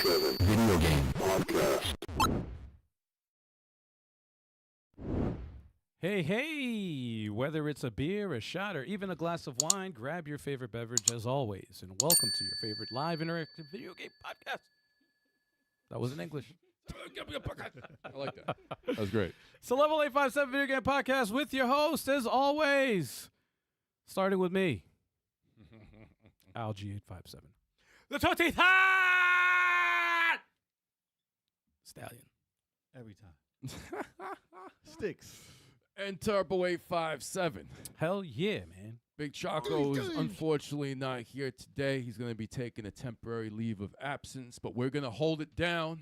7 Video Game Podcast. Hey, hey! Whether it's a beer, a shot, or even a glass of wine, grab your favorite beverage as always, and welcome to your favorite live interactive video game podcast. That was in English. I like that. That was great. It's the Level 857 Video Game Podcast with your host, as always, starting with me, Alg857. The Toti Stallion. Every time. Sticks. And Turbo 857. Hell yeah, man. Big Choco is unfortunately not here today. He's going to be taking a temporary leave of absence, but we're going to hold it down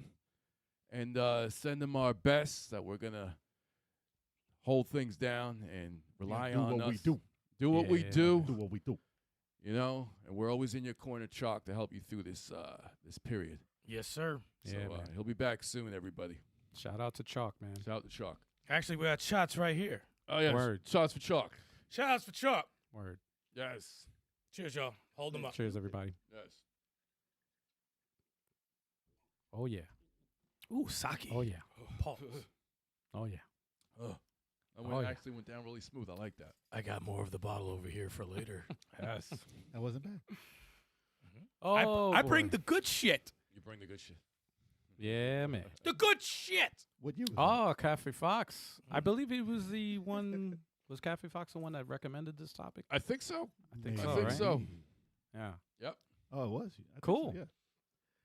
and send him our best that we're going to hold things down and rely on us. Do what we do. Do what we do. Do what we do. You know, and we're always in your corner, Chalk, to help you through this this period. Yes, sir. So Yeah, man. he'll be back soon, everybody. Shout out to Chalk, man. Shout out to Chalk. Actually, we got shots right here. Oh, yeah. Word. Shots for Chalk. Shots for Chalk. Word. Yes. Cheers, y'all. Hold them up. Cheers, everybody. Yes. Oh, yeah. Ooh, sake. Oh, yeah. Pause. Oh, yeah. That actually went down really smooth. I like that. I got more of the bottle over here for later. Yes. That wasn't bad. Oh, I bring boy. the good shit. You bring the good shit. Yeah, man. The good shit. What you was Oh, Cafe Fox. I believe he was the one. Was Cafe Fox the one that recommended this topic? I think so. I think Maybe. so. I think right? so. Yeah. Yep. Oh, it was. I think Cool. So, yeah.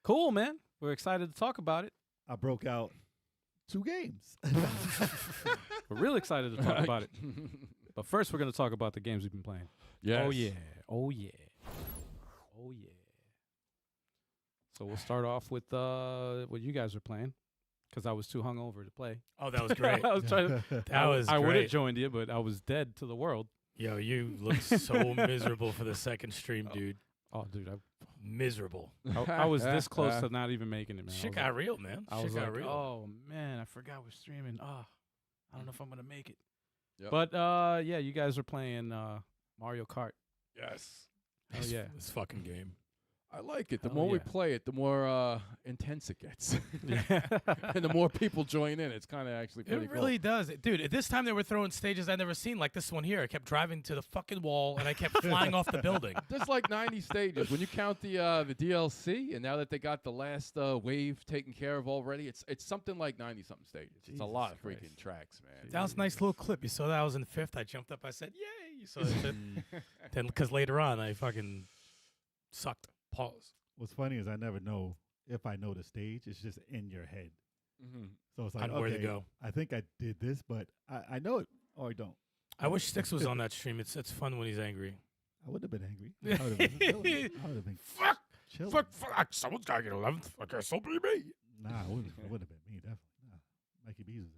Cool, man. We're excited to talk about it. I broke out 2 games. We're really excited to talk about it. But first, we're going to talk about the games we've been playing. Yes. Oh, yeah. Oh, yeah. Oh, yeah. So we'll start off with what you guys are playing, because I was too hungover to play. Oh, that was great. I was trying to. That was I would have great. joined you, but I was dead to the world. Yo, you look so miserable for the second stream, dude. Oh, dude, Miserable. I was this close to not even making it, man. Shit got real, man. I Shit was got like, real. oh man, I forgot we're streaming. Oh, I don't know if I'm gonna make it. Yep. But yeah, you guys are playing Mario Kart. Yes. Hell yeah. This fucking game. I like it. The Hell more we yeah. play it, the more intense it gets. Yeah. And the more people join in, it's kind of actually pretty It really does. Dude, at this time they were throwing stages I'd never seen, like this one here. I kept driving to the fucking wall, and I kept flying off the building. cool. There's like 90 stages. When you count the DLC, and now that they got the last wave taken care of already, it's something like 90-something stages. It's a Jesus lot of Christ. freaking tracks, man. That was a nice little clip. You saw that I was in 5th. I jumped up. I said, yay. So then, because later on, I fucking sucked. Pause. What's funny is I never know if I know the stage. It's just in your head. Mm-hmm. So it's like, On where to okay, go. I think I did this, but I know it or I don't. I wish Sticks was on that stream. It's fun when he's angry. I would have been angry. I would have been chilling. I would have been Fuck! chilling. Fuck! Someone's got to get 11th. Okay, so be me. Nah, it wouldn't have been me, definitely. Nah. Mikey B's was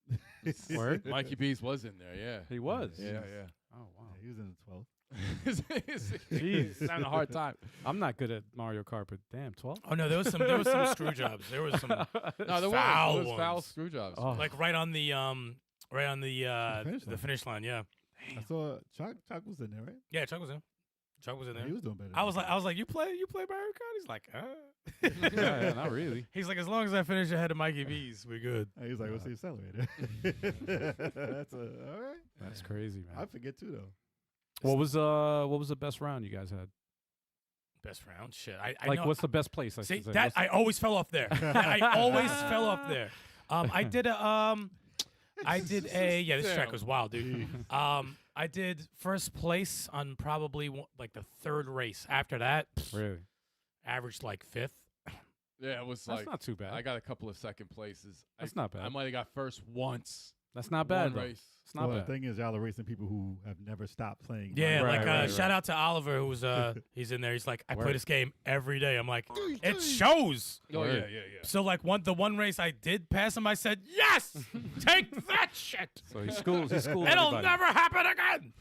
in there. Word? Mikey Bees was in there, yeah. He was. Yeah, yeah. Oh wow. Yeah, he was in the 12th. He's having a hard time. I'm not good at Mario Kart, but damn, 12. Oh no, there was some screw jobs. There was some No, there Foul was foul ones. screw jobs. Oh. like right on the finish line. finish line. Yeah, I saw Chuck was in there, right? yeah. Chuck was in. Chuck was in there. He was doing better. I was like, you play Mario Kart? He's like, Yeah, not really. He's like, as long as I finish ahead of Mikey B's, we're good. He was like, what's the accelerator? That's all right. That's crazy, I man. forget too though. What was the best round you guys had? Best round, shit. I Like, know, what's the best place? I see should say. that What's I always fell off there. I always fell off there. I did a yeah. This track Damn. was wild, dude. I did first place on probably like the 3rd race. After that, really? averaged like 5th. Yeah, it was That's like not too bad. I got a couple of second places. That's not bad. I might have got first once. That's not one bad. Though. race. It's not Well, bad. the thing is, y'all are racing people who have never stopped playing. Yeah, Right, like right, shout out to Oliver, who's he's in there. He's like, I play Word. this game every day. I'm like, it shows. Oh Word. yeah. So like the one race I did pass him, I said, yes, take that shit. So he schools. It'll everybody. never happen again.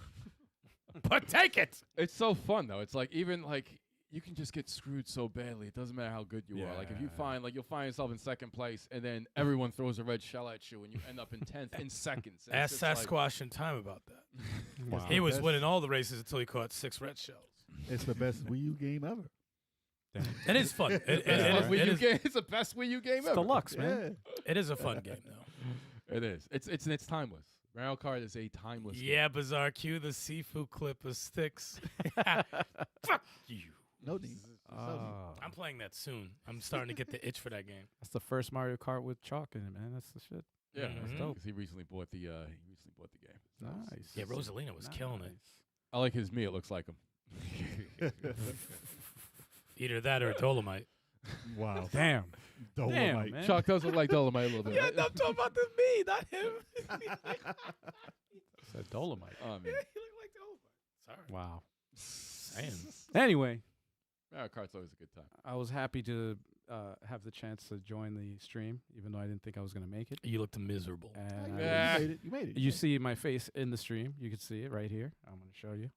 But take it. It's so fun though. It's like even like you can just get screwed so badly. It doesn't matter how good you are. Like if you find you'll find yourself in second place and then everyone throws a red shell at you and you end up in 10th in seconds. And Ask it's just like- Sasquatch in time about that. Wow. He was Best- winning all the races until he caught 6 red shells. It's the best Wii U game ever. It is fun. It's the best Wii U game It's ever. deluxe, man. It is a fun game though. It is. It's timeless. Mario Kart is a timeless game. Yeah, Bizarre Q, the Sifu clip of Sticks. Fuck you. No need. I'm playing that soon. I'm starting to get the itch for that game. That's the first Mario Kart with chalk in it, man. That's the shit. Yeah, Mhm. that's dope. 'Cause he recently bought the game. Nice. Yeah, Rosalina was killing it. I like his me. It looks like him. Either that or Dolomite. Wow. Damn. Dolomite. man. Chuck does look like Dolomite a little bit. Yeah, right? I'm talking about the me, not him. Said Dolomite. I mean, He looked like Dolomite. Sorry. Wow. Damn. Anyway, Mario Kart's always a good time. I was happy to have the chance to join the stream, even though I didn't think I was going to make it. You looked miserable. And You Yeah. made it. You made it. you see my face in the stream. You can see it right here. I'm going to show you.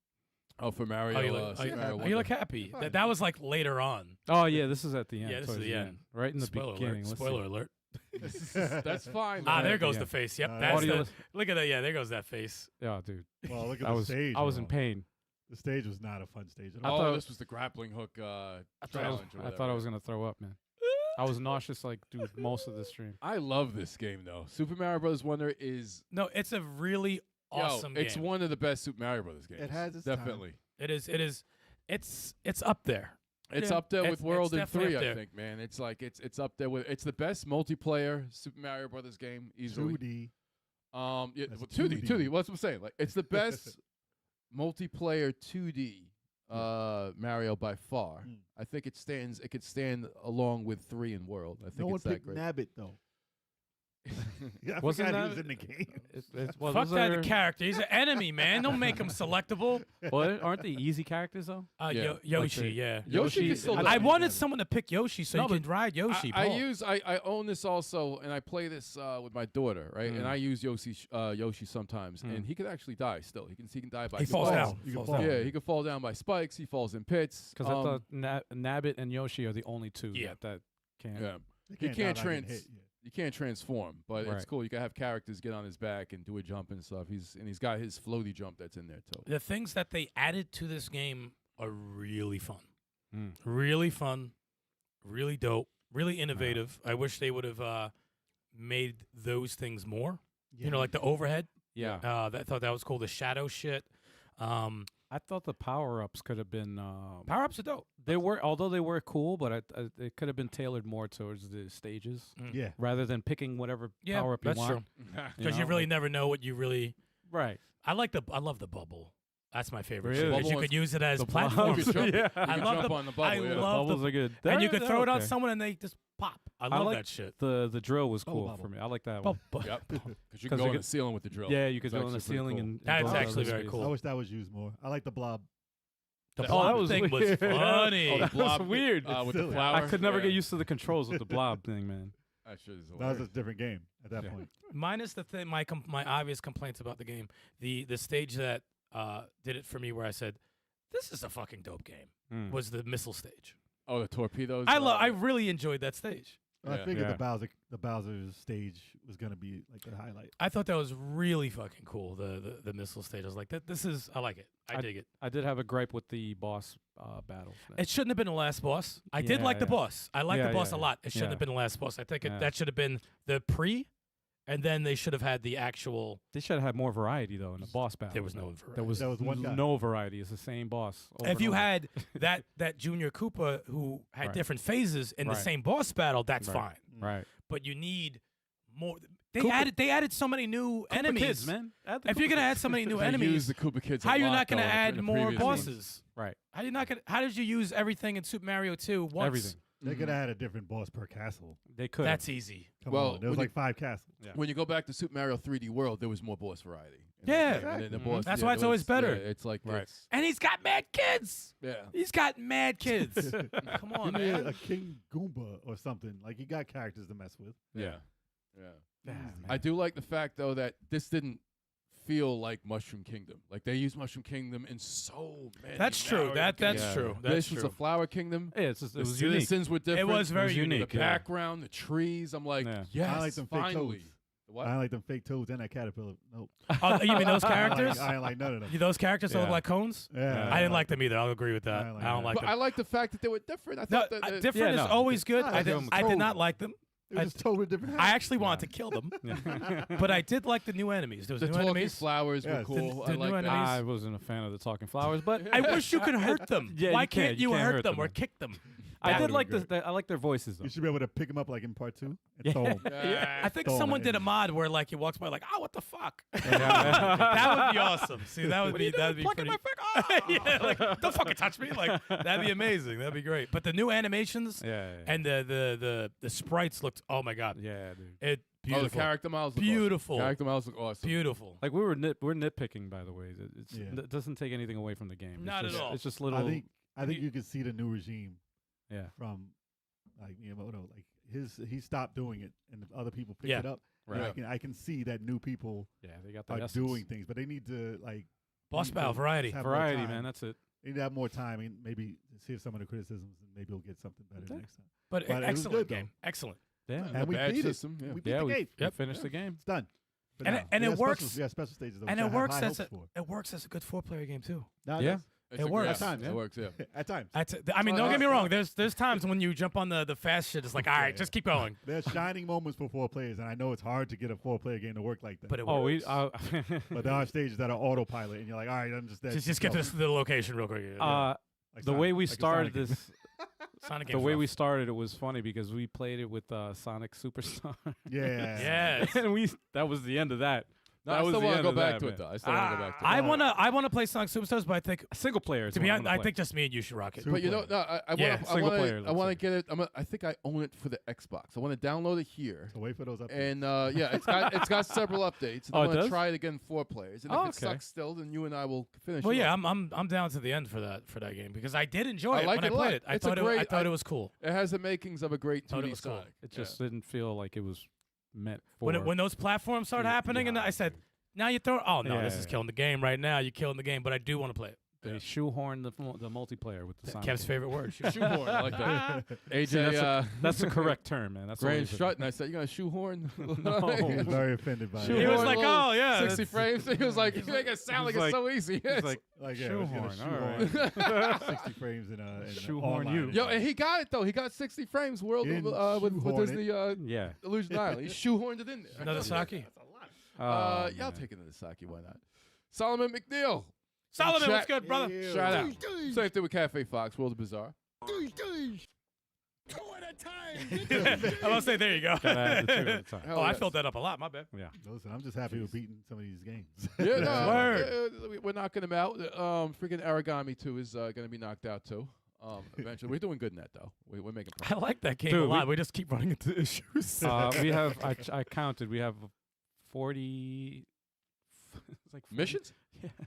Oh, for Mario. Oh, you look, Super Mario you Wonder. look happy. That was like later on. Oh, yeah, this is at the end. Yeah, this towards is the end. Right in the Spoiler beginning. alert. Let's Spoiler see. alert. That's fine. Ah, man. there goes Yeah. the face. Yep, Uh, that's Audio- the, look at that. Yeah, there goes that face. Oh, dude. Well, look at I the was stage. I was in though. pain. The stage was not a fun stage at I Oh, all. thought- this was the grappling hook I challenge. or thought I whatever. was going to throw up, man. I was nauseous, like, dude, most of the stream. I love this game though. Super Mario Bros. Wonder is No, it's a really awesome It's game. one of the best Super Mario Bros. Games. It has its time. definitely. It is. It's up there. It's Yeah, up there it's- with World it's and definitely 3, up I there. think, man. It's like it's up there with it's the best multiplayer Super Mario Brothers game easily. 2D. Yeah, That's well, 2D, 2D. 2D. What's what I'm saying? Like it's the best multiplayer 2D Mario by far. Mm. I think it could stand along with 3 in World. I think No one it's that picked great. Nabbit though. I Wasn't forgot he that- was in the game. Well, Fuck those that are- character. He's an enemy, man. Don't make him selectable. Well, aren't they easy characters, though? Yeah, Yoshi, like the- yeah. Yoshi can still I do it. wanted someone to pick Yoshi so No, you but can ride Yoshi. I Paul. I own this also, and I play this with my daughter, right? And Mm. I use Yoshi sometimes, and he can actually die still. He can die by He falls spikes. down. You Falls can fall. down. Yeah, he can fall down by spikes. He falls in pits. Because I thought Nabbit and Yoshi are the only two Yeah. that can. yeah, They He can't die by getting hit, yeah. you can't transform, but it's Right. cool. You can have characters get on his back and do a jump and stuff. He's got his floaty jump that's in there too. The things that they added to this game are really fun. Mm. Really fun. Really dope. Really innovative. I wish they would have made those things more. You know, like the overhead. Yeah. I thought that was cool. The shadow shit. I thought the power-ups could have been... Power ups are dope. although they were cool, but it could have been tailored more towards the stages Yeah. rather than picking whatever Yeah, power-up you that's want. true. Because know, you really like- never know what you really. Right. I love the bubble. That's my favorite. Really? Shit, 'cause Bubble you was- could use it as the platforms. You could jump, Yeah. you I could love jump the- on the bubble. I yeah. love Bubbles are good. and you They're- could throw it they're on okay. someone and they just pop. I love like that shit. The drill was Bubble cool bubble. for me. I like that one. Yep. Because you 'Cause can go you on could- the ceiling with the drill. Yeah, you could It's go on the actually pretty ceiling cool. and That's go on actually other very spaces. cool. I wish that was used more. I like the blob. The Oh, blob that was thing was weird. funny. Oh, the That was blob weird. with Silly. the flower. I could never Yeah. get used to the controls with the blob thing, man. That shit is That was hilarious. a different game at that Yeah. point. Minus the thing, my obvious complaints about the game. The stage that did it for me, where I said, "This is a fucking dope game," Mm. was the missile stage. Oh, the torpedoes. I really enjoyed that stage. I Yeah. figured Yeah. the Bowser's stage was gonna be like the highlight. I thought that was really fucking cool. The missile stage. I was like, this is. I like it. I dig it. I did have a gripe with the boss battles. man. It shouldn't have been the last boss. I did like the Yeah. boss. I like Yeah, the boss yeah, a lot. It shouldn't yeah. have been the last boss. I think Yeah. that should have been the pre, and then they should have had the actual. They should have had more variety though in the boss battle. There was no variety. There was, There was one guy. no variety. It's the same boss. over If and you over. had that Junior Koopa who had Right. different phases in the Right. same boss battle, that's Right. fine. right, But you need more. They Koopa- added so many new Koopa enemies, kids, man. Add the If you're Koopa gonna add kids. so many new They use enemies, the Koopa Kids. how a you lot, not gonna though, in add the more previous games. bosses? right, How you not gonna? How did you use everything in Super Mario 2 once? everything. They could have had a different boss per castle. They could. That's easy. Come Well, on, there was when like 5 castles. Yeah. When you go back to Super Mario 3D World, there was more boss variety. in that Yeah. game. And then the Mhm. boss, That's yeah, why it's there always was- better. yeah, it's like Right. it's- And he's got mad kids. Yeah. He's got mad kids. Come on, Give me man. a King Goomba or something. Like you got characters to mess with. Yeah. Yeah. Yeah, man. I do like the fact though that this didn't feel like Mushroom Kingdom. Like they used Mushroom Kingdom in so many. That's true. Mario That's games. Yeah. true. This That's was true. a Flower Kingdom. Yeah, it's just, The it was unique. citizens were different. was very unique. The yeah. background, the trees. I'm like, Yeah. yes, I like them fake finally. toads. What? I don't like them fake toads and that caterpillar. Nope. Oh, you mean those characters? I ain't like none of them. Those characters that look Yeah. like cones? Yeah, I didn't like them either. I'll agree with that. I like I don't that. like But them. I like the fact that they were different. I No, thought that different Yeah, is no. always good. No, I they're did toad. not like them, It was just toad with different I hats. actually wanted to kill them, but I did like the new enemies. There was the new talking enemies. flowers were Yes. cool. The I new like that. enemies. I wasn't a fan of the talking flowers, but I wish you could hurt them. Yeah, Why you can't. can't You you can't hurt hurt them them. or kick them? I That did would've like been I like their voices though. You should be able to pick them up like in part 2 and throw 'em. I think Throw 'em someone in. did a mod where like he walks by like, oh, what the fuck? that would be awesome. See, that'd be pretty. Yeah, like don't fucking touch me. Like that'd be amazing. That'd be great. But the new animations Yeah. and the sprites looked. Oh my god, Yeah, dude. it Oh, beautiful, the character models look beautiful, awesome. Character models look awesome. beautiful. Like we're nitpicking, by the way. Yeah. It doesn't take anything away from the game. It's Not at just- all. It's just little. I think you can see the new regime Yeah. from like Miyamoto. Like he stopped doing it and the other people picked Yeah. it up. Right. And I can see that new people Yeah, they got the are essence. doing things, but they need to like Boss need battle to variety. have more Variety, time. man. That's it. They need to have more time and maybe see if some of the criticisms and maybe we'll get something better Okay. next time. But, But it was excellent good, though. game, excellent. Yeah. And we badge beat system, it. yeah. We beat Yeah, the we game. finished the game. It's done. But And now, it- and we it got works- Special, we got special stages, though, And which I it have works high as hopes for. it works as a good 4-player game too. No, Yeah. It's It a great- works. yes, Sometimes, It yeah. works, yeah. At times. I mean, Well, don't get me that's- wrong. There's times when you jump on the fast shit. It's like, all right, Yeah. just keep going. There's shining moments for 4 players, and I know it's hard to get a 4-player game to work like that. But it Oh, works. But there are stages that are autopilot, and you're like, all right, I'm just just get to the location real quick. Like the Sonic- way we like a started Sonic game. this, Sonic the game's way rough. we started it was funny because we played it with Sonic Superstar. Yeah. Yes. and that was the end of that. No, That I was still the want to end go of back that, to man. it, though. I still want to go back to it. I wanna play Sonic Superstars, but I think Single player. is to what be I'm honest, gonna I play. think just me and you should rock it. Two But you know, player. no, I Yeah, want single player, to. I let's want to say. get it. I think I own it for the Xbox. I want to download it here. So wait for those updates. And yeah, it's got several updates. And Oh, I it want to does? try it again 4 players. And Oh, if it okay. sucks still, then you and I will finish. Well, it yeah, off. I'm down to the end for that game because I did enjoy I it like when it a I played lot. it. I It's a thought great- I thought it was cool. It has the makings of a great Thought it 2D was cool. Sonic. It just didn't feel like it was meant for. When those platforms started happening, and I said, now you throw. Oh no, this is Yeah. killing the game right now. You're killing the game, but I do want to play it. they shoehorned the multiplayer with the Sonic. Kev's game. favorite word. Shoehorn. I like that. AJ, That's the correct term, man. That's what Grand it is. Strut, and I said, "You gonna shoehorn?" He was very offended by Shoehorn, He it. was like, little oh, yeah, 60 that's- frames. He was like, "You make it sound like he's it's so easy." It's like Like, yeah, we're gonna shoehorn. All right. 60 frames in Shoehorn online. you. Yo, and he got it though. He got 60 frames. World He didn't with shoehorn Disney Yeah. Illusion Island. He shoehorned it in there. Another Saki. Oh, Yeah, I'll man. take another Saki. Why not? Solomon McNeil. Solomon, what's Chat- good, brother? Yeah. Shout out. Same thing with Cafe Fox. World of Bizarre. I was say, there you go. Gotta add the two at a time. Hell Oh, I yes. filled that up a lot. My bad. Yeah. Listen, I'm just happy with beating some of these games. Yeah, no, Word. we're knocking them out. Freaking Origami 2 is going to be knocked out too. Eventually, we're doing good in that though. We're making I progress. like that game Dude, a lot. We just keep running into issues. We have. I counted. We have 40. It's like Missions?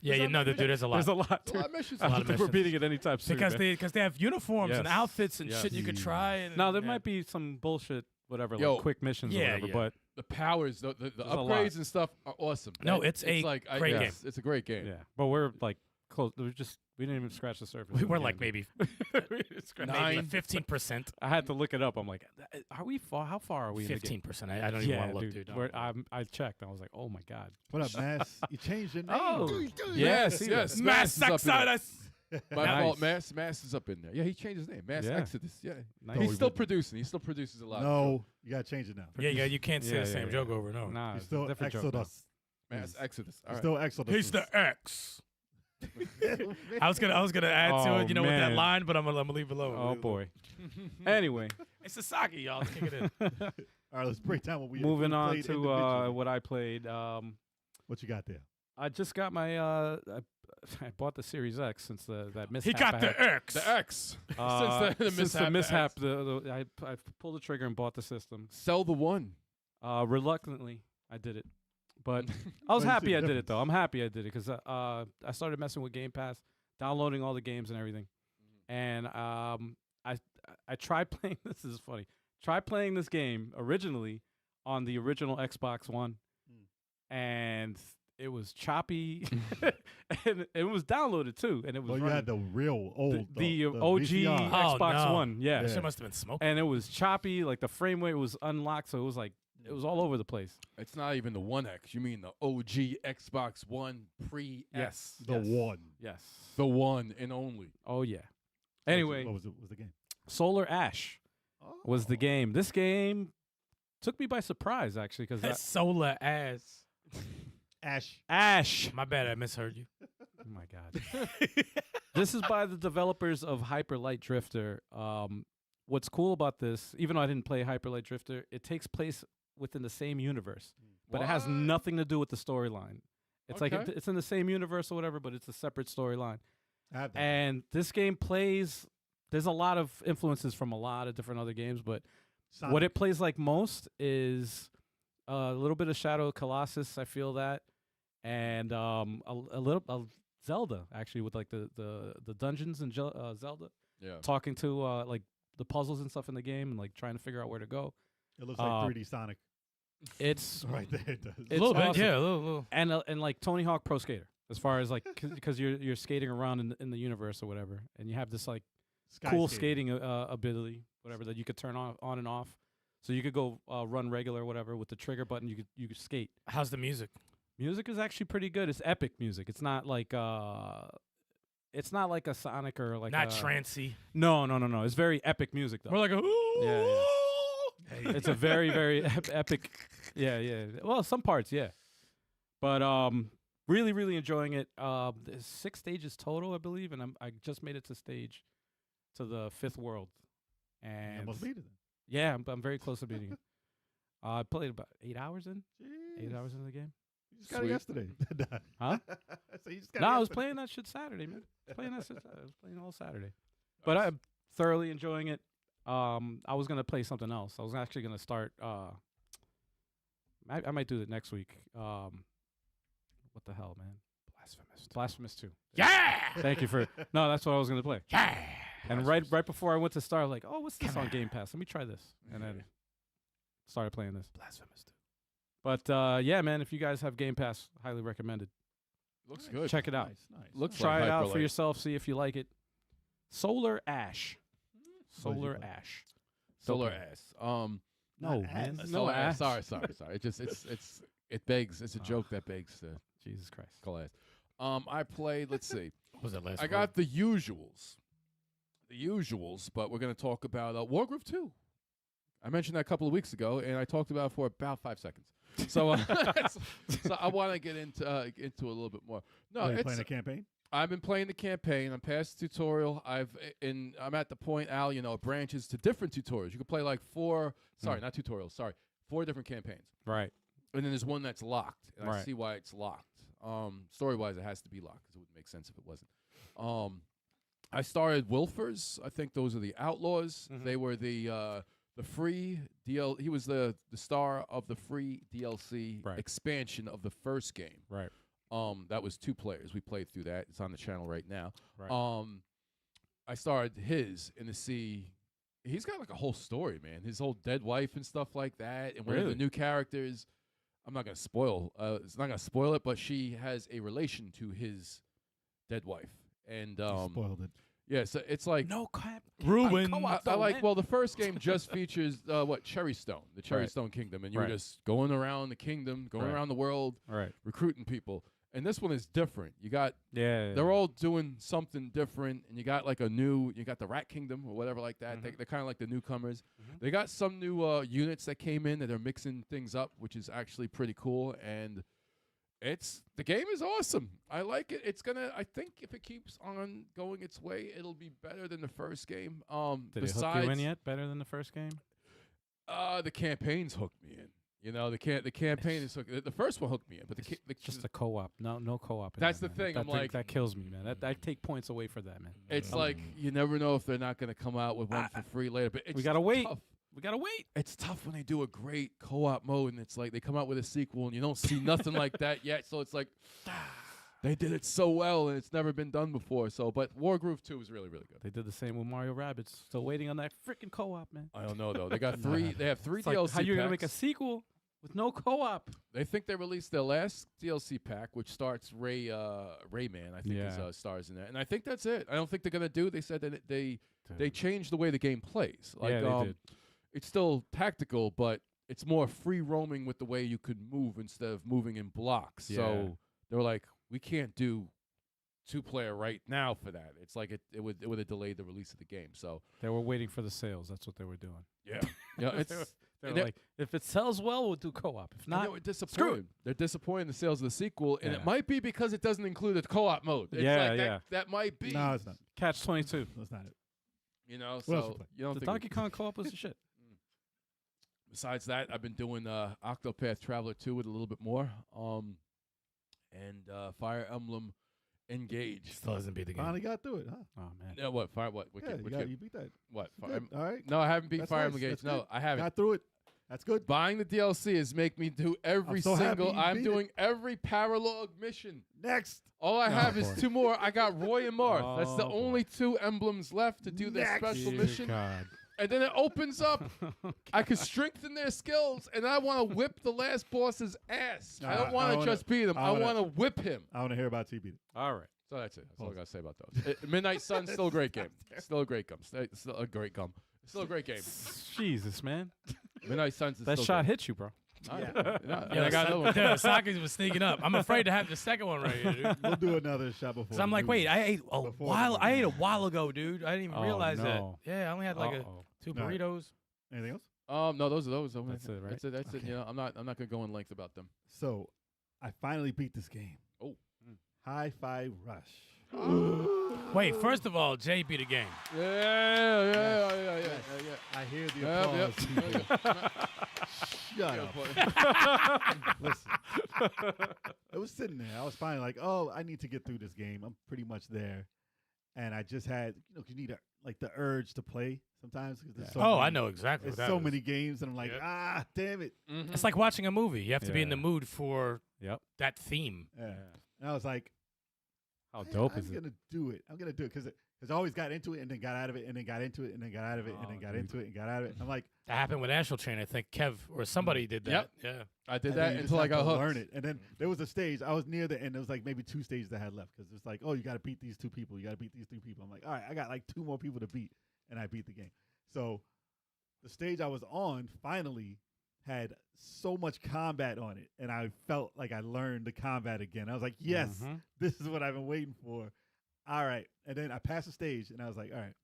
yeah, you know, dude, there's a lot. There's a lot. A lot of missions. I lot don't of think we're missions. beating it anytime soon. because man. they have uniforms and Yes. outfits and Yes. shit you could try. And, Now there yeah. might be some bullshit, whatever, Yo, like quick missions or yeah, whatever. yeah. But The powers, the There's a upgrades lot. and stuff are awesome. No, it's a like, great yes, It's a great game. yeah, but we're like close. We didn't even scratch the surface. We of were the like game. maybe Scratch- maybe Nine. 15%. I had to look it up. I'm like, are we far? How far are we? in the game? 15%. I don't even Yeah, want to look, dude. dude. I checked. I was like, oh my god. What up, Mass? You changed your name. Oh, Yes, see yes. that. Mass is up in there. Exodus. My Nice. fault. Mass is up in there. Yeah, he changed his name. Mass Yeah. Exodus. Yeah. Nice. He's we still wouldn't. producing. He still produces a lot. of No, you gotta change it now. Yeah, you can't say Yeah, the yeah, same yeah. joke over and over. Nah, You're it's a still different joke now. Exodus. Mass Exodus. All You're right. still Exodus. He's the X. I was gonna add to Oh, it, you know, with that man. line, but I'm gonna leave it alone. Oh boy. Anyway, It's Sasaki, y'all. Let's kick it in. All right, let's break down what we moving we on played to individually. what I played. What you got there? I just got my. I bought the Series X since that mishap. He got I the had. X. The X. Since the mishap, X. I pulled the trigger and bought the system. Sell the one. Reluctantly, I did it, but I was Well, you see happy the I did it difference. though. I'm happy I did it because I started messing with Game Pass, downloading all the games and everything, and I tried playing. This is funny. Tried playing this game originally on the original Xbox One, and it was choppy, and it was downloaded too, and it was Well, you running had the real old, the OG VCR. Oh, Xbox no. One, yeah. Yeah. Shit must have been smoking. And it was choppy, like the frame rate was unlocked, so it was like it was all over the place. It's not even the 1X. You mean the OG Xbox One pre-S. Yes. The one. Yes. The one and only. Oh yeah. Anyway, What was the game? Solar Ash was the game. This game took me by surprise, actually, because That's solar ass. Ash. My bad, I misheard you. Oh my god. This is by the developers of Hyper Light Drifter. What's cool about this, even though I didn't play Hyper Light Drifter, it takes place within the same universe, but it has What? nothing to do with the storyline. It's like Okay. it's in the same universe or whatever, but it's a separate storyline. I have that. And this game plays. There's a lot of influences from a lot of different other games, but Sonic. what it plays like most is a little bit of Shadow of Colossus. I feel that, and a little Zelda actually, with like the dungeons and Zelda, Yeah. talking to like the puzzles and stuff in the game, and like trying to figure out where to go. It looks like 3D Sonic It's right there. It does. It's A little bit, awesome. yeah, a little. and like Tony Hawk Pro Skater, as far as like because you're skating around in the universe or whatever, and you have this like Sky cool skating ability, whatever, that you could turn on and off. So you could go run regular or whatever with the trigger button. You could skate. How's the music? Music is actually pretty good. It's epic music. It's not like a Sonic or like Not a, trancy. No. It's very epic music though. More like a Yeah. Hey. It's a very very epic. Yeah. Well, some parts, yeah. But really really enjoying it. There's 6 stages total, I believe, and I just made it to the 5th world. You And almost beat it. yeah, I'm very close to beating it. I played about 8 hours in. Jeez. 8 hours into the game. You just got it Sweet. yesterday. Huh? So you just got No, it I was yesterday. playing that shit Saturday, man. I was playing all Saturday. But I'm thoroughly enjoying it. I was gonna play something else. I was actually gonna start. I might do it next week. What the hell, man? Blasphemous 2. Yeah. Thank you for. No, that's what I was gonna play. Yeah. And right before I went to start, like, oh, what's this on Game Pass? Let me try this, and then started playing this. Blasphemous 2. But yeah, man, if you guys have Game Pass, highly recommended. Looks good. Check it out. Nice. Looks Try like it out Hyper for Light. yourself. See if you like it. Solar Ash. What did you Solar play? Ash. Solar Okay. ass. No, Not man. ass. No Solar ash. Sorry. It just it begs. It's a joke that begs to Jesus Christ. call ass. I played. Let's see. What was that last? I got the usuals. But we're going to talk about Wargroove 2. I mentioned that a couple of weeks ago, and I talked about it for about 5 seconds. So, so I want to get into a little bit more. No, Are you it's playing a campaign? I've been playing the campaign. I'm past the tutorial. I'm at the point, Al. It branches to different tutorials. You can play like 4. Sorry, not tutorials. Sorry, 4 different campaigns. Right. And then there's one that's locked, and I Right. see why it's locked. Story-wise, it has to be locked because it wouldn't make sense if it wasn't. I started Wilfers. I think those are the Outlaws. Mhm. They were the free DL. He was the star of the free DLC Right. expansion of the first game. Right. That was 2 players. We played through that. It's on the channel right now. Right. I started his and to see. He's got like a whole story, man. His whole dead wife and stuff like that, and one of the Really? new characters. I'm not gonna spoil. It's not gonna spoil it, but she has a relation to his dead wife, and You spoiled it. yeah. So it's like No crap. Ruin. I like. Well, the first game just features Cherry Stone, the Cherry Right. Stone Kingdom, and you're Right. just going around the kingdom, going Right. around the world, Right. recruiting people. And this one is different. You got Yeah. they're all doing something different, and you got like you got the Rat Kingdom or whatever like that. They're kind of like the newcomers. Mhm. They got some new units that came in that are mixing things up, which is actually pretty cool. And the game is awesome. I like it. I think if it keeps on going its way, it'll be better than the first game. Did it hook you in yet? Better than the first game? The campaigns hooked me in. The campaign is hooked. The first one hooked me in, but Just a co-op. No co-op. in That's there, the man. thing, That I'm like- that kills me, man. I take points away for that, man. it's like you never know if they're not going to come out with one for free later. But it's We gotta wait. tough. We gotta wait. It's tough when they do a great co-op mode, and it's like they come out with a sequel, and you don't see nothing like that yet. So it's like they did it so well, and it's never been done before. So, but Wargroove 2 is really, really good. They did the same with Mario Rabbids. Still waiting on that freaking co-op, man. I don't know though. They got 3. They have 3 It's like, DLC how you gonna make a packs. sequel with no co-op? They think they released their last DLC pack, which starts Rayman. I think Yeah. his stars in there, and I think that's it. I don't think they're gonna do. They said that they changed the way the game plays. Like, yeah, they did. it's still tactical, but it's more free roaming with the way you could move instead of moving in blocks. Yeah. So they were like, we can't do 2-player right now for that. It's like it would have delayed the release of the game. So They were waiting for the sales. That's what they were doing. yeah, it's They and were it- like, if it sells well, we'll do co-op. If and they not, were disappointed. They're disappointed in the sales of the sequel, and Yeah. it might be because it doesn't include a co-op mode. It's Yeah, like yeah. that might be. No, it's not. Catch-22. That's not it. You know, What else you so play? you don't The think Donkey Kong co-op was the shit. Besides that, I've been doing Octopath Traveler 2 with a little bit more, and Fire Emblem Engage. Still hasn't beat the game. Finally got through it, huh? Oh man. Yeah, what? Fire what? Yeah, you beat that. What? You Fire, good. All right. no, I haven't beat That's Fire nice. Emblem Engage. That's No, good. I haven't. Got through it. That's good. Buying the DLC is make me do every so happy single. you I'm beat doing every paralog mission. Next. All I Oh, have is boy. 2 more. I got Roy and Marth. That's the Oh, boy. only 2 emblems left to do the Next. special Dear mission. God. And then it opens up. I can strengthen their skills, and I want to whip the last boss's ass. I don't I want to wanna- just beat him. I I wanna- want to whip him. I want to hear about TB. All right. So that's it. That's all I got to say about those. Midnight Sun, still a great game. Still a great gum. Still a great gum. Still a great game. Jesus, man. Midnight Suns is That still shot great. hit you, bro. I got another one. Yeah, Saki's was sneaking up. I'm afraid to have the second one right here, dude. We'll do another shot before. Because I'm we like, do wait, it. I ate Before I ate a while ago, dude. I didn't even Oh, realize no. that. Yeah, I only had like Uh-oh. 2 All right. burritos. Anything else? No, those are those. That's it, right? That's it. That's it. Okay. You know, I'm not gonna go in length about them. So, I finally beat this game. Oh. Hi-Fi Rush. Wait, first of all, Jay beat a game. Yeah. I hear the Yep, applause. yep. people. Shut up. Listen. I was sitting there. I was finally like, oh, I need to get through this game. I'm pretty much there. And I just had, you need the urge to play sometimes. 'Cause there's so Oh, I many- know exactly There's what that so is. many games, and I'm like, Yep. damn it. Mhm. It's like watching a movie. You have to be in the Yeah. mood for Yep. that theme. Yeah. And I was like, How dope I'm is it? gonna do it. I'm gonna do it because I always got into it and then got out of it and then got into it and then got out of it and then Oh, got dude. into it and got out of it. I'm like, That happened with Astral Chain. I think Kev or somebody did that. Yeah. I did and then that you just until I have got to hooked. learn it. And then there was a stage. I was near the end. There was like maybe 2 stages I had left because it's like, oh, you got to beat these 2 people. You got to beat these 3 people. I'm like, all right, I got like 2 more people to beat, and I beat the game. So the stage I was on finally had so much combat on it, and I felt like I learned the combat again. I was like, yes, Mhm. this is what I've been waiting for. All right. And then I passed the stage, and I was like, all right,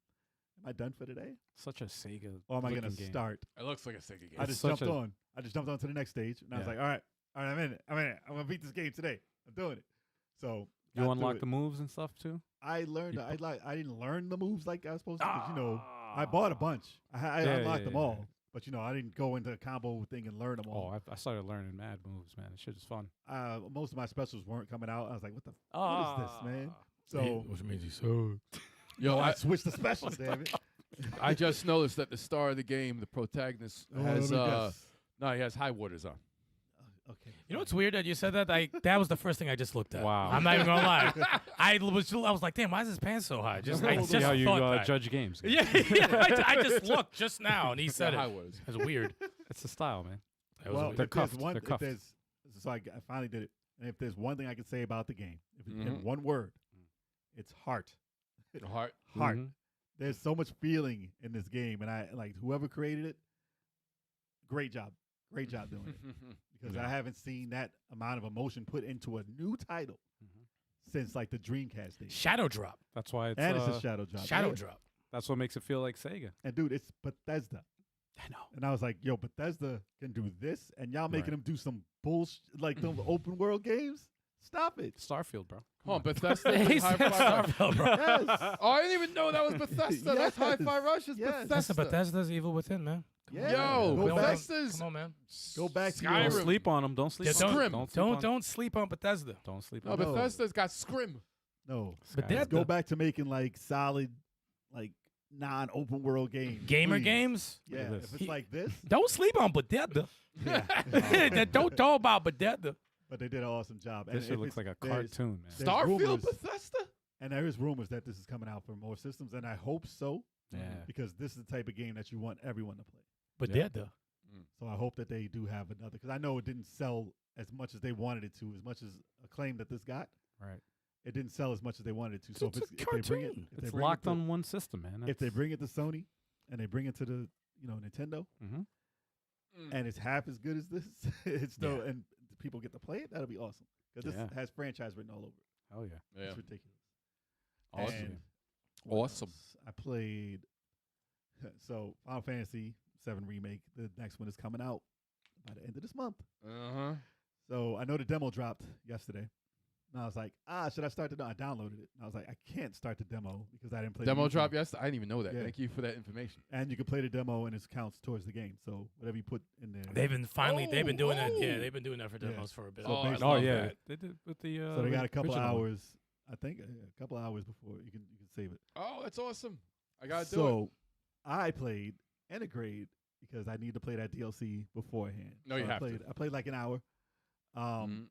am I done for today? Such a Sega. Or am I going to looking game. start? It looks like a Sega game. I It's just such jumped a- on. I just jumped on to the next stage, and I was Yeah. like, all right, I'm in it. I'm going to beat this game today. I'm doing it. So You got through unlock it. the moves and stuff too. I learned. you I didn't learn the moves like I was supposed to. 'Cause, I bought a bunch. I Yeah, unlocked yeah, them yeah, all. yeah. But I didn't go into a combo thing and learn them Oh, all. I started learning mad moves, man. This shit is fun. Most of my specials weren't coming out. I was like, what the? Oh, What is this, man? So Which means he sucked. Yo, I switched the specials. Damn it. I just noticed that the star of the game, the protagonist, Oh, has let me guess. no, he has high waters on. Okay. You know what's weird that you said that? That was the first thing I just looked at. Wow. I'm not even gonna lie. I was like, damn, why is his pants so high? Just I See just See how you thought that. judge games. Yeah, I just looked just now, and he said high it. waters. That's weird. It's the style, man. That was Well, weird. They're if there's cuffed. one, They're if cuffed. there's, so I finally did it. And if there's one thing I can say about the game, if it's Mhm. in one word, it's heart. Heart. Heart. Mhm. There's so much feeling in this game, and I like whoever created it. Great job doing it because I haven't seen that amount of emotion put into a new title Mhm. since like the Dreamcast days. Shadow Drop. That's why it's And it's a shadow drop. Shadow Yeah. Drop. That's what makes it feel like Sega. And dude, it's Bethesda. I know. And I was like, yo, Bethesda can do this, and y'all making Right. them do some bullshit like them open world games. Stop it. Starfield, bro. Hold on, Bethesda. He and said Hi-Fi Rush. Starfield, bro. Yes. Oh, I didn't even know that was Bethesda. That's Yes. Hi-Fi Rush. Is Yes. That's Bethesda. the Bethesda's Evil Within, man. Yeah. Yo, Go back. Bethesda's. Come on, man. Go back to Don't Skyrim. your, sleep on them. Don't sleep Yeah, on don't- them. Scrim. Don't sleep on Don't sleep on Bethesda. Don't sleep No, on No. them. Bethesda's got Scrim. no. Bethesda. Go back to making like solid, like non-open world games. Gamer please. games. Look at Yeah. this. If it's like this, Don't sleep on Bethesda. yeah. Don't talk about Bethesda. But they did an awesome job. This shit if looks like it's- a there's- cartoon, man. There's Starfield rumors. Bethesda? And there is rumors that this is coming out for more systems, and I hope so Yeah. because this is the type of game that you want everyone to play. Bethesda. So I hope that they do have another because I know it didn't sell as much as they wanted it to, as much as acclaim that this got. Right. It didn't sell as much as they wanted it to. So It's if, a if they bring it, cartoon. if they It's bring it locked to- on one system, man. If they bring it to Sony and they bring it to the Nintendo, Mhm. and it's half as good as this, it's still and people get to play it. That'll be awesome because this has franchise written all over it. Oh yeah. It's ridiculous. Awesome. And what Awesome. else? I played so Final Fantasy VII Remake. The next one is coming out by the end of this month. So I know the demo dropped yesterday. And I was like, should I start the demo? I downloaded it. And I was like, I can't start the demo because I didn't play Demo the drop yesterday? I didn't even know that. Yeah. Thank you for that information. And you can play the demo and it counts towards the game. So whatever you put in there. They've been doing that. Yeah, they've been doing that for demos for a bit. So I basically- love yeah. that. They did with the. So they got a couple original one. hours. I think a couple hours before you can save it. Oh, that's awesome. I got to do it. So I played Integrate because I need to play that DLC beforehand. No, you So have to. I played like an hour.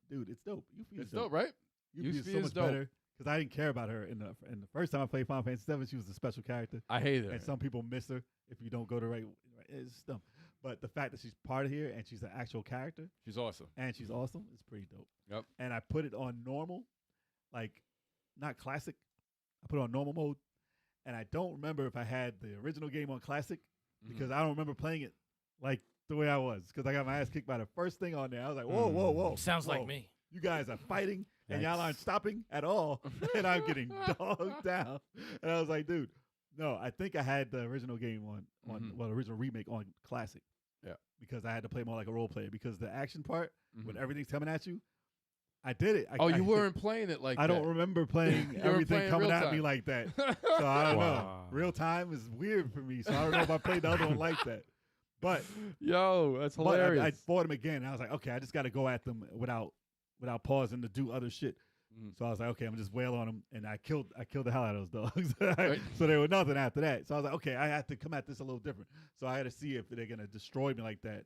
Dude, it's dope. Yuffie is It's dope, right? Yuffie is Yuffie so is much dope. better because I didn't care about her in the first time I played Final Fantasy VII. She was a special character, I hate it. and some people miss her if you don't go the right. It's dumb. But the fact that she's part of here and she's an actual character She's awesome. and she's awesome is pretty dope. Yep. And I put it on normal, like not classic. I put it on normal mode, and I don't remember if I had the original game on classic because I don't remember playing it like the way I was because I got my ass kicked by the first thing on there. I was like, whoa. Sounds like whoa. me. You guys are fighting and y'all Yikes. aren't stopping at all, and I'm getting dogged down. And I was like, dude, no, I think I had the original game on well, the original remake on classic. Yeah. Because I had to play more like a role player because the action part when Mhm. everything's coming at you, I did it. Oh, you weren't playing it like I that. don't remember playing You weren't everything playing coming real at me time. like that. So I don't know. Wow. Real time is weird for me, so I don't know if I played the other one like that. But Yo, that's but hilarious. I fought him again. And I was like, okay, I just got to go at them without pausing to do other shit. Mhm. So I was like, okay, I'm gonna just wail on them, and I killed the hell out of those dogs. Right. So they were nothing after that. So I was like, okay, I have to come at this a little different. So I had to see if they're gonna destroy me like that,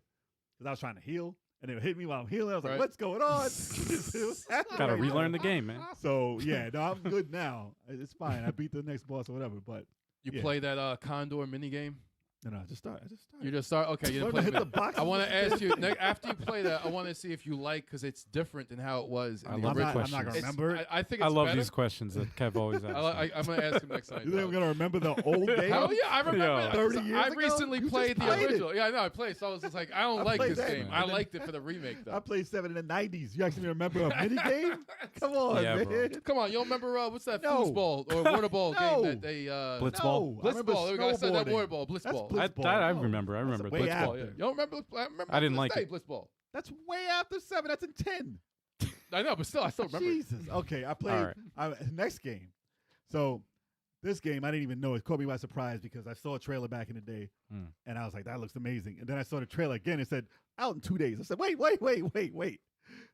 because I was trying to heal, and they would hit me while I'm healing. I was like, Right. what's going on? What's happening Gotta right now? relearn the game, man. So yeah, no, I'm good now. It's fine. I beat the next boss or whatever. But You yeah. play that Condor minigame? no, I just started. You just start? Okay, you didn't Learn to play hit it. the boxes. I want to ask you, after you play that, I want to see if you like, because it's different than how it was in I the love the original. I'm not gonna questions. remember it. I think it's I love better. these questions that Kev always asks. I'm going to ask him next time. You think I'm gonna remember the old game? Hell yeah, I remember. Yo. 30 years I ago? recently You just played the played it. original. Yeah, I know. I played, so I was just like, I don't I like played this that, game. man. I And then- liked it for the remake, I though. played 7 in the 90s. You actually remember a mini game? Come on, Yeah, man. bro. Come on, you don't remember what's that No. foosball or water ball No. game that they Blitzball. No, I remember Blitzball. There we go. I said that snowboarding. water ball. That's Blitzball. Blitzball. I No. remember. I That's remember. way Blitzball. after. Blitzball, yeah. You don't remember? I remember. I didn't to like this day, it. Blitzball. That's way after 7. That's in 10. I know, but still, I still remember. it. Jesus. Okay, I played next game. So this game, I didn't even know. It caught me by surprise because I saw a trailer back in the day, Hmm. and I was like, that looks amazing. And then I saw the trailer again. It said, out in 2 days. I said, wait.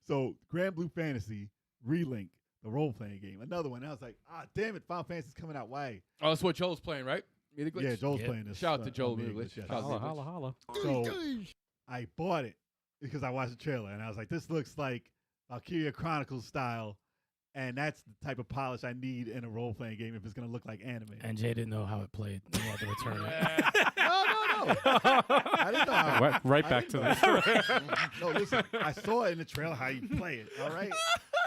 So Grand Blue Fantasy Relink, the role-playing game. Another one. I was like, damn it, Final Fantasy's coming out. Why? Oh, that's what Joel's playing, right? Media Glitch? Yeah, Joel's Yeah. playing this. Shout out to Joel on Media Glitch. yes. Shout out Holla, to holla, holla. So I bought it because I watched the trailer and I was like, this looks like Valkyria Chronicles style. And that's the type of polish I need in a role playing game if it's going to look like anime. And Jay didn't know how it played. He had to return it. No. I didn't know how. Right I back to didn't this. know. No, listen, I saw it in the trailer how you play it. All right.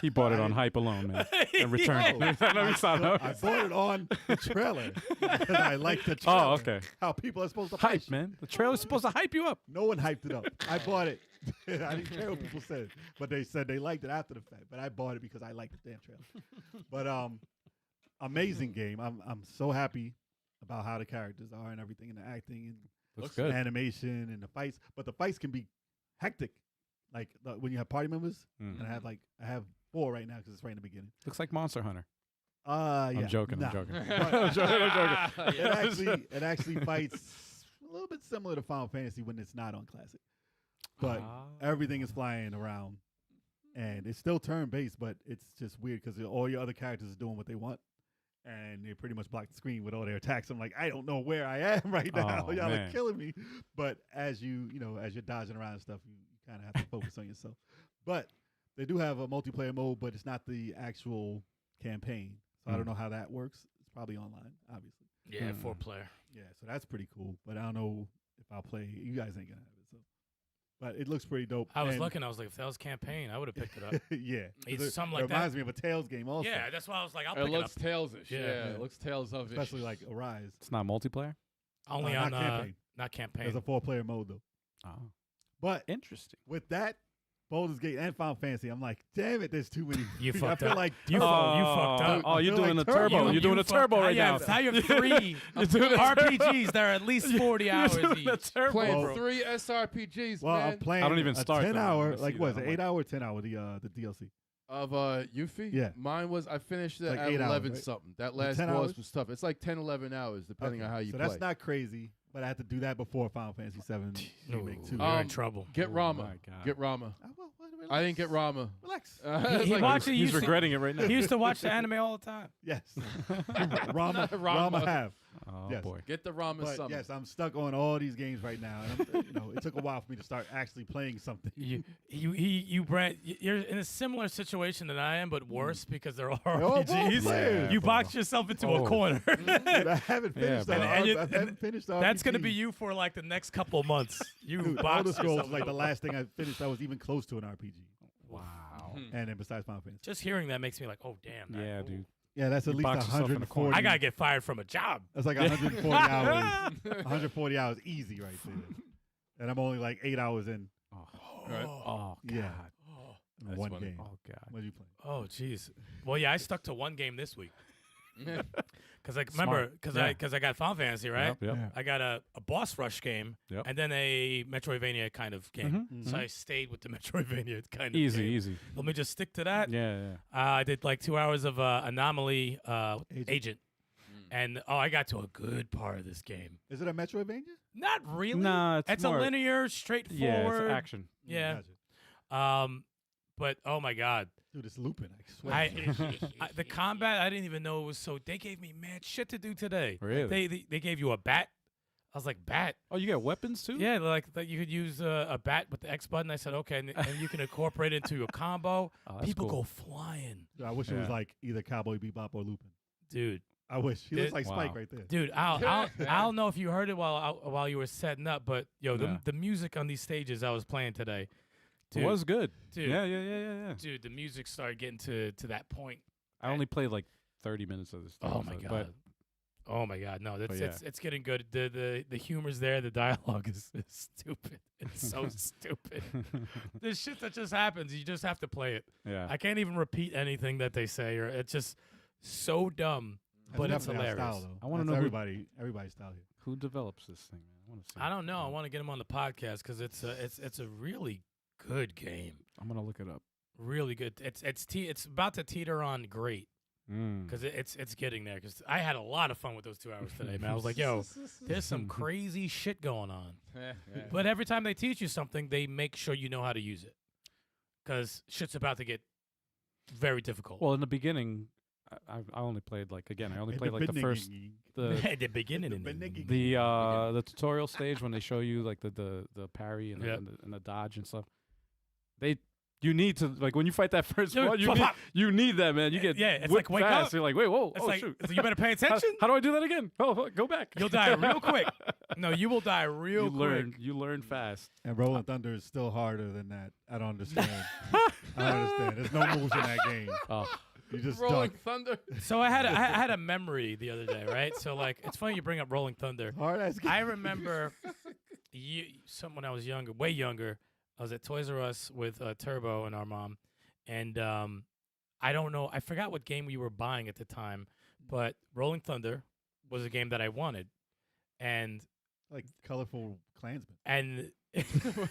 He bought it on hype alone, man, and returned No, it. I know you saw that. I bought it on the trailer because I like the trailer. Oh, okay. How people are supposed to play Hype, shit. man. The trailer's supposed to hype you up. No one hyped it up. I bought it. I didn't care what people said, but they said they liked it after the fact. But I bought it because I liked the damn trailer. But amazing game. I'm so happy about how the characters are and everything, and the acting and Looks the good. animation and the fights. But the fights can be hectic, like when you have party members. Mm. And I have 4 right now because it's right in the beginning. Looks like Monster Hunter. Yeah. I'm joking. Nah. I'm joking. I'm joking. It actually fights a little bit similar to Final Fantasy when it's not on Classic. But everything is flying around, and it's still turn-based, but it's just weird because all your other characters are doing what they want, and they pretty much block the screen with all their attacks. I'm like, I don't know where I am right now. Oh, Y'all are man. killing me. But as you're dodging around and stuff, you kind of have to focus on yourself. But they do have a multiplayer mode, but it's not the actual campaign. So I don't know how that works. It's probably online, obviously. Yeah, 4-player. Yeah, so that's pretty cool. But I don't know if I'll play. You guys ain't gonna have it, so. But it looks pretty dope. I was And- looking. I was like, if that was campaign, I would have picked it up. yeah, It's it, something it like that. reminds me of a Tales game also. Yeah, that's why I was like, I'll It pick it up. looks Tales-ish. Yeah. Yeah, it looks Tales of it. especially like Arise. It's not multiplayer. Only not on campaign. not campaign. There's a 4-player mode though. Oh. But Interesting. with that, Baldur's Gate and Final Fantasy, I'm like, damn it, there's too many. You I fucked feel up. like You fucked up. Oh, you're feel doing like the turbo. turbo. You're doing a turbo right now. Now you have 3 You're doing a RPGs that are at least 40 hours You're doing each. a turbo, Playing bro. 3 SRPGs, well, man. I'm playing I don't even a start them. 10-hour, I see like that. what is it, I'm like- 8 hour or 10 hour, the DLC. Of Yuffie? Yeah. Mine was, I finished it Like at 8 hours, 11 right? something. That last 10 boss hours? was tough. It's like 10, 11 hours, depending Okay, on how you so play. that's not crazy, but I had to do that before Final Fantasy 7 remake too. You're in trouble. Get Oh Rama. my God. Get Rama. Well, I didn't get Rama. Relax. It's He like- watched it. He's used to- regretting it right now. He used to watch the anime all the time. Yes. Rama Rama. have. Oh Yes. boy. Get the Rama But summon. yes, I'm stuck on all these games right now. And it took a while for me to start actually playing something. Brand, you're in a similar situation than I am, but worse because they're all all RPGs. players. You boxed yourself into a Oh. corner. Dude, I haven't finished bro. that. And you- I haven't finished the That's gonna RPG. be you for like the next couple of months. You Dude, Elder boxed Scrolls yourself was like the into- last thing I finished that was even close to an RPG. Wow. And then besides Final Fantasy. Just hearing that makes me like, oh damn. that- Yeah, ooh. dude. Yeah, that's at You least boxed yourself in a corner. 140. I gotta get fired from a job. That's like 140 hours. 140 hours easy right there. And I'm only like 8 hours in. Right. Oh God. Yeah. That's one funny. game. Oh God. What are you playing? Oh jeez. Well, yeah, I stuck to one game this week because I Smart. remember because Yeah. I got Final Fantasy right. Yep, yep. Yeah. I got a boss rush game Yep. and then a Metroidvania kind of game. Mhm, So I stayed with the Metroidvania kind of Easy, game. easy. Let me just stick to that. Yeah, yeah. I did like 2 hours of Anomaly Agent. And I got to a good part of this game. Is it a Metroidvania? Not really. Nah, it's a more- linear, straightforward. Yeah, it's action. Yeah. Gotcha. But oh my god, Dude, it's looping. I swear. the combat I didn't even know it was so. They gave me mad shit to do today. Really? They gave you a bat. I was like bat. Oh, you got weapons too? Yeah, like that you could use a bat with the X button. I said okay, and you can incorporate it into your combo. Oh, that's People cool. go flying, Dude, I wish it was Yeah. like either Cowboy Bebop or Lupin. dude. I wish. He looks like Wow. Spike right there. Dude, I don't know if you heard it while you were setting up, but yo, Yeah. the music on these stages I was playing today, It dude, was good. dude, Yeah. dude, the music started getting to that point. I only played like 30 minutes of this stuff. Oh my but- god. Oh my god, no, that's But yeah. it's getting good. The humor's there, the dialogue is stupid. It's so stupid. There's shit that just happens. You just have to play it. yeah. I can't even repeat anything that they say, or it's just so dumb, That's but it's definitely our hilarious. Style, though. I wanna That's know who- everybody's style here. Who develops this thing, man? I want to see. I don't know. I want to get him on the podcast because it's a really good game. I'm gonna look it up. Really good. It's about to teeter on great because it's getting there. Because I had a lot of fun with those 2 hours today, man. I was like, yo, there's some crazy shit going on. But every time they teach you something, they make sure you know how to use it. Because shit's about to get very difficult. Well, in the beginning, I only played like I only played like the first at the beginning. the tutorial stage when they show you like the parry and, Yeah. and the dodge and stuff. You need to like when you fight that first Dude, one, pop, pop. you need that, man. You get Yeah, it's whipped like, wake fast. up. You're like, wait, whoa, It's oh like, shoot. it's like, you better pay How, attention. how do I do that again? Oh, go back. You'll die real quick. No, you will die real quick. You learn fast. And Rolling Thunder is still harder than that. I don't understand. I don't understand. There's no moves in that game. Oh, You just Rolling duck. Thunder. So I had a memory the other day, right? So like, it's funny you bring up Rolling Thunder. Hard ass game. I remember when I was younger, way younger. I was at Toys R Us with Turbo and our mom, and I don't know. I forgot what game we were buying at the time, but Rolling Thunder was a game that I wanted, and Like colorful Klansmen.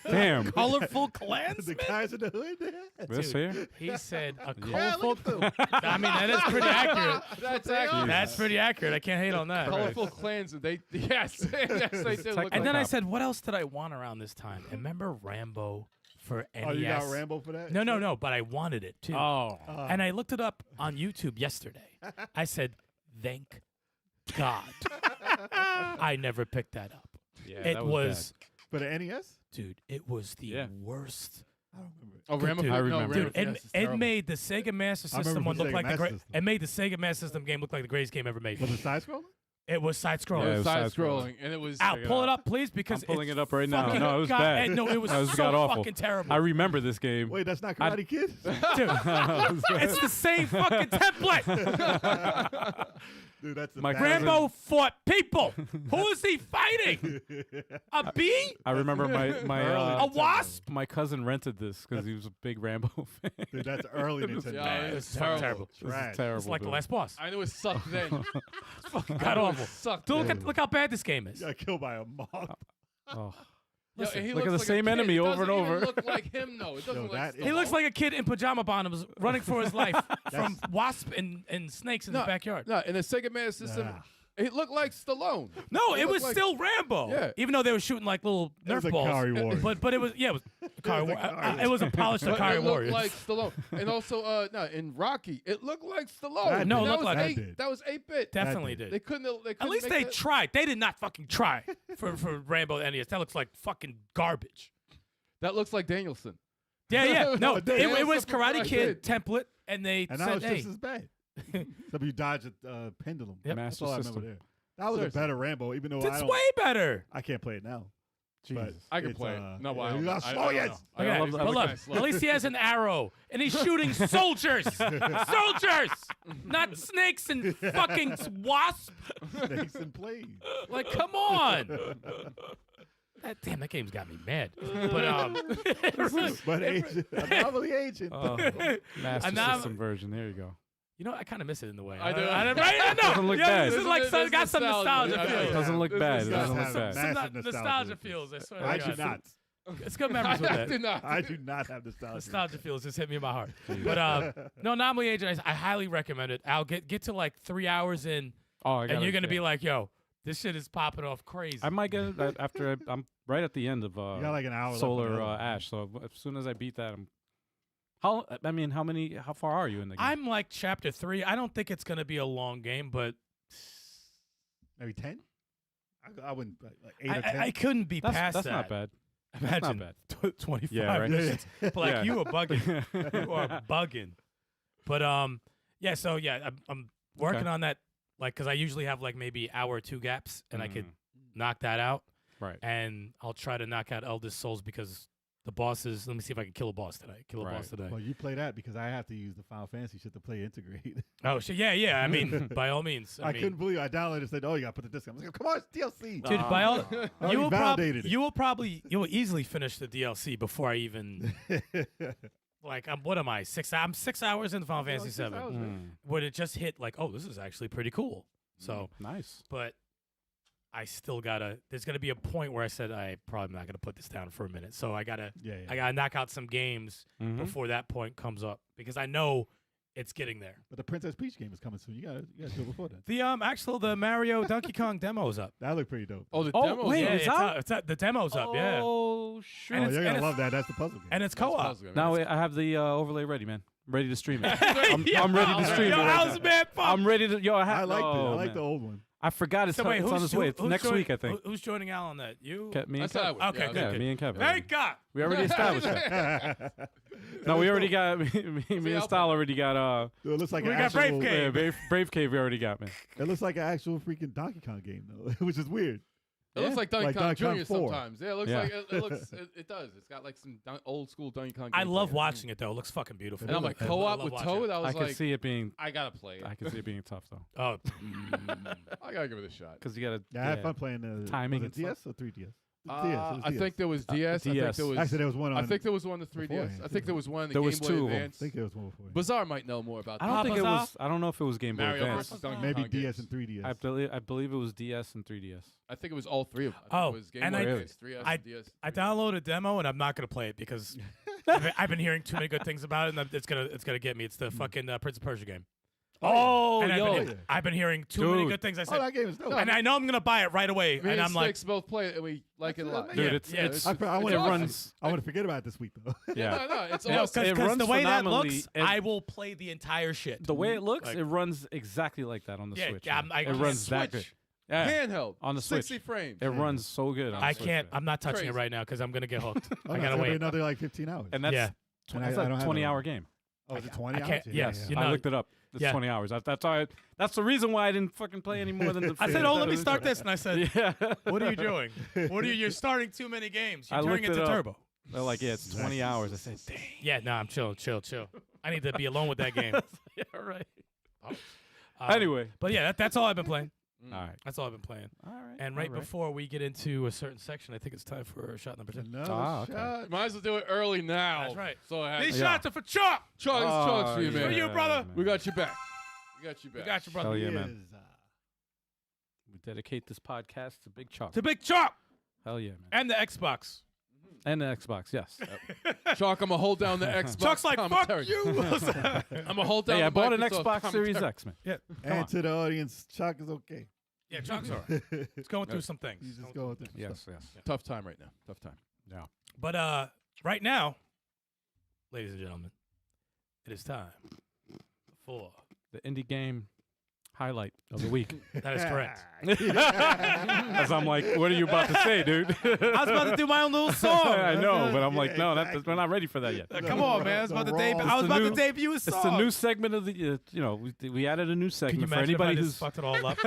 damn. colorful The Klansman. guys in the hood. This Dude, here? He said a Yeah, colorful. look at them. I mean, that is pretty accurate. That's They are. accurate. That's pretty accurate. I can't hate on that. Colorful clans. Yes, yes, they do. Look And then I Capcom. said, what else did I want around this time? And remember Rambo for NES? Oh, you got Rambo for that? No, but I wanted it too. Oh. And I looked it up on YouTube yesterday. I said, thank God I never picked that up. Yeah, It that was, For the NES? dude, it was the Yeah. worst. I don't remember. Oh, Dude, Rambo. dude, no, I remember. Rambo Dude, Fest it, is it terrible. made the Sega Master I remember System one from look Sega like the Master great. System. It made the Sega Master System game look like the greatest game ever made. Was it side scrolling? It was side Yeah, scrolling. it was side side-scrolling. scrolling, and it was. Al, Check it pull it out. up, please, because I'm pulling it's it up right now. fucking- No, it was God, bad. No, it was That was so god-awful. fucking terrible. I remember this game. Wait, that's not I- Karate Kid? Dude, it's the same fucking template. Dude, that's the My best. Rambo fought people. Who is he fighting? A bee? I remember A wasp? my cousin rented this because he was a big Rambo fan. Dude, that's early It was Nintendo. Yeah, It's it's fucking terrible. terrible. This is Trash. terrible. It's like the dude. last boss. I knew it sucked then. It's fucking I god knew it awful. sucked Dude, then. look how bad this game is. Got killed by a moth. Oh. Yo, Listen, and he look at looks the like a same kid. enemy It over and doesn't even over. look like him, though. It doesn't Yo, look that like He looks like a kid in pajama bottoms running for his life from wasp and snakes in his backyard. No, in the Sega Master System, Nah. it looked like Stallone. No, It it was looked like- still Rambo. Yeah. Even though they were shooting like little It was Nerf a balls. Kari Warrior. But it was it was Kari was a War- Kari it was a polished But Kari it looked Warriors. like Stallone. And also, no, in Rocky, it looked like Stallone. That No, it that looked was like- That 8, did. that was 8-bit. Definitely did. did. They couldn't. At least they that. tried. They did not fucking try for Rambo NES. That looks like fucking garbage. That looks like Danielson. Yeah. No, it Danielson was from Karate Karate Kid Kid. template, and they And that said, was hey. just as bad. Except you dodge a pendulum. Yep. That's Master all I System. remember there. That was Seriously. a better Rambo, even though It's way better. I can't play it now. But Jesus. I can it's, play it. No, yeah, I don't you know. got I slow don't yes. know. Look I at don't that. know. But It's look, kinda slow. at least he has an arrow, and he's shooting soldiers. Soldiers, not snakes and fucking wasps. Snakes and plays. Like, come on. Damn, that game's got me mad. But But agent, anomaly agent. Oh, Master Anom- System version. There you go. you know, I kind of miss it in the way. I do. Right? I know. Doesn't look Yeah, bad. This is like There's got some nostalgia nostalgia. feels. It doesn't look This bad. is It doesn't look massive, bad. massive. Some nostalgia nostalgia feels. feels. I swear. I to do God. not. It's good memories with I that. did not. I do not have nostalgia. Nostalgia feels just hit me in my heart. But no, Anomaly Agent, I highly recommend it. I'll get to like 3 hours in, Oh, I and gotta- you're gonna be yeah. like, yo, this shit is popping off crazy. I might get it after I'm right at the end of You got like an hour left Solar on the other one. Ash. So as soon as I beat that, how far are you in the game? I'm like chapter 3. I don't think it's gonna be a long game, but Maybe 10? I wouldn't. Like 8 or 10? I couldn't be past that's that. not bad. Imagine not 25 Yeah, right. missions. But like Yeah. you are bugging. You are bugging. But yeah. So yeah, I'm working Okay. on that. Like, cause I usually have like maybe hour or 2 gaps, and I could Mm. knock that out. Right. And I'll try to knock out Eldest Souls because the bosses. Let me see if I can kill a boss today. Kill a boss Right. today. Well, you play that because I have to use the Final Fantasy shit to play Integrate. Oh shit! Yeah. I mean, by all means. I mean, couldn't believe it. I downloaded it and said, oh, you got to put the disc on. I was like, come on, it's DLC. dude. By all, Oh, you you will validated it. you will easily finish the DLC before I even like. What am I? I'm 6 hours in Final Fantasy 7. Would it just hit like, oh, this is actually pretty cool. So, nice. but I still gotta. There's gonna be a point where I said I probably not gonna put this down for a minute. So I gotta knock out some games Mhm. before that point comes up because I know it's getting there. But the Princess Peach game is coming soon. You gotta do it before then. The Mario Donkey Kong demo's up. That looked pretty dope. Oh, the Oh, demo. wait, Yeah, it's out? It's up. The demo's up. Yeah, Oh, sure. And Oh, it's- you're gonna it's- love that. That's the puzzle game. and it's co-op. Now I have the overlay ready, man. Ready to stream it. I'm Yo, ready to stream it. Yo, right how's now. man fun? I'm ready to. Yo, I liked it. I oh, like the man. old one. I forgot it's, So wait, it's on its way. It's next joining- week, I think. Who's joining Al on that? You? Me and That's how I Kevin. would- Okay, yeah, good, Yeah, good. me and Kevin. Thank God. We already established that. No, we already got me and Style already got Dude, it looks like We an got actual. Brave Cave. Brave Cave. We already got, man. It looks like an actual freaking Donkey Kong game though, which is weird. It looks like Donkey Like Kong Donkey Kong Jr. 4. sometimes. Yeah, it looks Yeah. like it looks. It does. It's got like some old school Donkey Kong. I love gameplay. watching it though. It looks fucking beautiful. And I'm like I co-op love with watching Toad. it. I was I can like, see it being. I gotta play it. I can see it being tough though, Oh, I gotta give it a shot. because you gotta. Yeah, I had fun playing the Timing was it and DS or 3DS. DS. I It was think DS. there was DS. I think DS. there was. Actually, there was one on. I think there was one to 3DS. beforehand, I think too. there was one in the There Game was Boy two of 'em. Advance. I think there was one before. Bazaar might know more about I that. don't think it Bazaar? was. I don't know if it was Game Boy Mario Advance. versus Donkey Maybe Kong DS games. and 3DS. I believe it was DS and 3DS. I think it was all three of them. Oh, it was Game and Boy I- Advance, 3DS, I- DS. I downloaded a demo and I'm not gonna play it because I've been hearing too many good things about it, and it's gonna get me. It's the fucking Prince of Persia game. Oh, And yo. I've been hearing too many Dude. good things. I Oh, said, that game is dope. and I know I'm gonna buy it right away. Me and I'm like, Sticks both play it, and we like it a lot. Dude, Yeah, it's yeah, it's I it want to runs. I want to forget about it this week though. Yeah. No, it's Yeah, awesome. it because runs the way that phenomenally, looks, and- I will play the entire shit. The way it looks, Like- it runs exactly like that on the Yeah, Switch. yeah, man. I it can't runs that good. Switch. Yeah. Handheld On the 60 Switch. frames. It runs so good. On I the Switch, can't. man. I'm not touching Crazy. it right now because I'm gonna get hooked. Oh, I no, gotta it's gonna be wait. another like 15 hours. And that's Yeah. And that's I a don't have 20-hour it. game. Oh, is it 20 I hours? can't- Yeah, yes, yeah. you I know- looked it up. It's Yeah. 20 hours. That's the reason why I didn't fucking play any more than the. I said, "Oh, let me start this," and I said, Yeah. "What are you doing? You're starting too many games. You're I turning looked into it up. turbo." They're like, yeah, it's 20 hours. I said, dang. Yeah, no, I'm chill. I need to be alone with that game. Yeah, right. Anyway. But yeah, that's all I've been playing. All right. That's all I've been playing. All right. And all right before we get into a certain section, I think it's time for shot number 10. Another okay. shot. Might as well do it early now. That's right. So I These Yeah. shots are for Chalk. Chalk's for you, man. For you, brother. We got you back. We got you back. We got you, brother. Hell yeah, He man. is, We dedicate this podcast to Big Chalk. To Big Chalk Hell yeah, man. and the Xbox. And the Xbox, yes. Chalk, I'm going to hold down the Xbox Chalk's like, commentary. fuck you. I'm going to hold down Hey, the I bought an Microsoft Xbox Series commentary. X, man. Yeah. and to the audience, Chalk is okay. Yeah, Chalk's all right. It's going through some things. He's just going through some Yes, stuff. yes. Tough time right now. Tough time. Yeah. But right now, ladies and gentlemen, it is time for... The indie game highlight of the week. That is correct. As I'm like, what are you about to say, dude? I was about to do my own little song. I know, but I'm like, Yeah, no, exactly. we're not ready for that yet. Come on, man. I was about to debut. I was the about to new- debut a song. It's the new segment of the, we added a new Can you segment for imagine if I anybody just who's. fucked it all up?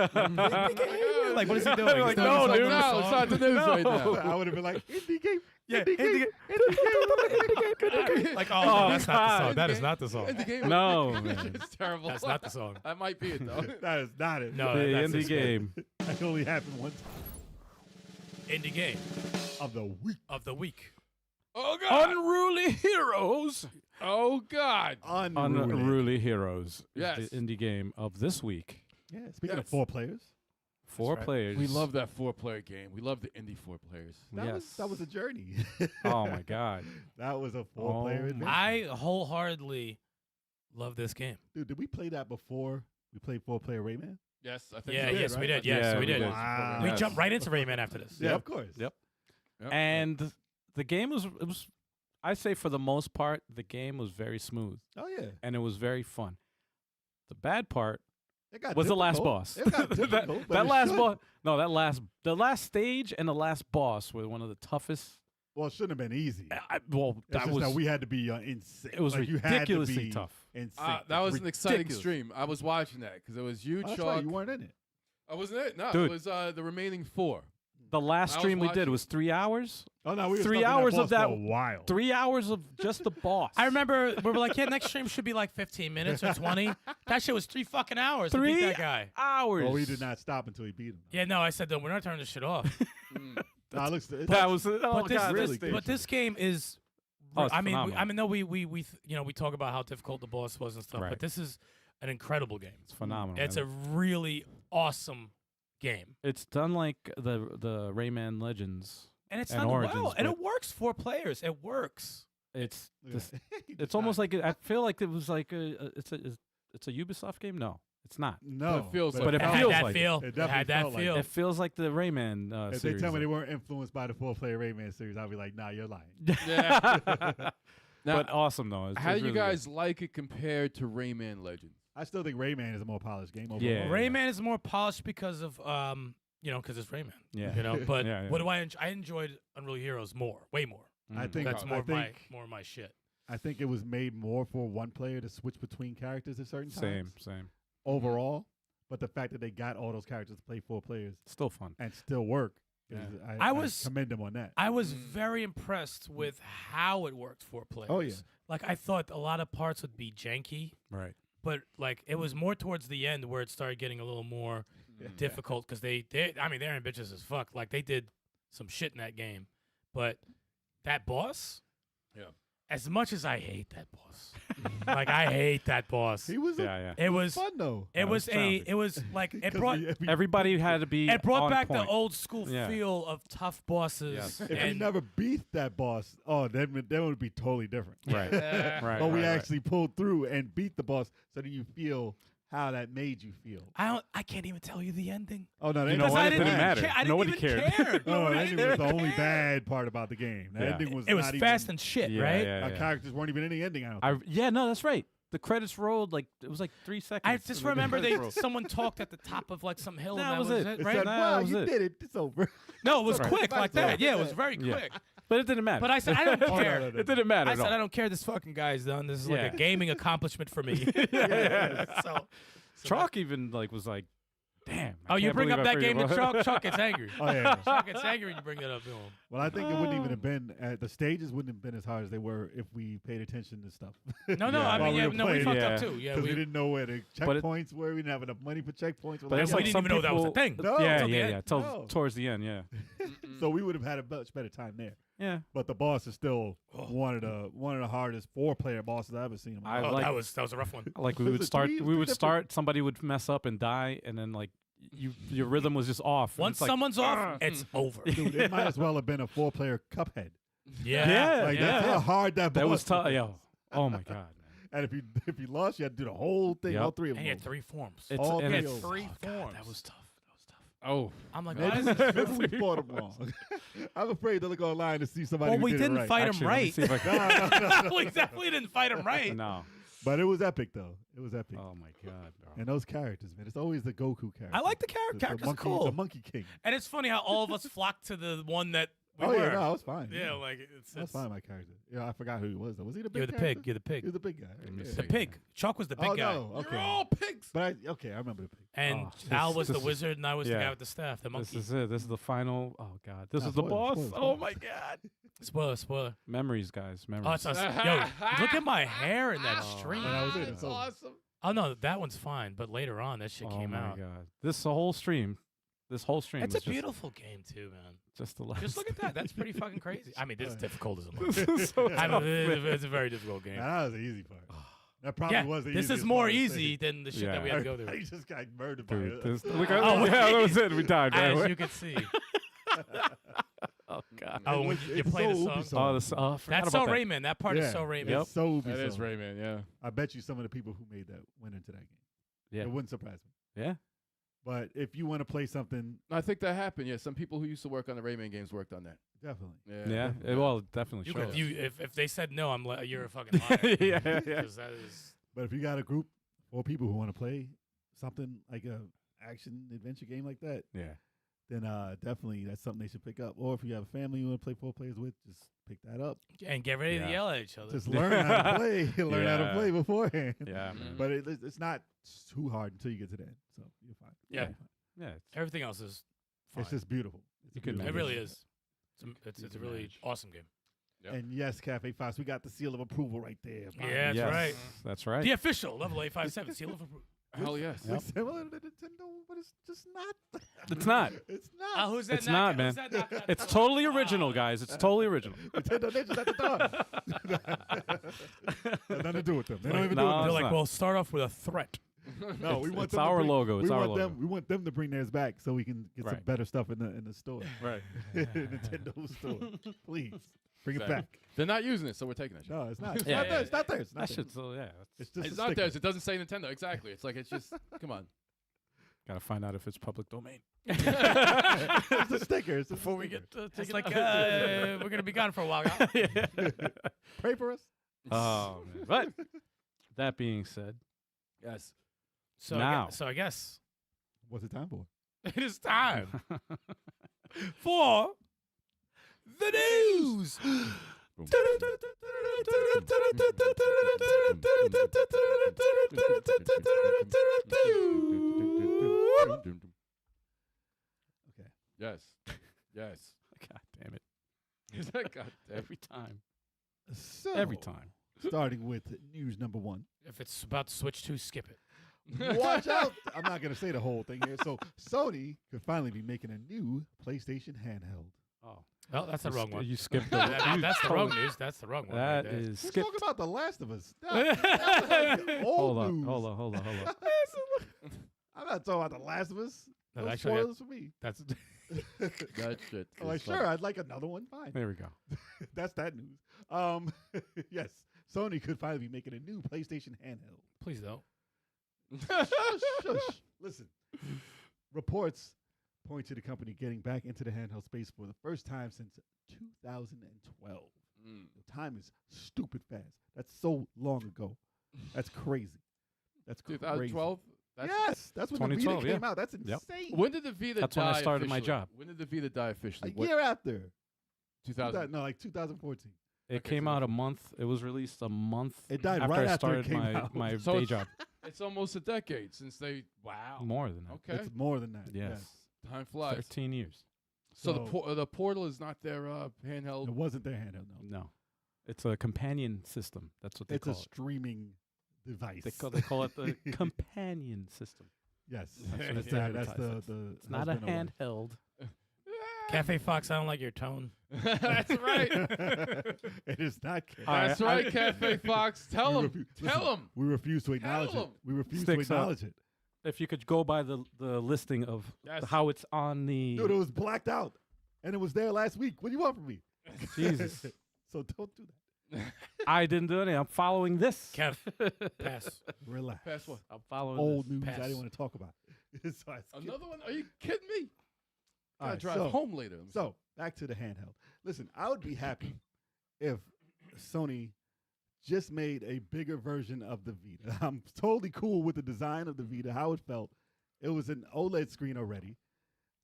Like, what is he doing? Like, He's no, doing dude. something No, with it's the not the song? news right now. I would have been like, indie game. Yeah, indie game. Indie game. Like, Oh, that's not the God. song. That is not the song. The game No, man. It's terrible. That's not the song. That might be it, though. That is not it. No, The that's indie his game. That only happened once Indie game of the week. of the week. Oh, God. Unruly Heroes. Oh, God. Unruly. Unruly Heroes. is Yes. The indie game of this week. Yeah, speaking of Yes. 4 players, 4 right. players. We love that 4-player game. We love the indie 4 players. that was a journey. Oh, my God. That was a 4-player Oh, adventure. I wholeheartedly love this game. Dude, did we play that before we played 4-player Rayman? Yes, I think Yeah, so. yes, right? we did. Yeah, Yes, we we did. did. Wow. We Yes. jumped right into Rayman after this. Yeah, Yep. of course. Yep. Yep. And the game was I say for the most part, the game was very smooth Oh, yeah. and it was very fun. The bad part It got was the last difficult. boss. It got difficult, but that it last should. boss. No, the last stage and the last boss were one of the toughest. Well, it shouldn't have been easy. Well, It's that just was that we had to be insane. it was like, you had to ridiculously be tough. In sync. That was an exciting ridiculous. stream. I was watching that because it was you, Oh, that's Chalk. right. You weren't in it. I wasn't it? No, Dude. it was the remaining 4. The last I was stream we did watching. was 3 hours. Oh no, we were 3 stuck in hours that of boss that- for a while. 3 hours of just the boss. I remember we were like, yeah, next stream should be like 15 minutes or 20. That shit was 3 fucking hours to beat 3 that guy. hours. Well, we did not stop until he beat him. Yeah, no, I said, we're not turning this shit off. Nah, it looks, That was oh but this, God, really this- but this game is. Oh, it's I mean, phenomenal. we talk about how difficult the boss was and stuff, Right. but this is an incredible game. It's phenomenal. It's man. a really awesome game, It's done like the Rayman Legends. and it's And done Origins, well, and but- it works 4 players. It works. It's Look this, at that. He it's did almost not- like I feel like it was like it's a Ubisoft game. No, it's not. no. It feels But like it It had feels that like it. feel. It It definitely had that felt like feel. It feels like the Rayman If series. they tell me they though. weren't influenced by the 4-player Rayman series, I'll be like, nah, you're lying. Yeah. Now, but awesome though. It's, how do it's you really good. guys like it compared to Rayman Legends? I still think Rayman is a more polished game overall. Yeah. Rayman is more polished because of because it's Rayman. Yeah. You know, but Yeah, yeah. what do I enjoyed Unruly Heroes more, way more. I Mm. think That's I more think, more my shit. I think it was made more for one player to switch between characters at certain Same, times same. overall. But the fact that they got all those characters to play 4 players Still fun. and still work, is, Yeah. I was- commend them on that. I was very impressed with how it worked for players. Oh, yeah. Like I thought a lot of parts would be janky, Right. but like it was more towards the end where it started getting a little more Yeah. difficult because they're ambitious as fuck. Like they did some shit in that game, but that boss, Yeah. as much as I hate that boss, like I hate that boss. He was Yeah, yeah. It was fun though. it No, was it's a challenging. it was like it 'Cause brought if we- Everybody had to be. it brought on back point. the old school Yeah. feel of tough bosses. Yes. If we and never beat that boss, then it would be totally different. Right. right. But we right, right. actually pulled through and beat the boss, so that you feel how that made you feel. I can't even tell you the ending. Oh no, You know what? It didn't matter. I didn't Nobody even cared. care. Oh, I that ending didn't was the even only care. bad part about the game. The Yeah. ending was It was not fast even, and shit, Yeah, right? yeah, our yeah. characters weren't even in the ending. I don't think. Yeah, no, that's right. The credits rolled like it was like 3 seconds. I just and the remember credits rolled. someone talked at the top of like some hill. That and that was was it. it, It right? said, Nah, "Wow, that was you it. did it. It's over." No, it was Right. quick like that. Yeah, it was very Yeah. quick. But it didn't matter. But I said I don't Oh, no, care. no, no. it didn't matter. I at said all. I don't care. This fucking guy's done. This is like Yeah. a gaming accomplishment for me. Yeah. So Chalk even like was like, Damn. Oh, you bring up that game to Chuck? Chuck gets angry. Oh yeah. Chuck gets angry when you bring that up to him. Well, I think it wouldn't even have been the stages wouldn't have been as hard as they were if we paid attention to stuff. No, Yeah. I While mean, we were no, we playing. fucked Yeah. up too. Yeah, Because we we didn't know where the But it- checkpoints were. We didn't have enough money for checkpoints. We're But it's we like didn't some even know that was a people- thing. No. Yeah, Till the yeah, end. yeah. Till No. towards the end, yeah. So we would have had a much better time there. Yeah. But the boss is still one of the hardest 4-player bosses I've ever seen. In my I life. Oh, like- that was a rough one. Like we Was would it start, three? we would Different- start. Somebody would mess up and die, and then like your rhythm was just off. and Once it's like, someone's off, it's over. Dude, it might as well have been a 4-player Cuphead. Yeah, Like yeah. that's how hard that that boss was tough. Yo, oh my god, man. And if you lost, you had to do the whole thing, Yep. all three of And them. he had 3 forms. It's All and three it's, of them. Three oh, God, forms. that was tough. Oh, I'm like, Maybe, why is this? maybe we fought him wrong. I'm afraid to look online to see somebody Well, who we did didn't it right. fight him Actually, let me right. see if I can- No. We definitely didn't fight him right. No. But it was epic, though. It was epic. Oh my god, bro. And those characters, man. It's always the Goku character. I like the character. Characters are monkey, cool. The Monkey King. And it's funny how all of us flocked to the one that we Oh, were. yeah, no, I was fine. Yeah, like it's That's fine, my character. Yeah, I forgot who he was, though. Was he the big you're the character? pig. You're the He pig. was the big guy. Let me Yeah. see. The pig. Chuck was the big Oh, guy. no. Okay. you're all pigs. But I remember the pig. And Oh, Al this- was the this is- wizard, and I was the yeah. guy with the staff, the This monkey. is it. This is the final. Oh god, this Nah, is the spoiler, boss. spoiler, Oh spoiler. my god. Spoiler. Memories, guys. Memories. Oh, it's us. Yo, look at my hair in that Oh, stream. When I was in it, That's so- awesome. Oh no, that one's fine. But later on, that shit oh came my out. god. This whole stream. It's It's was a just, beautiful game too, man. Just the last. Just look at that. That's pretty fucking crazy. I mean, this is difficult as a This mother. is so I tough, mean, man. it's a very difficult game. Now, that was the easy part. That probably Yeah, was the this easiest is more part of the easy thing. than the shit that we Yeah. had to go through. He just got murdered by Dude, it. this, look at, Oh, yeah, that was it. We died. Right As away. you can see. Oh god. Oh, when It's- you it's play the so song. Ubisoft. Oh, this, oh, I forgot That's so about that. Rayman. That part is so Rayman. Yep. It's so That is Ubisoft. Rayman, yeah. I bet you some of the people who made that went into that game. Yeah. It wouldn't surprise me. Yeah. But if you want to play something, I think that happened. Yeah, some people who used to work on the Rayman games worked on that. definitely. Yeah. Well, it definitely You shows. could, if they said no, I'm like, you're a fucking liar. Yeah, yeah. 'Cause that is. But if you got a group or people who want to play something like a action adventure game like that, Yeah. then definitely that's something they should pick up. Or if you have a family you want to play 4 players with, just pick that up. And get ready to Yeah. yell at each other. Just learn how to play. Learn how to Yeah. play beforehand. Yeah, man. But it's not too hard until you get to the end. So you're fine. Yeah. You're fine. Yeah. It's, Everything else is fine. It's just beautiful. It's You a can beautiful It really game. is. It's You a can really manage. awesome game. Yep. And yes, Cafe Fox, we got the seal of approval right there. Yeah, that's yes, right. That's right. The official level 857 seal of approval. Hell yes. Yep. They say, well, the Nintendo, but it's just not. It's not. It's not. Who's that? It's not, man. It's totally original, guys. It's totally original. Nintendo Ninja's at the door. Has nothing to do with them. They don't even do No, it. They're it's like, not. well, start off with a threat. No, we want it's them to our bring- logo. It's we our want logo. them. We want them to bring theirs back so we can get some Right. better stuff in the store. Right. Nintendo store, please bring it Exactly. back. They're not using it, so we're taking that shit. No, it's not. It's Yeah, not yeah, theirs. It's not theirs. It's That not theirs. shit's so yeah. It's just It's a not sticker. theirs. It doesn't say Nintendo. Exactly. It's like, it's just, come on. Gotta find out if it's public domain. It's a sticker. It's a Before we sticker. get It's like, we're going to be gone for a while. yeah. Pray for us. Oh man. But that being said, Yes. So, Now. so I guess What's it time for? it is time for the news. Okay. Yes. Yes. God damn it. Is that God damn? Every time. So Every time. starting with news number 1. If it's about to switch to, skip it. Watch out! I'm not gonna say the whole thing here. So Sony could finally be making a new PlayStation handheld. Oh. Oh, that's the wrong one. You skipped the That's the wrong news. That's the wrong one. right That there. is We're skipped. talking about The Last of Us. That's old Hold on. news. Hold on. I'm not talking about The Last of Us. No, No actually, spoilers for me. that's That shit. I'm like, is sure, I'd like another one. Fine. There we go. That's that news. Yes, Sony could finally be making a new PlayStation handheld. please don't. Shush, shush. Listen, reports point to the company getting back into the handheld space for the first time since 2012. Mm. The time is stupid fast. That's so long ago. That's crazy. That's crazy. 2012? Yes, that's when the Vita 2012, came yeah. out. That's Yep. insane. When did the Vita That's die when I started my officially? job. When did the Vita die A officially? year after. 2000. No, like 2014. It Okay, came so out a month. It was released a month. It died after right I after it started came my out. my So day it's- job. It's almost a decade since they. Wow. More than that. Okay. It's more than that. Yes. Time flies. 13 years. So So- the Portal is not their handheld. It wasn't their handheld, no. No, it's a companion system. That's what they It's a call it. streaming device. They call it the companion system. Yes. That's what That's it's the advertised. the It's not a husband or wife. handheld. Cafe Fox, I don't like your tone. That's right. It is not. That's right, Cafe Fox. Tell We him. refu- Tell listen, him. We refuse to acknowledge Tell it. 'em. We refuse Sticks to up. acknowledge it. If you could go by the listing of That's- how it's on the Dude, it was blacked out, and it was there last week. What do you want from me? Jesus. So don't do that. I didn't do anything. I'm following this. Kev, pass. Relax. Pass what? I'm following Old this. news I Pass. didn't want to talk about. So I skipped. Another one? Are you kidding me? All Gotta right, drive so- home later. Let me see. So back to the handheld. Listen, I would be happy if Sony just made a bigger version of the Vita. I'm totally cool with the design of the Vita, how it felt. It was an OLED screen already.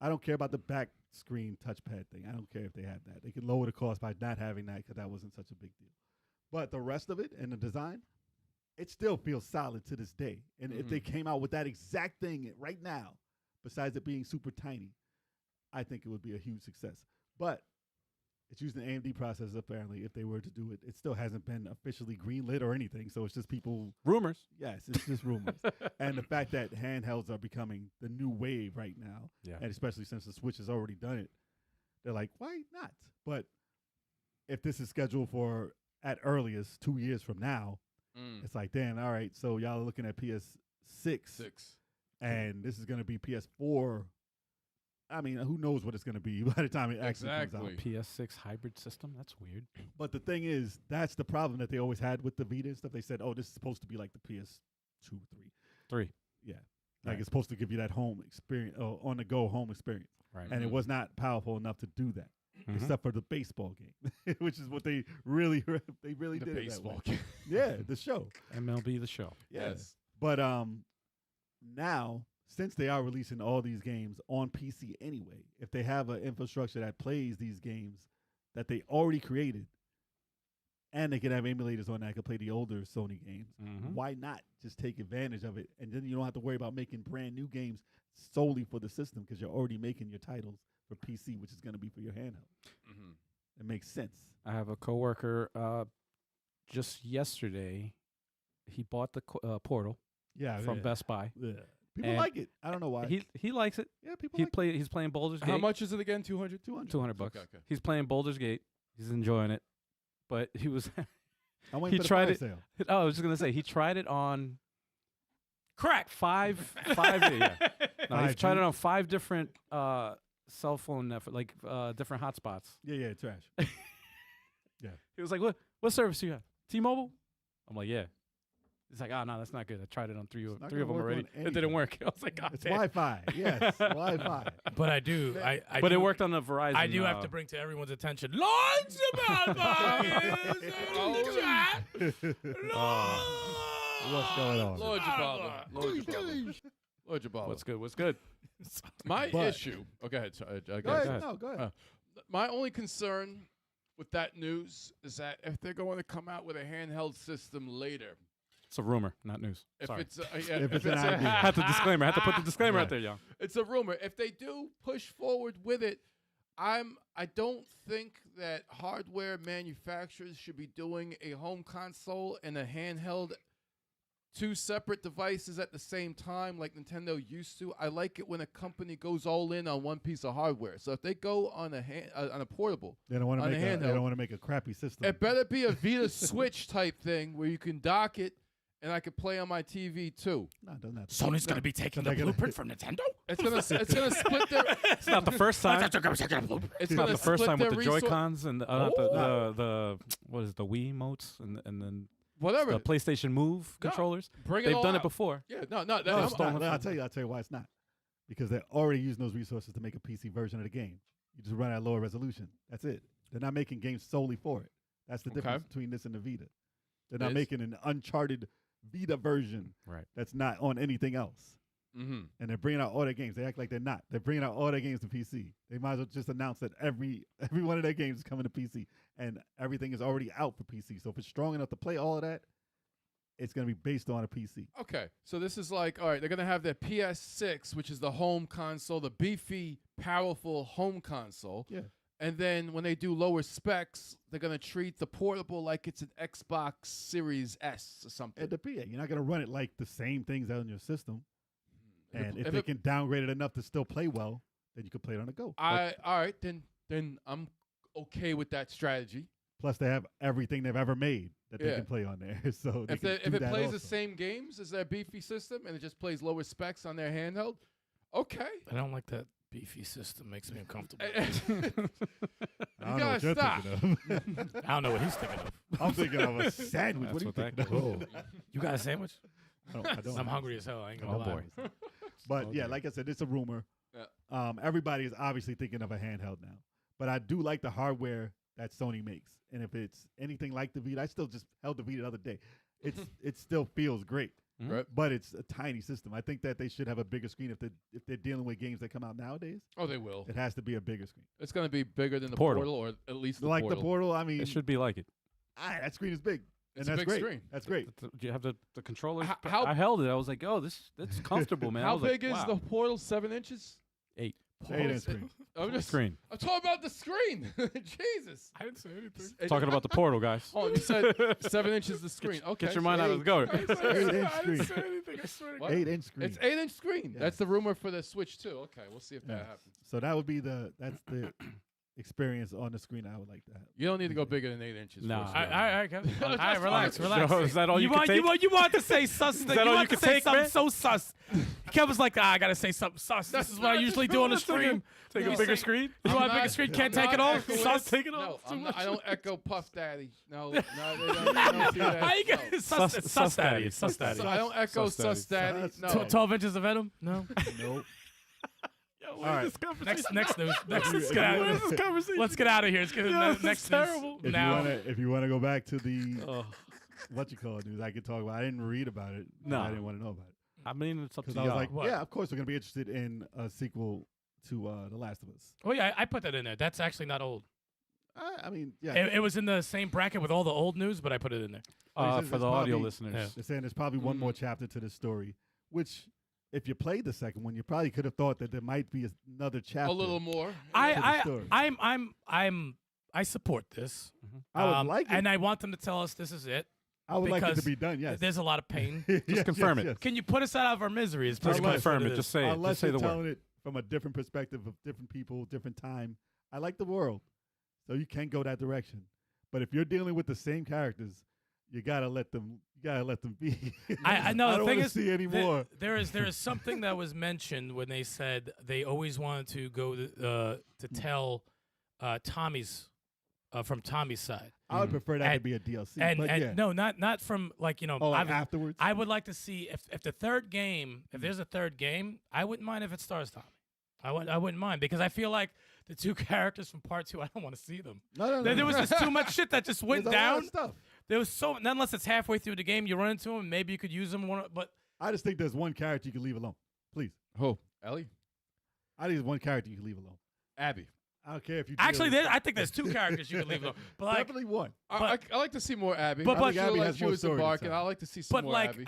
I don't care about the back screen touchpad thing. I don't care if they have that. They can lower the cost by not having that because that wasn't such a big deal. But the rest of it and the design, it still feels solid to this day. And if they came out with that exact thing right now, besides it being super tiny, I think it would be a huge success. But it's using AMD processors apparently. If they were to do it, it still hasn't been officially greenlit or anything. So it's just people. Rumors. Yes, it's just rumors. And the fact that handhelds are becoming the new wave right now, Yeah. and especially since the Switch has already done it, they're like, why not? But if this is scheduled for at earliest 2 years from now, it's like, damn, all right. So y'all are looking at PS6, 6. and this is going to be PS4. I mean, who knows what it's going to be by the time it actually comes out. Exactly. PS6 hybrid system. That's weird. But the thing is, that's the problem that they always had with the Vita and stuff. They said, oh, this is supposed to be like the PS2, 3. 3. Yeah. Like Right. it's supposed to give you that home experience, on the go home experience. Right. And it was not powerful enough to do that, Mhm. except for the baseball game, which is what they really The did. It that baseball way. game. Yeah, the show. MLB the show. Yes. But now, since they are releasing all these games on PC anyway, if they have an infrastructure that plays these games that they already created, and they can have emulators on that can play the older Sony games, Mhm. why not just take advantage of it? And then you don't have to worry about making brand new games solely for the system because you're already making your titles for PC, which is going to be for your handheld. Mm-hmm. It makes sense. I have a coworker. Just yesterday, he bought the Portal Yeah, from Best Buy. Yeah. People And like it. I don't know why. He likes it. yeah, people He like He's playing Baldur's Gate. How much is it again? 200? 200. $200. Okay, okay. He's playing Baldur's Gate. He's enjoying it. But he was. I'm waiting he for the tried fire it- sale. Oh, I was just gonna say he tried it on Crack. five. Yeah. No, he's 5G? tried it on 5 different cell phone different hotspots. Yeah, trash. He was like, "What service do you have? T-Mobile?" I'm like, "Yeah." He's like, "Oh no, that's not good. I tried it on three not of gonna them work already. on It didn't anything. work." I was like, "God It's damn." Wi-Fi. Yes, Wi-Fi. But I do. I But do, it worked on the Verizon. I do have to bring to everyone's attention. Lawrence about What's going on? Lord Jabala. Lord Jabala. Lord Jabala. What's good? What's good? My But- issue. Oh, go ahead. Sorry, I Go ahead. ahead. No, go ahead. My only concern with that news is that if they're going to come out with a handheld system later, It's a rumor, not news. if Sorry. it's a, If it's an idea. I had to disclaimer. I had to put the disclaimer Yeah. out there, y'all. it's a rumor. If they do push forward with it, I don't think that hardware manufacturers should be doing a home console and a handheld, 2 separate devices at the same time like Nintendo used to. I like it when a company goes all in on one piece of hardware. So if they go on a portable, They don't want to on make a a, they handheld. don't want to make a crappy system. it better be a Vita Switch type thing where you can dock it and I can play on my TV too. No, it doesn't have to. Sony's going to be taking the They're gonna- blueprint from Nintendo? It's gonna split their. It's not the first time. It's It's not gonna the first split time with their the Joy Cons and not Oh. the what is it, the Wii motes and then whatever. the PlayStation Move No, controllers. Bring it They've all done out. it before. Yeah, no. No, I'm- it's not. I'll tell you why it's not. Because they're already using those resources to make a PC version of the game. You just run at lower resolution. That's it. They're not making games solely for it. That's the Okay. difference between this and the Vita. They're not Is- making an Uncharted Vita version Right. that's not on anything else. Mm-hmm. and they're bringing out all their games. They act like they're not. They're bringing out all their games to PC. They might as well just announce that every one of their games is coming to PC, and everything is already out for PC. So if it's strong enough to play all of that, it's going to be based on a PC. Okay, so this is like, all right, they're going to have their PS6, which is the home console, the beefy, powerful home console. Yeah. And then when they do lower specs, they're going to treat the portable like it's an Xbox Series S or something. It depends. You're not going to run it like the same things out on your system. And if If they it- can downgrade it enough to still play well, then you can play it on the go. All right, then I'm okay with that strategy. Plus, they have everything they've ever made that they Yeah. can play on there. So they If, can they, do if it that plays also. the same games as their beefy system and it just plays lower specs on their handheld, okay. I don't like that beefy system. Makes me uncomfortable. I don't know gotta what you're stop. thinking of. I don't know what he's thinking of. I'm thinking of a sandwich. What are you That's what thinking that of? You got a sandwich? I don't I'm have hungry as hell. I ain't gonna Oh, lie. boy. But yeah, Okay. like I said, it's a rumor. Yeah. Everybody is obviously thinking of a handheld now. But I do like the hardware that Sony makes. And if it's anything like the Vita, I still just held the Vita the other day. It still feels great. Mhm. Right. But it's a tiny system. I think that they should have a bigger screen if they're dealing with games that come out nowadays. Oh, they will. It has to be a bigger screen. It's going to be bigger than the Portal. portal, or at least the Like portal. the Portal, I mean, It should be like it. that screen is big. It's and a that's big great. screen. That's great. Do you have the controller? How- I held it. I was like, oh, that's comfortable, man. I How was like, big is wow. the portal? 7 inches? 8 8-inch screen. I'm just screen? I'm talking about the screen. Jesus. I didn't say anything. Talking about the portal, guys. Oh, you said 7 inches the screen. Okay. Get your mind out of the gutter. 8-inch screen. anything. I swear to What? 8-inch screen. It's 8-inch screen. Yeah. That's the rumor for the Switch too. Okay, we'll see if that Yeah. happens. So that would be that's the experience on the screen I would like to have. You don't need to go bigger than 8 inches. Nah. for a All screen. right, Kevin. All right, That's relax, fine. relax. So, is that all you can want, take? You want to say sus. that all you want to can say take, something man? so sus. Kevin's like, I got to say something sus. That's This is what I not usually the do on the truth. stream. Take You a bigger say- screen. You I'm want a not- bigger screen? Can't I'm take it not off? echoing- Sus, take it No, off. Too I don't much. echo Puff Daddy. No, they don't see that. How you No. get sus, it's sus daddy? It's sus So daddy. I don't echo Sus Daddy. Sus Daddy. Sus- No. 12 inches of venom? No. Nope. All right. Next news. Next, let's If get you out of wanna- here. Let's get out of here. Let's get Yeah, this next is news. terrible. Now, If you wanna go back to the Oh, what you call it news, I could talk about. I didn't read about it. No. I didn't want to know about it I mean, it's up to because I was y'all. like, What? yeah, of course we're gonna be interested in a sequel to The Last of Us. oh yeah, I put that in there. That's actually not old. I mean, yeah, It was in the same bracket with all the old news, but I put it in there. It's For the audio probably- listeners, Yeah. they're saying there's probably one more chapter to the story, which if you played the second one, you probably could have thought that there might be another chapter. A little more. I story. I support this. I would like it. and I want them to tell us this is it. I would like it to because be done. Yes, There's a lot of pain. Yes, confirm yes, it. yes. Can you put us out of our misery? Is just pretty much confirm what it. is. Just say it. Unless Just say you're the word. telling it from a different perspective of different people, different time. I like the world, so you can go that direction. But if you're dealing with the same characters, you gotta let them. You gotta let them be. I know. I The don't thing wanna is, see any more. there is something that was mentioned when they said they always wanted to go to tell Tommy's from Tommy's side. I would prefer that to And- be a DLC. And but yeah. no, not from like Oh, like afterwards. I would like to see if the third game, if there's a third game, I wouldn't mind if it stars Tommy. I wouldn't mind because I feel like the two characters from part 2, I don't want to see them. no. There was just too much shit that just went There's a lot down. of stuff. There was so unless it's halfway through the game, you run into them, maybe you could use them. But I just think there's one character you can leave alone. Please. Oh, Ellie? I think there's one character you can leave alone. Abby. I don't care if you. actually, deal I think there's 2 characters you could leave alone. But like, definitely one. I like to see more Abby. But- I think but- Abby Abby like has she more was story to embarking. tell. I like to see some but more like, Abby.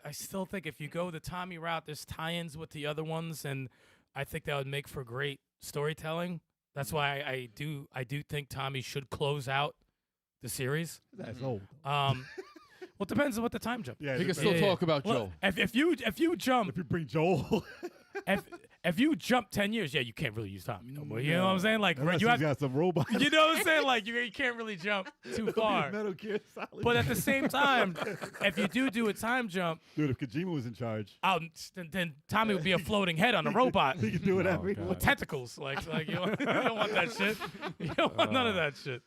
I still think if you go the Tommy route, there's tie-ins with the other ones, and I think that would make for great storytelling. That's why I do think Tommy should close out the series. That's old. Well, it depends on what the time jump. Yeah, he can it still Yeah. talk about Look, Joel. if you jump if you bring Joel, if you jump 10 years, yeah, you can't really use Tommy no more. You know what I'm saying? Like unless you he's have, got some robots. you know what I'm saying? Like you can't really jump too far. Metal Gear Solid. But at the same time, if you do a time jump, dude, if Kojima was in charge, then Tommy would be a floating head on a robot he could do whatever he God. with wants. tentacles. Like you don't want that shit. You don't want none of that shit.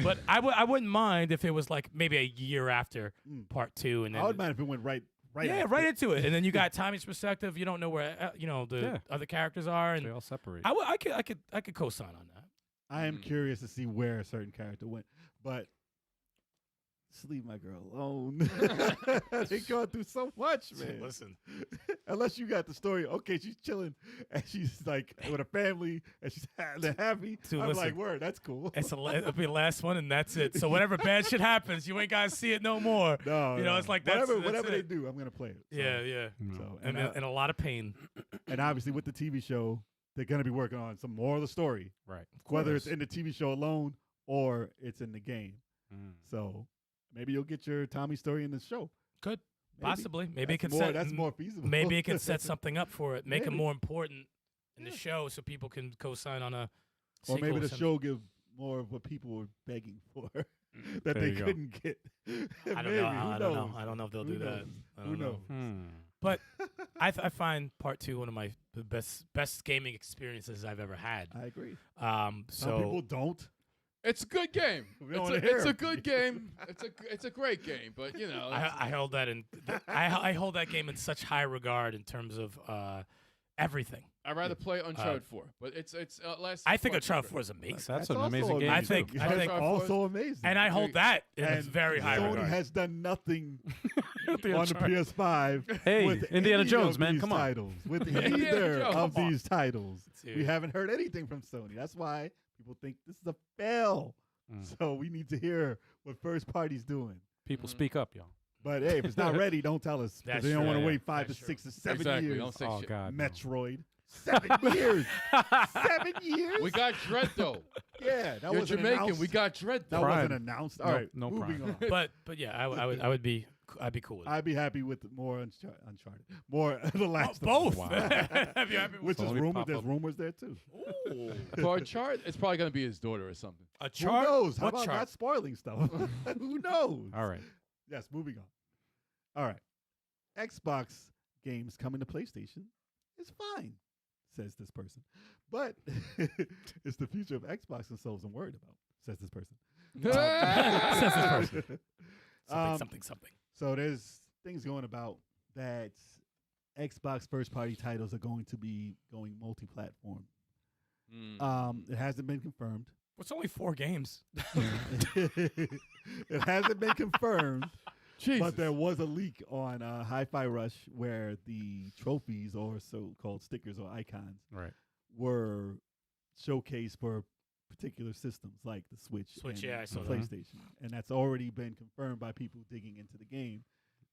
But I wouldn't mind if it was like maybe a year after part 2, and then I would mind if it went right. yeah, after. right into it, and then you got Tommy's perspective. You don't know where the Yeah. other characters are, They and all separate. I could co-sign on that. I am curious to see where a certain character went, but Just leave my girl alone. They going through so much, man. Listen, Unless you got the story, okay, she's chilling and she's like with a family and she's happy. Dude, I'm listen. like, word, that's cool. it'll be the last one, and that's it. So whatever bad shit happens, you ain't gotta see it no more. No, you know, no. it's like that's whatever they it. do, I'm gonna play it. So, Yeah. So, And a lot of pain. and obviously with the TV show, they're gonna be working on some more of the story, Right. whether it's in the TV show alone or it's in the game. Mm. So maybe you'll get your Tommy story in the show. Could Maybe. possibly. Maybe it That's could more, set. that's more feasible. Maybe it could set something up for it. Make it Maybe. more important in the Yeah. show, so people can co-sign on a. Or sequel maybe or the something. show give more of what people were begging for that There they you go. couldn't get. I don't Maybe. know. Who I don't know. knows? I don't know if they'll Who do that. knows? I Who don't know. knows? Hmm. But I find part 2 one of my best gaming experiences I've ever had. I agree. So Some people don't. It's a good game. We don't It's wanna a, hear it's a 'em. good game. It's a great game, but you know, I hold that in. I hold that game in such high regard in terms of everything. I'd rather play Uncharted 4, but it's last. I think Uncharted 4 is amazing. That's an also amazing game. I too. think- Too. I think- That's also amazing. And I hold that in And very high Sony regard. has done nothing The on the Uncharted. PS5 Hey, with Indiana any Jones, of man, these come on. titles. With Indiana either Jones. of these titles. We Dude. haven't heard anything from Sony. That's why people think this is a fail. Mm. So we need to hear what first party's doing. People speak up, y'all. But hey, if it's not ready, don't tell us. Because That's they don't true. want to Yeah, wait 5 that's to true. 6 to 7 exactly. years. Don't say Oh shit. God. no. Metroid. 7 years. 7 years? We got Dread though. yeah, that You're wasn't Jamaican. announced. We got Dread That though. Prime. wasn't announced. All No- right, no moving Prime. on. But yeah, I'd be cool with it. I'd be happy with more Uncharted. More The Last of Both. Us. I'd be happy with Which is Sony rumored. pop There's up. rumors there too. Ooh. For Uncharted, it's probably gonna be his daughter or something. A Who chart? knows? How What about chart? not spoiling stuff? Who knows? All right. Yes, moving on. All right. Xbox games coming to PlayStation is fine, says this person. But it's the future of Xbox themselves I'm worried about, says this person. Says this person. Um, Something. So there's things going about that Xbox first-party titles are going to be going multi-platform. It hasn't been confirmed. It's only 4 games. It hasn't been confirmed, Jesus. but there was a leak on Hi-Fi Rush where the trophies or so-called stickers or icons Right. were showcased for particular systems like the Switch, Switch, and yeah, I the saw that. PlayStation. And that's already been confirmed by people digging into the game,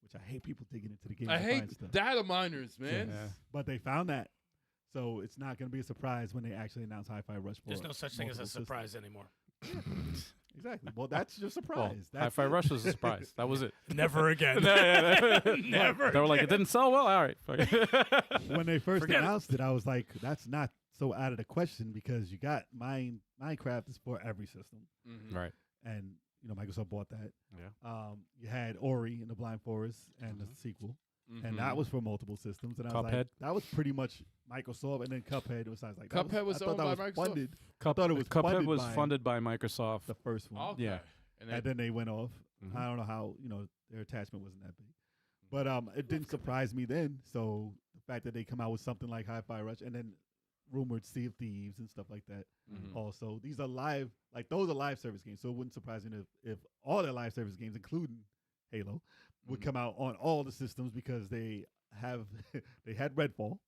which I hate people digging into the game. I to hate find stuff. data miners, man. Yeah. But they found that. So it's not going to be a surprise when they actually announce Hi-Fi Rush. There's for no such thing as a multiple surprise anymore. systems. Exactly. Well, that's your Well, surprise. That's Hi-Fi it. Rush was a surprise. That was it. Never again. Never. They were like, it didn't sell well. All right. fuck it. When they first Forget it. announced it, I was like, that's not so out of the question because you got Minecraft is for every system. Mhm. Right. And, Microsoft bought that. Yeah. You had Ori in the Blind Forest and the sequel. And that Mhm. was for multiple systems. And I was Cuphead? like, that was pretty much Microsoft. And then Cuphead was, I was like, that Cuphead was I thought owned that by was Microsoft? funded. I thought it was Cuphead funded was by funded by Microsoft. the first one. Okay. Yeah. And And then they went off. Mhm. I don't know how, their attachment wasn't that big. But it didn't surprise me then. So the fact that they come out with something like Hi-Fi Rush and then rumored Sea of Thieves and stuff like that. Mhm. Also, these are live, those are live service games. So it wouldn't surprise me if all their live service games, including Halo, would Mhm. come out on all the systems because they have they had Redfall,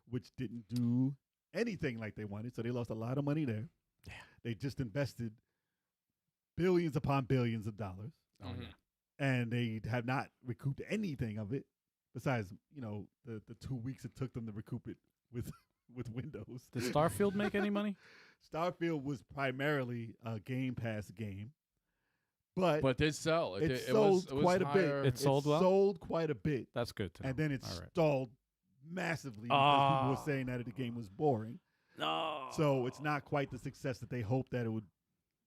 which didn't do anything like they wanted. So they lost a lot of money there. Yeah. They just invested billions upon billions of dollars. Oh, Mhm. yeah. And they have not recouped anything of it besides, the 2 weeks it took them to recoup it with with Windows. Did Starfield make any money? Starfield was primarily a Game Pass game, but But did sell. it did- sold was quite a bit. higher- It sold well? Sold quite a bit, That's good to know. and then it All right. stalled massively because people Oh. were saying that the game was boring. No. So it's not quite the success that they hoped that it would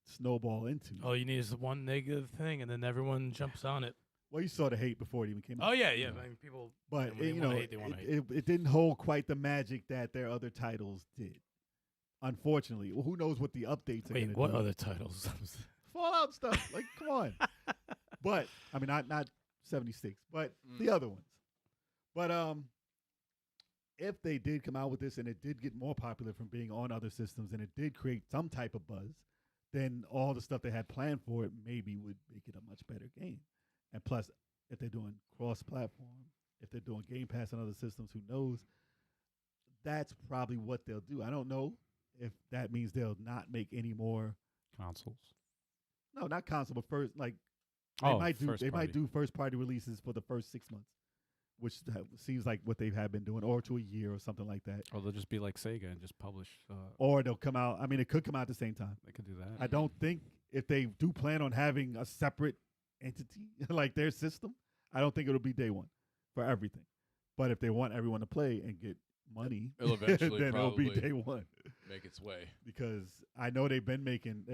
snowball into. All you need is one negative thing, and then everyone jumps on it. Well, you saw the hate before it even came out. Oh yeah. I mean, people. But when they wanna hate, they wanna hate. it didn't hold quite the magic that their other titles did. Unfortunately, well, who knows what the updates are Wait, going to what do? other titles? Fallout stuff? Like, come on. But I mean, not 76, but Mm. the other ones. But if they did come out with this and it did get more popular from being on other systems and it did create some type of buzz, then all the stuff they had planned for it maybe would make it a much better game. And plus, if they're doing cross-platform, if they're doing Game Pass on other systems, who knows? That's probably what they'll do. I don't know if that means they'll not make any more Consoles. No, not console, but first like Oh, they might party. do first party releases for the first 6 months, which seems like what they have been doing, or to a year or something like that. Or they'll just be like Sega and just publish. Or they'll come out. I mean, it could come out at the same time. They could do that. I don't think if they do plan on having a separate entity like their system, I don't think it'll be day one for everything. But if they want everyone to play and get money, It'll eventually then it'll be probably day one. make its way. Because I know they've been making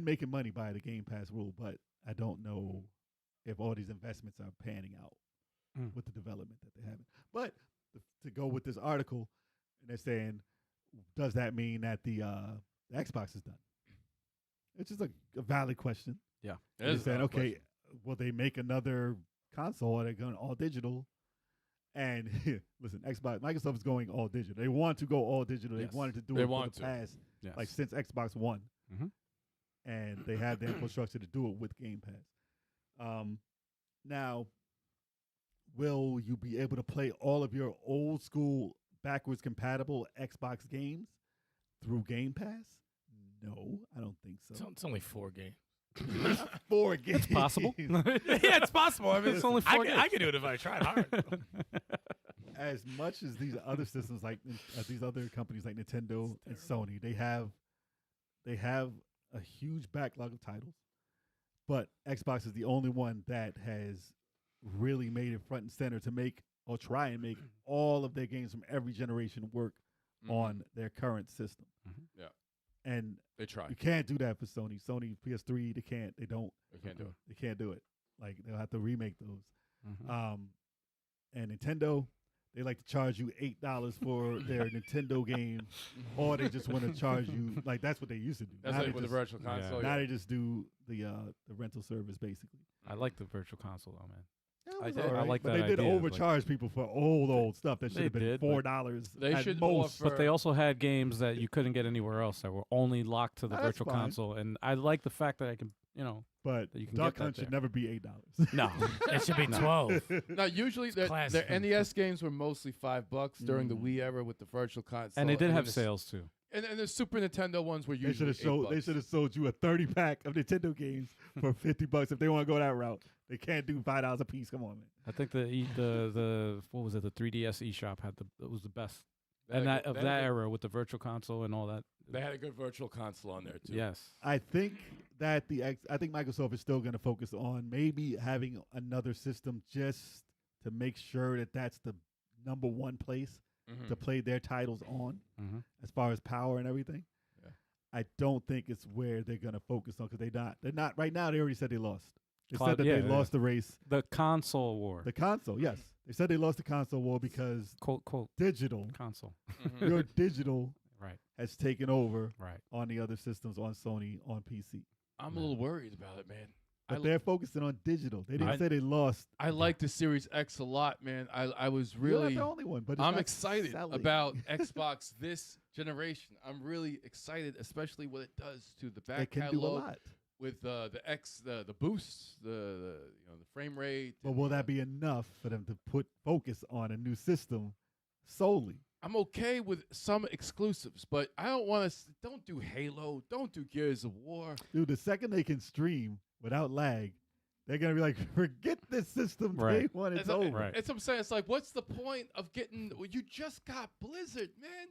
making money by the Game Pass rule, but I don't know if all these investments are panning out with the development that they're having. But to go with this article, and they're saying, does that mean that the Xbox is done? It's just a valid question. Yeah. They're saying, okay, will they make another console? Or are they going all digital? And listen, Microsoft is going all digital. They want to go all digital. Yes. They wanted to do They it for want the to. past, Yes. like since Xbox One. Mhm. And they have the infrastructure to do it with Game Pass. Now, will you be able to play all of your old school backwards compatible Xbox games through Game Pass? No, I don't think so. It's only 4 games. 4 games. It's possible. Yeah, it's possible. I mean, It's only 4 I could do it if I tried hard. As much as these other systems, like these other companies like Nintendo and Sony, they have a huge backlog of titles, but Xbox is the only one that has really made it front and center to make or try and make all of their games from every generation work on their current system. Yeah. And They try. you can't do that for Sony. Sony PS3, they can't do it. They can't do it. Like they'll have to remake those. And Nintendo, they like to charge you $8 for their Nintendo game, or they just want to charge you like that's what they used to do. That's Now like they with the just- virtual console. Now Yeah. they just do the rental service basically. I like the virtual console though, man. It was I all right, like but that they did idea, like- overcharge people for old stuff that should have been did, but $4 They at should most. offer- But they also had games that you couldn't get anywhere else that were only locked to the That's virtual fine. console, and I like the fact that I can, But that you can Duck get that Hunt should there. never be $8. no, It should be 12. Now, usually their classic. NES games were mostly $5 during the Mm. Wii era with the virtual console, and they did then have the- sales too. And the Super Nintendo ones were They usually $8. should have sold you a 30-pack of Nintendo games for $50 if they want to go that route. They can't do $5 a piece. Come on, man. I think the what was it? The 3DS eShop it was the best, They and had that a of good- that era with the virtual console and all that. They had a good virtual console on there too. Yes. I think that I think Microsoft is still going to focus on maybe having another system just to make sure that that's the number one place to play their titles on, as far as power and everything. Yeah. I don't think it's where they're going to focus on because they're not right now. They already said they lost. They Cloud- said that yeah, they yeah. lost the race. The console war. The console, yes, they said they lost the console war because quote digital, console. your digital Right. has taken over Right. on the other systems, on Sony, on PC. I'm a little worried about it, man. But they're focusing on digital. They didn't say they lost. I like the Series X a lot, man. I was You're not really the only one, but it's I'm not excited selling. about Xbox this generation. I'm really excited, especially what it does to the back They can do a catalog lot. with the boosts, the frame rate. But will that be enough for them to put focus on a new system solely? I'm okay with some exclusives, but I don't want to. Don't do Halo. Don't do Gears of War. Dude, the second they can stream without lag, they're gonna be like, forget this system. Right. Day one, it's It's over. Right. It's what I'm saying. It's like, what's the point of getting? Well, you just got Blizzard, man.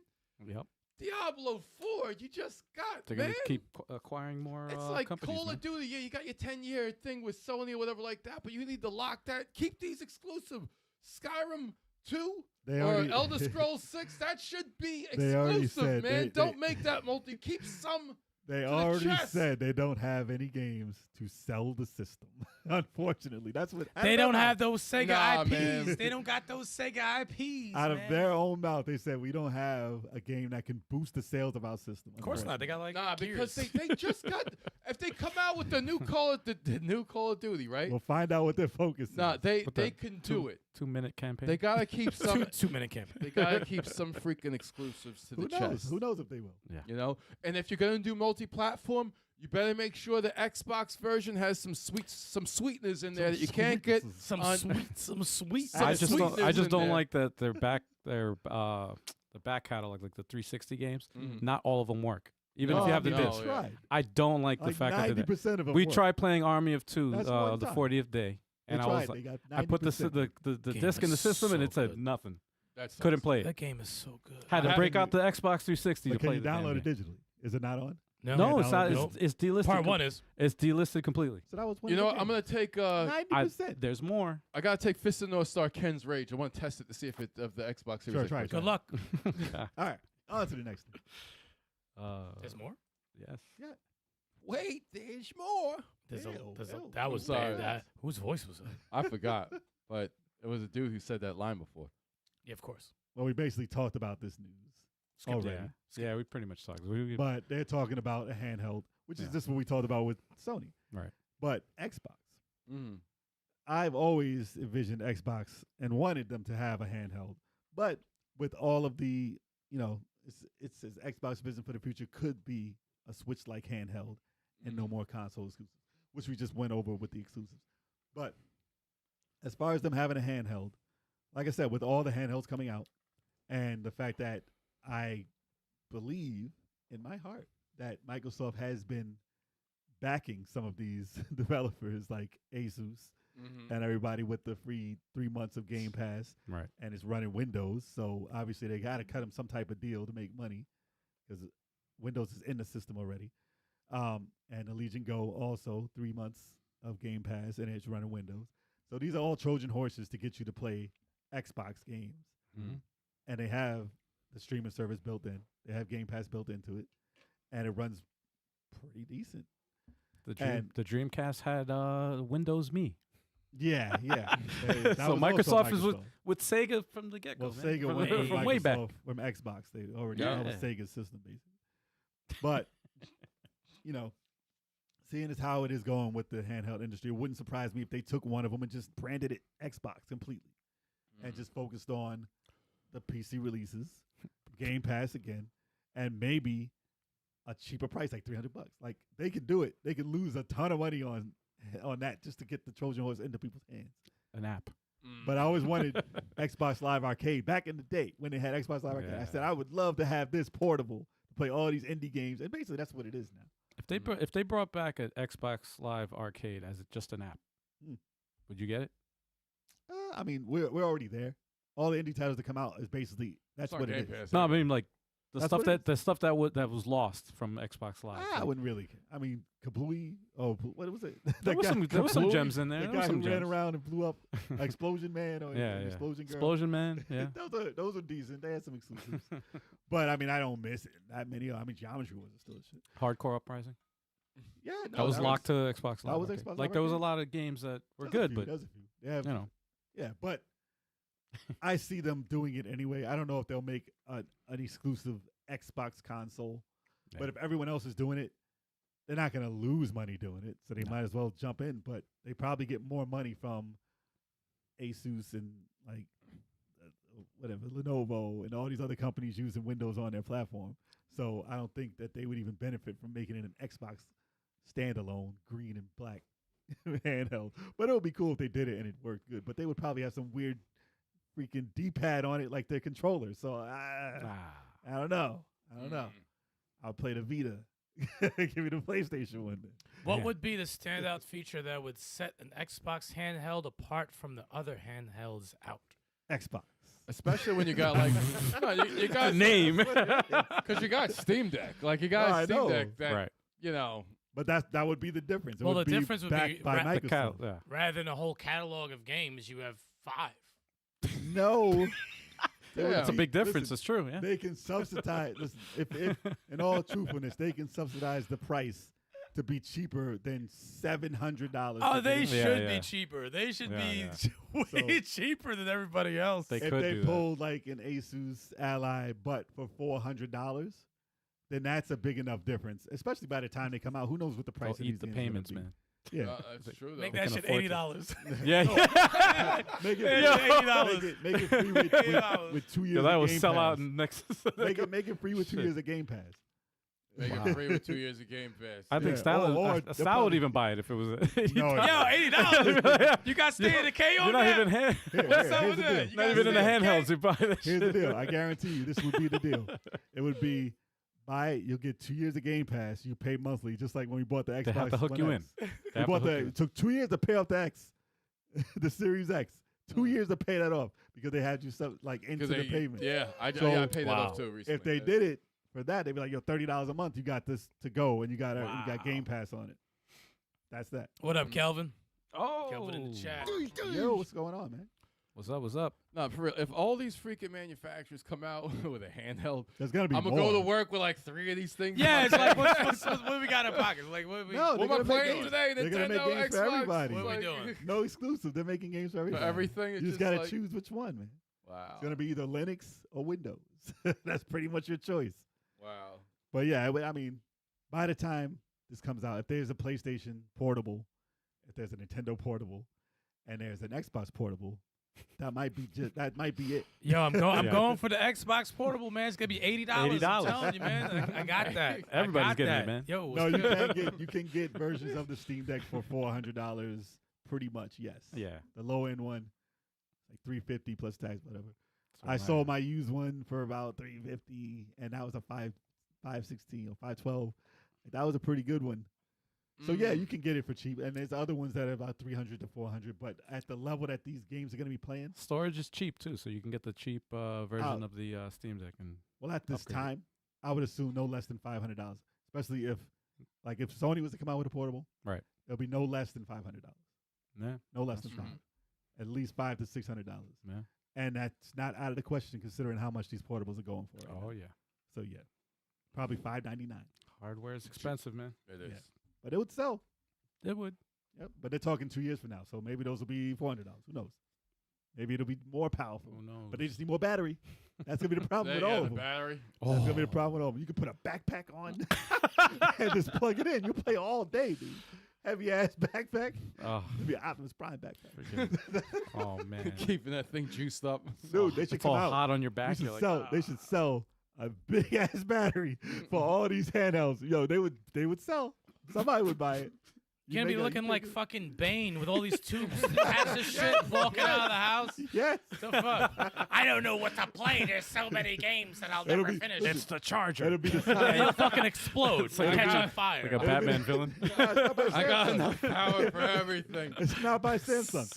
Yep. Diablo 4, you just got, They're man. gonna keep acquiring more. It's like companies, Call man. of Duty. Yeah, you got your 10-year thing with Sony or whatever like that, but you need to lock that. Keep these exclusive. Skyrim 2 They or already- Elder Scrolls 6, that should be They already exclusive, said man. Don't make that multi. Keep some. They the already chest. said they don't have any games to sell the system. Unfortunately, that's what They don't have those Sega Nah, IPs. man. They don't got those Sega IPs. out of man. their own mouth. They said we don't have a game that can boost the sales of our system. Of course not. They got like Nah, because Gears. they just got. If they come out with the new the new Call of Duty, right? We'll find out what their focus Nah, is. they With they the can do it. 2-minute campaign. They gotta keep some. 2-minute campaign. They gotta keep some freaking exclusives to Who the knows? chest. Who knows if they will? You know, and if you're gonna do multi-platform, You better make sure the Xbox version has some sweeteners in there that you can't get. Some on- sweet. Some I just sweeteners in don't there. like that the back catalog, like the 360 games. Mhm. Not all of them work. Even if No, you have the no, disc. yeah. Right. I don't like the Like fact that 90% of them we work. tried playing Army of Two That's the one time. 40th day, They and I tried. was like, They got I put the 90%. the Game disc in the is system, and so it said good. nothing. That sucks. Couldn't play it. That game is so good. Had to I break haven't out the Xbox 360 But to can play you the damn download it game. digitally? Is it not on? No, it's not. Nope. It's delisted. Part 1 is. It's delisted completely. So that was one. You of know the what? I'm games. gonna take. 90%. There's more. I gotta take Fist of North Star Ken's Rage. I want to test it to see if it of the Xbox Series. Sure, X try it, version. Good luck. All right. On to the next thing. There's more. Yes. Wait, there's more. Ew. That was sorry. bad. That whose voice was that? I forgot, but it was a dude who said that line before. Yeah, of course. Well, we basically talked about this news already. Yeah, we pretty much talked. But they're talking about a handheld, which is Yeah. just what we talked about with Sony. Right. But Xbox, Mm. I've always envisioned Xbox and wanted them to have a handheld. But with all of the, it says Xbox vision for the future could be a Switch-like handheld and no more console exclusives, which we just went over with the exclusives. But as far as them having a handheld, like I said, with all the handhelds coming out and the fact that I believe in my heart that Microsoft has been backing some of these developers like Asus Mm-hmm. and everybody with the free 3 months of Game Pass, Right. and it's running Windows. So obviously they got to cut them some type of deal to make money because Windows is in the system already. And the Legion Go also 3 months of Game Pass, and it's running Windows. So these are all Trojan horses to get you to play Xbox games. Mhm. And they have the streaming service built in. They have Game Pass built into it, and it runs pretty decent. The And- Dreamcast had Windows Me. Yeah. That So was also Microsoft is with Sega from the get go. Well, Sega from, went with from way back. Microsoft, from Xbox. They already Yeah. that was Sega's system, basically. But seeing as how it is going with the handheld industry, it wouldn't surprise me if they took one of them and just branded it Xbox completely, and just focused on the PC releases, Game Pass again, and maybe a cheaper price, like $300. Like they could do it. They could lose a ton of money on that just to get the Trojan horse into people's hands. An app. But I always wanted Xbox Live Arcade back in the day when they had Xbox Live Arcade. I said I would love to have this portable to play all these indie games, and basically that's what it is now. If they brought back an Xbox Live Arcade as just an app, would you get it? I mean, we're already there. All the indie titles that come out is basically that's what it is. No, I mean like the That's stuff what it that was lost from Xbox Live. I wouldn't really. I mean, Kablooey. Oh, what was it? There was some Kablooey? gems in there. The There was guy who some ran gems. around and blew up Explosion Man or Yeah. Explosion Girl. Explosion Man. Yeah. those are decent. They had some exclusives, but I mean, I don't miss it that many. I mean, Geometry Wars is still a shit. Hardcore Uprising. Yeah, no, That was locked to Xbox Live. that was Arcade. Xbox Like Live there was a Arcade? lot of games that were There's a good, few, but there's a few. They have, you know, yeah, but I see them doing it anyway. I don't know if they'll make an exclusive Xbox console, Yeah. but if everyone else is doing it, they're not going to lose money doing it, so they might as well jump in. But they probably get more money from Asus and like whatever Lenovo and all these other companies using Windows on their platform. So I don't think that they would even benefit from making it an Xbox standalone green and black handheld. But it would be cool if they did it and it worked good. But they would probably have some weird freaking D-pad on it like their controller. So I don't know. I'll play the Vita. Give me the PlayStation one day. What would be the standout feature that would set an Xbox handheld apart from the other handhelds out? Xbox. Especially when you got like no, you got name. because you got Steam Deck. Like you got No, I a Steam know. Deck that Right. you know. But that would be the difference. It Well, would the be difference would backed be by the Microsoft. Yeah. Rather than a whole catalog of games, you have 5. No. That's a big difference. Listen, It's true. Yeah. They can subsidize. Listen, if in all truthfulness, they can subsidize the price to be cheaper than $700. Oh, to they get it. should yeah. be cheaper. They should Yeah, be way cheaper than everybody else. They If could they do that. pulled like an Asus Ally, but for $400, then that's a big enough difference. Especially by the time they come out, who knows what the price They'll of eat these the games are gonna payments, be. man. Yeah, That's true though. Make They that can shit afford to. $80. Yeah. make $80. it make it free with 2 years. Yeah, that of was Game sell Pass. out next. Make it free with 2 years of Game Pass. Make it free with 2 years of Game Pass. I think Yeah. Style Or Style would even buy it if it was. No, Yo, $80. You got State of Decay on You're not that? even hand. What's up here's with the that? deal. You Not got even in the State of Decay? handhelds, you buy that Here's the shit. deal. I guarantee you, this would be the deal. It would be buy it. You'll get 2 years of Game Pass. You pay monthly, just like when we bought the Xbox. They have to hook One you X. in. We bought it took 2 years to pay off the X, the Series X. 2 years to pay that off because they had you like into the payment. Yeah, I So- paid that off too recently. If they did it for that, they'd be like, "Yo, $30 a month. You got this to go, and you got Game Pass on it." That's that. What up, Kelvin? Oh, Kelvin in the chat. Yo, what's going on, man? What's up? What's up? No, for real. If all these freaking manufacturers come out with a handheld, There's gonna be I'm gonna more. go to work with like 3 of these things. Yeah, it's like, what we got in pockets? Like, what we, No, What am I they're gonna make playing games. today? They're gonna make Nintendo, games for Xbox. everybody. What are we Like, doing? No exclusive. They're making games for For everybody. everything. It's You just gotta like, choose which one, man. Wow. It's gonna be either Linux or Windows. That's pretty much your choice. Wow. But yeah, I mean, by the time this comes out, if there's a PlayStation portable, if there's a Nintendo portable, and there's an Xbox portable, that might be it. Yo, I'm going for the Xbox portable, man. It's gonna be $80. I'm $80. telling you, man. I got that. Everybody's I got getting it, that. man. Yo, No, you can get versions of the Steam Deck for $400, pretty much. Yes. Yeah. The low end one, like $350 plus tax, whatever. So I sold my used one for about $350, and that was a 516 or 512. That was a pretty good one. So yeah, you can get it for cheap, and there's other ones that are about $300 to $400. But at the level that these games are going to be playing, Storage is cheap too, so you can get the cheap version of the Steam Deck. And well, at this upgrade it. time, I would assume no less than $500. Especially if Sony was to come out with a portable, Right. It'll be no less than $500. yeah, No less than That's five. At least $500 to $600. yeah. And that's not out of the question considering how much these portables are going for. Right Oh now. yeah. So yeah, probably $599. Hardware is expensive, man. It is. Yeah. But it would sell. It would. Yep. But they're talking 2 years from now, so maybe those will be $400. Who knows? Maybe it'll be more powerful. Who knows? But they just need more battery. That's gonna be the problem There with you all go, of the them. battery. That's gonna be the problem with all of them. You can put a backpack on and just plug it in. You'll play all day, dude. Heavy ass backpack. Oh, It'll be an Optimus Prime backpack. freaking- oh man. Keeping that thing juiced up. Dude, they should It's come all out. hot on your back. They You're should like, sell. They should sell a big ass battery for all these handhelds. Yo, they would sell. Somebody would buy it. You're gonna be looking like fucking Bane with all these tubes, hats of shit, walking out of the house. Yes. The fuck? I don't know what to play. There's so many games that I'll It'll never be- finish. It's the charger. It'll be the Yeah, you'll size. fucking explode. It's like catch a- on fire. like a Batman villain. I got enough power for everything. It's not by Samsung.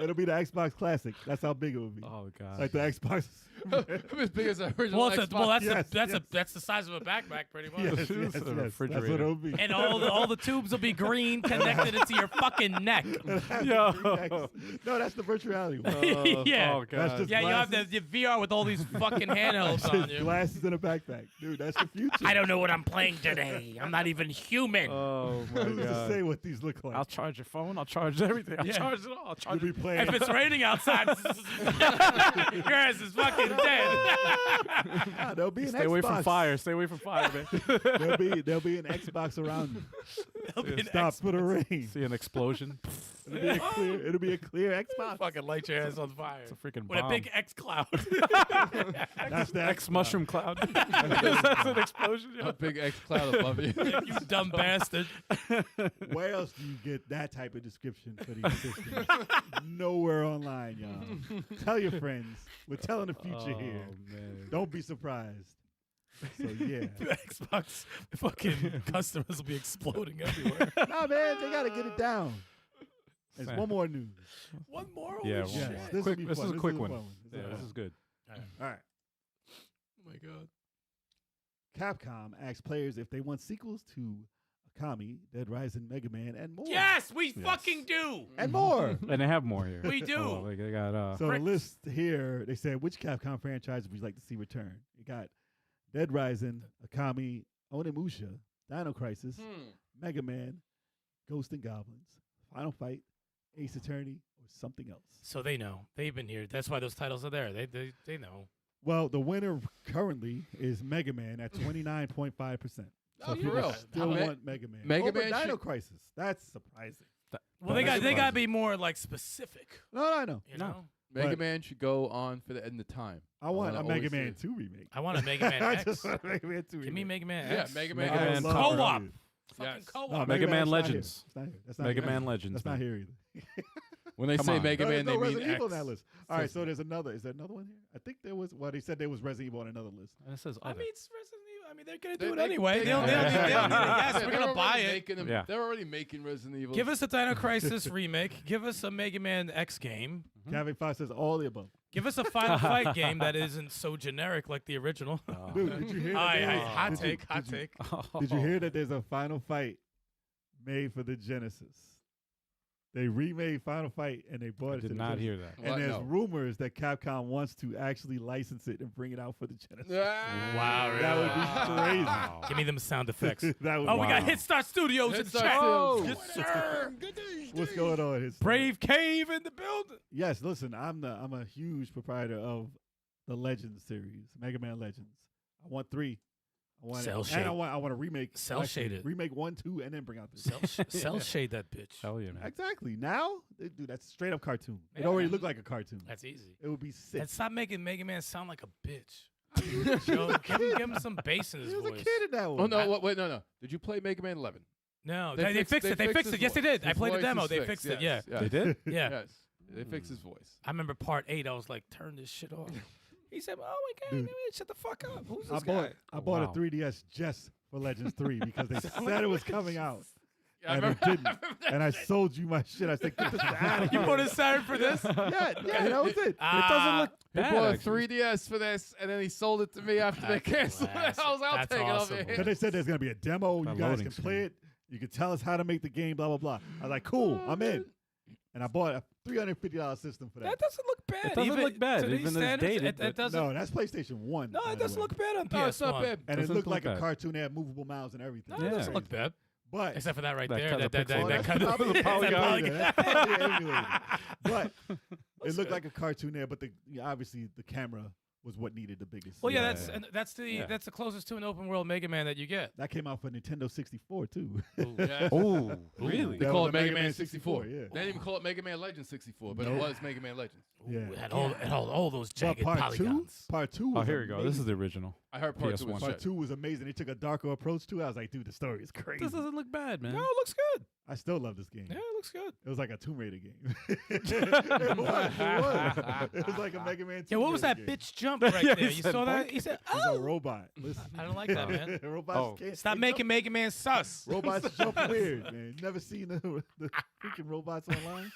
It'll be the Xbox Classic. That's how big it would be. Oh god. Like the Xbox. As big as the original Well, Xbox. that's the size of a backpack, pretty much. Yes, It's yes, a yes. That's what refrigerator. it'll be. And all the tubes will be green, connected into your fucking neck. Yo. No, that's the virtual reality one. Yeah. Oh god. That's just- Yeah, you have glasses. the VR with all these fucking handhelds on Just you. glasses in a backpack. Dude, that's the future. I don't know what I'm playing today. I'm not even human. Oh my Who's to god. say what these look like? I'll charge your phone. I'll charge everything. I'll Yeah. charge it all. I'll You'll charge be playing. If it's raining outside, your ass is fucking dead. Nah, there'll be an Stay away from Xbox. fire. Stay away from fire, man. There'll be an Xbox around you. There'll be an Stop for the rain. See an explosion. It'll be a clear Xbox. fucking light your ass on fire. It's a freaking With a bomb. big X cloud. That's the X Xbox. mushroom cloud. That's an explosion. A Yo. big X cloud above you. You dumb bastard. Where else do you get that type of description for these systems? Nowhere online, y'all. Tell your friends. We're telling the future here. Oh, man. Don't be surprised. So yeah. Xbox fucking customers will be exploding everywhere. Nah, man, they gotta get it down. There's Sam. one more news. One more? Yeah, Holy one shit. more. This, Quick- will be this fun. is a quick one. fun Yeah, this is good. All right. Oh my god. Capcom asks players if they want sequels to Okami, Dead Rising, Mega Man, and more. Yes, we fucking do. And more. And they have more here. We do. Oh, like they got So the Pricks. list here, they said, which Capcom franchise would you like to see return? You got Dead Rising, Okami, Onimusha, Dino Crisis, Mega Man, Ghost and Goblins, Final Fight, Ace Attorney, or something else. So they know. They've been here. That's why those titles are there. They know. Well, the winner currently is Mega Man at 29.5%. So Oh, for people real? still Me- want Mega Man. Mega Over Man Dino should- Crisis. That's surprising. Well, That they is got to be more like specific. No, I know. You No. know. Mega Man should go on for the end of time. I want a wanna Mega always see Man it. 2 remake. I want a Mega Man I X. just want a Mega Man 2 remake. Give me Mega Man Yeah, X. Mega Mega Man. I Man love co-op. it. Fucking Yes. co-op. No, Mega Man Man's not here. Legends. It's not here. That's not Mega here. Man Legends. That's not man. here either. When they Come say on. Mega No, Man, there's they no mean Resident Evil on X. that list. All right, so there's another. Is there another one here? I think there was. Well, they said there was Resident Evil on another list. And it says I other. mean, it's Resident Evil. I mean, they're gonna They- do it they- anyway. they- They'll need a yes. We're They're gonna buy already it. making them- Yeah. They're already making Resident Evil. Give us a Dino Crisis remake. Give us a Mega Man X game. Kevin Fox says all the above. Give us a Final Fight game that isn't so generic like the original. Oh. Dude, did you hear that? Aye, there aye, was- hot did you- take, hot did you- take. Did you hear that there's a Final Fight made for the Genesis? They remade Final Fight and they brought I it to did the not Genesis. hear that. What? And there's No. rumors that Capcom wants to actually license it and bring it out for the Genesis. Wow, That would really? be Wow. Give me them sound effects. That would Oh, be we got Wow. Hit Star Studios in the Hit chat. Star Studios. Yes, sir. What's going on? It's- Brave Cave in the building. Yes, listen, I'm a huge proprietor of the Legends series, Mega Man Legends. I want 3. I want Cell and shade. I want to remake. Cell actually, shaded. Remake 1, 2, and then bring out 3. Cell shade that bitch. Hell yeah, man. Exactly. Now, dude, that's straight up cartoon. It Yeah. already looked like a cartoon. That's easy. It would be sick. And stop making Mega Man sound like a bitch. Yo, give him some bass in his He was a voice. kid in that one. Oh no! Wait, no. Did you play Mega Man 11? No, They they fixed fixed- it. They they fixed fixed it. Yes, they his did. I voice. played the His demo. voice They is fixed fixed, it. Yeah. yes, They did? Yeah. Yes, they fixed his voice. I remember part 8. I was like, turn this shit off. He said, oh my God, Dude. man, shut the fuck up. Who's I this bought guy? I bought Wow. a 3DS just for Legends 3 because they said it was coming out. Yeah, I And it remember- didn't. And I sold you my shit. I said, get this out of You here. bought a Saturn for this? Yeah, that was it. It doesn't look He bad. bought a actually. 3DS for this, and then he sold it to me after they canceled it. I was, I'll That's take awesome. it Because off they said there's gonna be a demo. That You guys loading can play screen. it. You can tell us how to make the game. Blah blah blah. I was like, cool, I'm in. And I bought a $350 system for that. That doesn't look bad. It doesn't Even look bad, to these even though it's standards, dated, It but- doesn't. No, that's PlayStation 1. No, by it the doesn't way. look bad on PS1. No, it's not bad. And it Doesn't looked look like a bad. cartoon. They had movable mouths and everything. No, it Yeah. doesn't look bad. But Except for that right That there. kind of That pixel. that's kind of probably that polygon. polygon. That's probably emulated. But it looked like a cartoon there. But obviously the camera was what needed the biggest. Well, yeah, Yeah, that's yeah. and that's the Yeah. that's the closest to an open world Mega Man that you get. That came out for Nintendo 64 too. Yeah. Oh, really? They That call was it a Mega Man 64. yeah. They didn't even call it Mega Man Legends 64, but Nope. it was Mega Man Legends. Yeah. Ooh, it had all those But jagged part polygons. Part 2 Oh, was here we go. This is amazing. the original. I heard part 2 was PS1. Part shit. 2 was amazing. They took a darker approach to it. I was like, dude, the story is crazy. This doesn't look bad, man. No, it looks good. I still love this game. Yeah, it looks good. It was like a Tomb Raider game. It was. It was like a Mega Man 2. Yeah, what was that bitch jump right Yeah, there? he You said saw that? bunk. He said, It was a "Oh, robot. Listen. I don't like that, man. Robots Oh. can't. Stop they making jump- Mega Man sus." robots jump weird, man. You never seen the freaking robots online?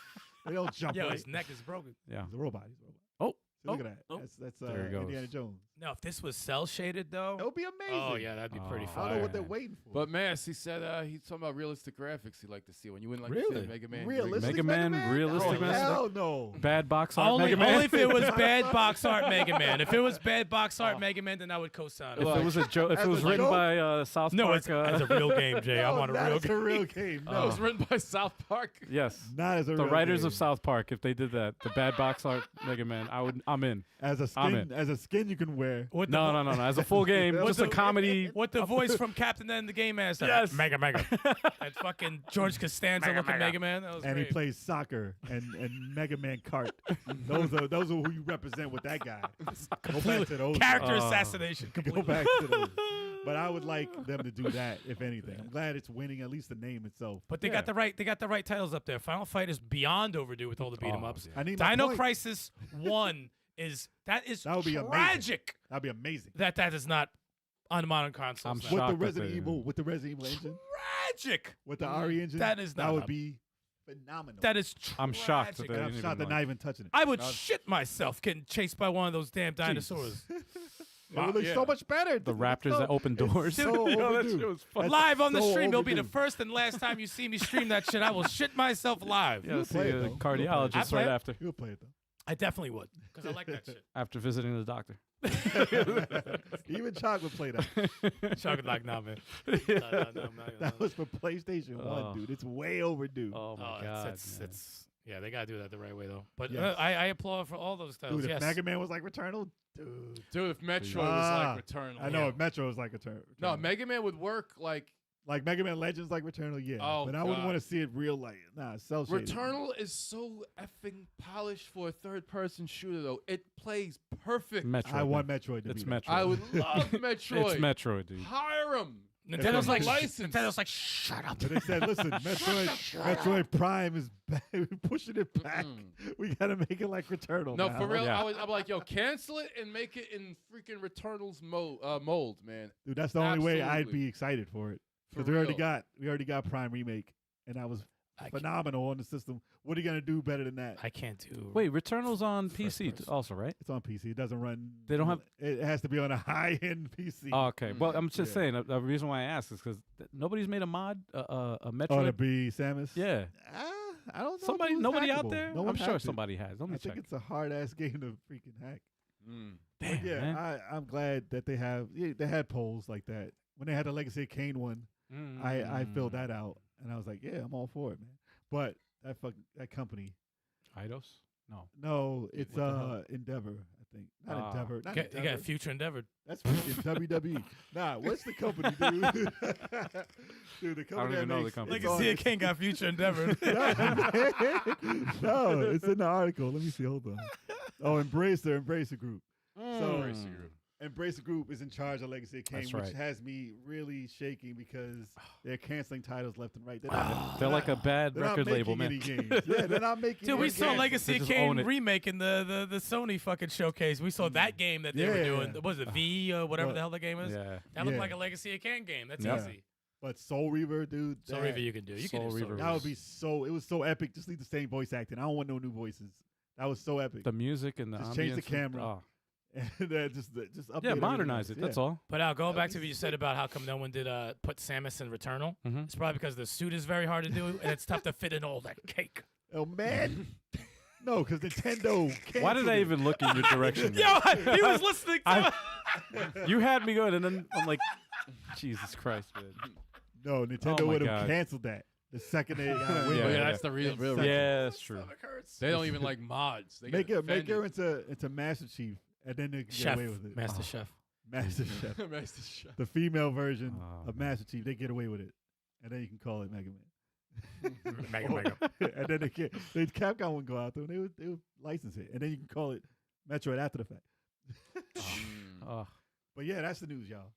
They don't jump Yo, right. his neck is broken. Yeah. He's a robot. He's a robot. Oh. See, look Oh. at that. Oh. That's There he goes. Indiana Jones. No, if this was cell shaded though. That would be amazing. Oh yeah, that'd be pretty Oh. I fire. don't know what they're man. waiting for. But Mass, he said he's talking about realistic graphics he'd like to see. When you wouldn't like to Really? see Mega Man. realistic Mega Man, realistic oh, Mega Man? hell no. Bad box art Only, Mega Man. only if it was bad box art Mega Man. If it was bad box art Mega Man, then I would co-sign if it. it was a joke, if As it was a written joke? by South No, Park, it's a real game, Jay. I No, want a not real as a game. real game. It No, was written by South Park. yes, not as a the real writers game. of South Park, if they did that, the bad box art Mega Man, I'm in. As a I'm skin, as a skin you can wear. With the No, as a full game, With just a the- comedy. With the voice from Captain and the Game Master. Yes. Mega. And fucking George Costanza looking Mega Man. That was And he great. plays soccer and Mega Man Kart. those are who you represent with that guy. Go back to those. Character Oh. assassination. Go Completely. back to those. But I would like them to do that, if anything. I'm glad it's winning at least the name itself. But they got the right titles up there. Final Fight is beyond overdue with all the beat 'em Oh, ups. yeah. I need my Dino point. Crisis 1 is That would be amazing. tragic That'd be amazing. that is not on modern consoles. I'm now. With shocked the that Resident they- Evil, engine, Tragic. with the RE engine, That is that not would a- be phenomenal. That is tragic. I'm shocked that And they I'm didn't shocked even they're like- not even touching it. I would shit myself getting chased by one of those damn dinosaurs. It would look so much better. The It's Raptors so- that open it's doors. So Yo, that overdue. shit was fun. That's Live on the so stream. It'll be the overdue. first and last time you see me stream that shit. I will shit myself live. Yeah, see play it, a though. You'll cardiologist play it. right after You'll play it I definitely would because I like that shit. after visiting the doctor. though. Even Chalk would play that. Chuck like, nah, man. No. That was for PlayStation Oh. 1, dude. It's way overdue. Oh my Oh, god, it's yeah, they gotta do that the right way though. But Yes. I applaud for all those titles. Dude, if yes. Mega Man was like Returnal, dude. Dude, if Metroid Ah, was like Returnal. I know if Metro was like a turn. No, Mega Man would work like Like Mega Man Legends, like Returnal, yeah. Oh, but I wouldn't God. want to see it real light. Nah, cell shaded. Returnal is so effing polished for a third-person shooter, though. It plays perfect. Metroid. I man. want Metroid to It's be that. Metroid. I would love Metroid. It's Metroid, dude. Hire him. Nintendo's like, license. Nintendo's like, shut up. But they said, listen, Metroid Prime is back. We're pushing it back. We got to make it like Returnal. No, now. for real. Yeah. I'm like, yo, cancel it and make it in freaking Returnal's mold, man. Dude, that's the only way I'd Absolutely. be excited for it. For Because we real. already got Prime Remake, and that was I can't- phenomenal on the system. What are you gonna do better than that? I can't do. Wait, Returnal's on First PC person. also, right? It's on PC. It doesn't run. They don't have- It has to be on a high-end PC. Oh, okay. Well, I'm just Yeah. saying. The reason why I asked is because nobody's made a mod, a Oh, to Metroid. be Samus. Yeah. I don't know. Somebody, if it was nobody out hackable. there. No I'm one sure hacked it. somebody has. Let me I check. think it's a hard-ass game to freaking hack. But Damn, yeah, man. I'm glad that they have. Yeah, they had polls like that when they had the Legacy of Kain one. I filled that out, and I was like, yeah, I'm all for it, man. But that company. Eidos? No. No, it's What the hell? Endeavor, I think. Not Ah. Endeavor. Not You got Endeavor. Future Endeavor. That's freaking WWE. Nah, what's the company, dude? Dude, the company don't even that know the makes, company. it's on- Legacy of King got Future Endeavor. No, it's in the article. Let me see. Hold on. Oh, Embracer Group. So Embracer Group is in charge of Legacy of Kain, That's which right. has me really shaking because they're canceling titles left and right. They're like a bad they're not record label, making man. any games. Yeah, they're not making. Dude, we any saw games. Legacy They of just own Kain it. remake in the Sony fucking showcase. We saw that game that they were Yeah. doing. Was it V or whatever Well, the hell the game is? Yeah. That looked Yeah. like a Legacy of Kain game. That's Yeah. easy. But Soul Reaver, dude. Soul that- Reaver you can do. You can Soul do Reaver Soul That Reaver. would be so. It was so epic. Just leave the same voice acting. I don't want no new voices. That was so epic. The music and the Just change the ambience and- camera. oh. And just update Yeah, everything modernize else. it. That's Yeah. all. But going That back would to what be you said sick. about how come no one did put Samus in Returnal, Mhm. it's probably because the suit is very hard to do and it's tough to fit in all that cake. Oh man, no, because Nintendo. Why did canceled I it. even look in your direction? Yo, he was listening to You had me going, and then I'm like, Jesus Christ, man. No, Nintendo Oh my would have God. canceled that the second they got Yeah, win. yeah, that's the real Second. Yeah, that's true. They don't even like mods. They Make get her offended. into Master Chief, and then they can get Chef, away with it. Master Chef. Master Chef, Master Chef. the female version Oh, of Master Chief, they get away with it, and then you can call it Mega Man. Mega. And then Capcom wouldn't go out there. They would license it, and then you can call it Metroid after the fact. Oh, But yeah, that's the news, y'all.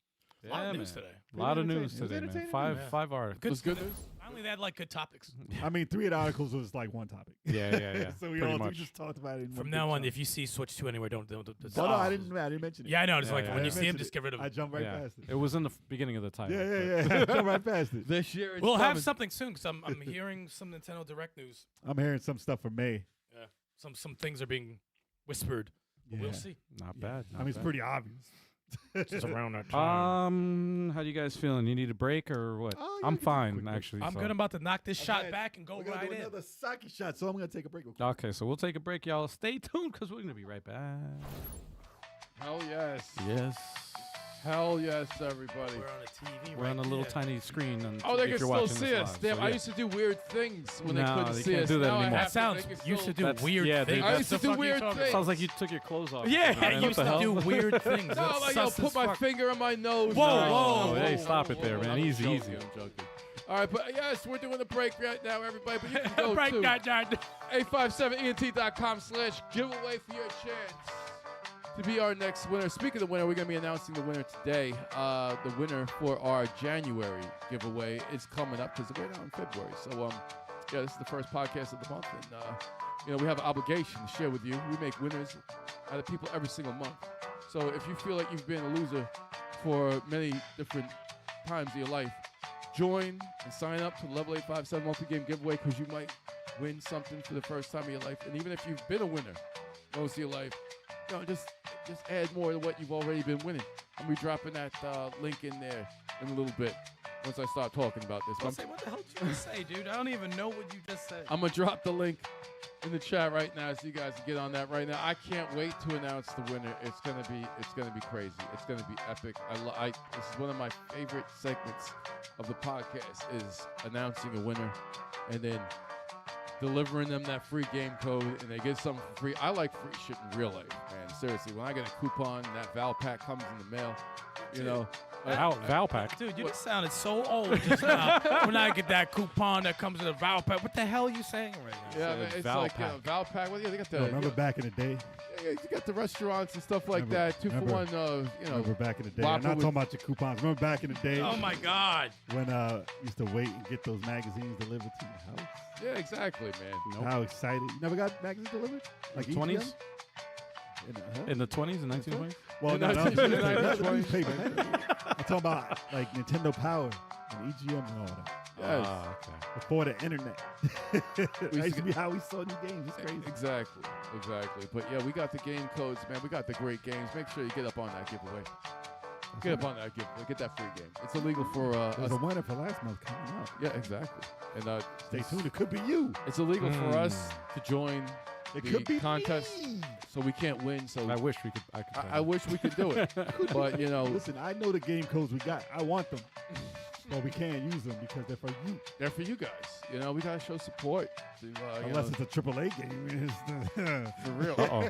A lot yeah, of news man. today. A lot of Pretty news entertaining. It was today, man. entertaining. Five articles. Was good news? Finally, they had like good topics. I mean, 3 of the articles was like one topic. Yeah. So we Pretty much. just talked about it. In From one now big on, chunk. if you see Switch 2 anywhere, don't. Oh, no, I didn't mention it. Yeah, I know. It's Yeah, like yeah, when yeah. you see him, mentioned just it. get rid of I him. jumped right Yeah. past it. It was in the beginning of the title. Yeah. I jumped right past it. This year it's We'll have coming. something soon because I'm hearing some Nintendo Direct news. I'm hearing some stuff for May. Some things are being whispered. But We'll Yeah. see. Not Yeah. bad. I mean, it's pretty obvious. It's around that How do you guys feeling? You need a break or what? Oh, yeah, I'm we can take a fine, quick break. actually. I'm so. good. I'm about to knock this Okay. shot back and go We're gonna right do in. another sake shot, so I'm gonna take a break. Real quick. Okay, so we'll take a break, y'all. Stay tuned because we're gonna be right back. Hell yes. Yes. Hell yes, everybody. We're on a TV. We're right on a little here. tiny screen. And Oh, they if can you're still watching see this us. live, Damn, so I yeah. used to do weird things when No, they couldn't they see can't us. do that Now I anymore. have That sounds. they can You used to still- do That's- weird yeah, dude, things. I that's used What to the do fuck are you weird talking things. Sounds like you took your clothes off. Yeah, Man, you what used the to hell? do weird things. No, That's like, yo, sus as put my fuck. finger on my nose. Whoa, No, whoa, no, hey, no, stop no, it there, no, man. I'm Easy, joking, easy. I'm joking. All right, but yes, we're doing the break right now, everybody. But you can go Break to that down. 857ent.com/giveaway for your chance to be our next winner. Speaking of the winner, we're going to be announcing the winner today. The winner for our January giveaway is coming up because we're now in February. So, yeah, this is the first podcast of the month, and we have an obligation to share with you. We make winners out of people every single month. So if you feel like you've been a loser for many different times in your life, join and sign up to the Level 857 multi-game giveaway because you might win something for the first time in your life. And even if you've been a winner most of your life, just add more to what you've already been winning. I'm going to be dropping that link in there in a little bit once I start talking about this. I'll say, what the hell did you just say, dude? I don't even know what you just said. I'm going to drop the link in the chat right now so you guys can get on that right now. I can't wait to announce the winner. It's gonna be crazy. It's gonna be epic. This is one of my favorite segments of the podcast is announcing a winner and then delivering them that free game code and they get something for free. I like free shit in real life, man. Seriously, when I get a coupon and that Val pack comes in the mail, You know, Val pack. Dude, you just sounded so old just now. When I get that coupon that comes in a Val pack, what the hell are you saying right now? yeah, man, it's Val like pack. Val pack. Well, yeah, they got the. Remember back in the day? Yeah, you got the restaurants and stuff like Remember- that. 2 for remember- 1. You know, Remember back in the day? Whopper I'm not with- talking about your coupons. Remember back in the day Oh my God. when used to wait and get those magazines delivered to your house? yeah, exactly, man. Nope. How excited! You never got magazines delivered? Like 20s? EGM? Huh? In the 20s and 1920s? Well, In no, no, 1920s. newspaper. I'm talking about like Nintendo Power and EGM and all that. Yes. Okay. Before the internet. That used used to to be how we saw new games. It's crazy. Exactly. But yeah, we got the game codes, man. We got the great games. Make sure you get up on that giveaway. Get up on that giveaway. Get that free game. It's illegal for There's us. a winner for last month coming up. Yeah, exactly. And Stay tuned. It could be you. it's illegal for us to join It the could be contest, me. so we can't win. So I wish we could. I could. I wish we could do it, but you know, Listen, I know the game codes we got. I want them. But we can't use them because they're for you. they're for you guys. You know, we gotta show support. To, you Unless know, it's a AAA game. for real. Uh-oh.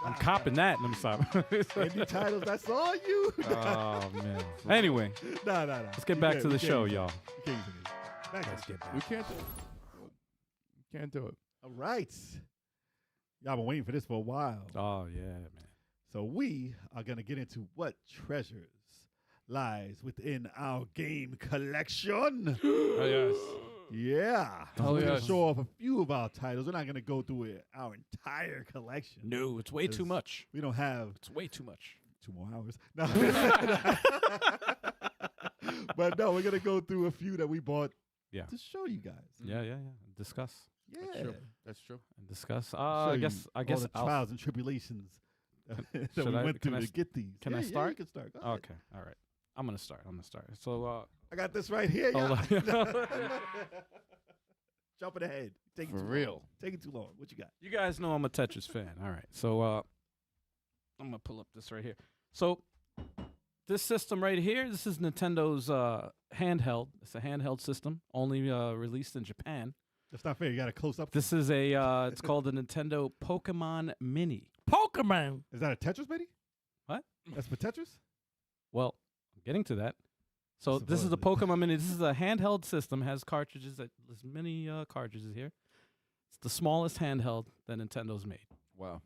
I'm copping that. Let me stop. Indie titles, that's all you. Oh, man. Anyway, Nah. let's get back to the show, y'all. You can't use it. Back to Let's the get show. back. We can't do it. We can't do it. All right. Y'all been waiting for this for a while. Oh, yeah, man. So we are going to get into what treasures lies within our game collection. Oh yes. Yeah. Oh, We're going yes. to show off a few of our titles. We're not going to go through our entire collection. No, it's way too Because much. We don't have It's way too much. 2 more hours. No. But no, we're going to go through a few that we bought Yeah. to show you guys. Yeah. Discuss. Yeah. That's true. That's true. And discuss. Show I you guess all the I'll. trials and tribulations that should we I- went can through I to s- get these. can I Yeah, start? you can start. Go ahead. Okay. All right. I'm gonna start. So, I got this right here. Hold y'all. on. Jumping ahead. Taking For too real. Long. Taking too long. What you got? you guys know I'm a Tetris fan. All right. So, I'm gonna pull up this right here. So, this system right here. This is Nintendo's handheld. It's a handheld system, only released in Japan. That's not fair. You got a close up. This is a. It's called the Nintendo Pokemon Mini. Pokemon. Is that a Tetris, baby? What? That's for Tetris? Well, I'm getting to that. So this is a Supposedly. Pokemon Mini. This is a handheld system. Has cartridges. There's many cartridges here. It's the smallest handheld that Nintendo's made. Wow.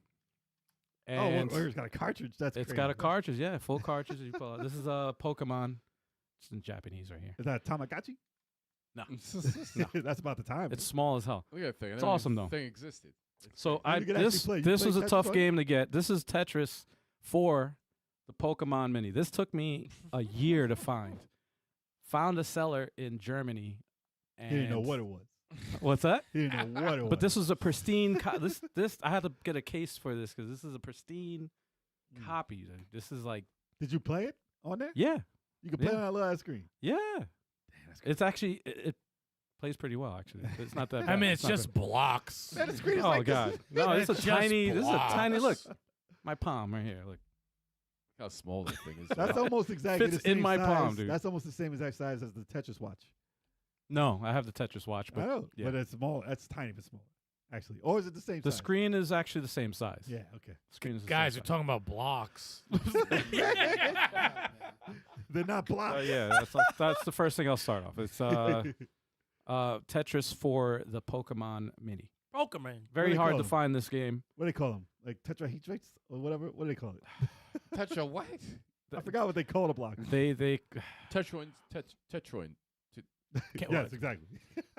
And it's got a cartridge. That's it's crazy. got a cartridge. Yeah, full cartridge. You pull out. This is a Pokemon. It's in Japanese right here. Is that a Tamagotchi? No. That's about the time. It's small as hell. Look at that thing. It's awesome, though. Thing existed. It's So crazy. You can actually this play. You this play was a Tetris tough on it? game to get. This is Tetris for the Pokemon Mini. This took me a year to find. Found a seller in Germany. And He didn't know what it was. What's that? He didn't know what it was. But this was a pristine. This I had to get a case for this because this is a pristine copy. Dude. This is like Did you play it on there? yeah. You can play Yeah. it on that little ass screen. Yeah, it's actually it plays pretty well. Actually, it's not that. I bad. mean, it's not just blocks. Man, the screen is bad. Oh like this. god, no! It's a It's just tiny. This is a tiny. Look, blocks. my palm right here. Look, How small that thing is. That's almost exactly Fits the same in my size. palm, dude. That's almost the same exact size as the Tetris watch. no, I have the Tetris watch, I but know, yeah. but it's small. That's tiny but small, actually. Or is it the same the size? screen is actually the same size. Yeah. Okay. The screen is the Guys, same we're talking about blocks. They're not size. blocked. Yeah, that's the first thing I'll start off. It's Tetris for the Pokemon Mini. Pokemon. Very they hard call to them? find this game. What do they call them? Like tetrahedrites or whatever? What do they call it? Touch a what? I forgot what they call the block. They Tetroid. Tetroid. Yes, exactly.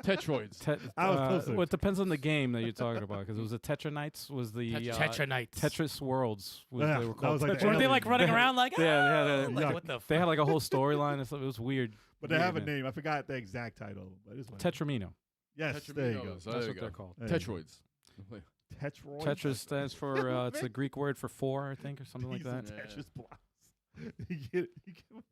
Tetroids. I was closer. Well, it depends on the game that you're talking about because it was the Tetranites was the Tetranites. Tetris Worlds. Yeah, They were that called was like the Tetra- Were they like running They- around like, Yeah, ah? they had like yuck. what the They had fuck? like a whole storyline and stuff. It was weird. But they Weird, have a man. name. I forgot the exact title. But it's fine. Tetramino. Yes, there you go. Tetraminos. Oh, That's there you what go. they're called. There you go. Tetroids. Tetroid. Tetris stands for it's a Greek word for four, I think, or something like These are that. Yeah. Tetris blocks. you get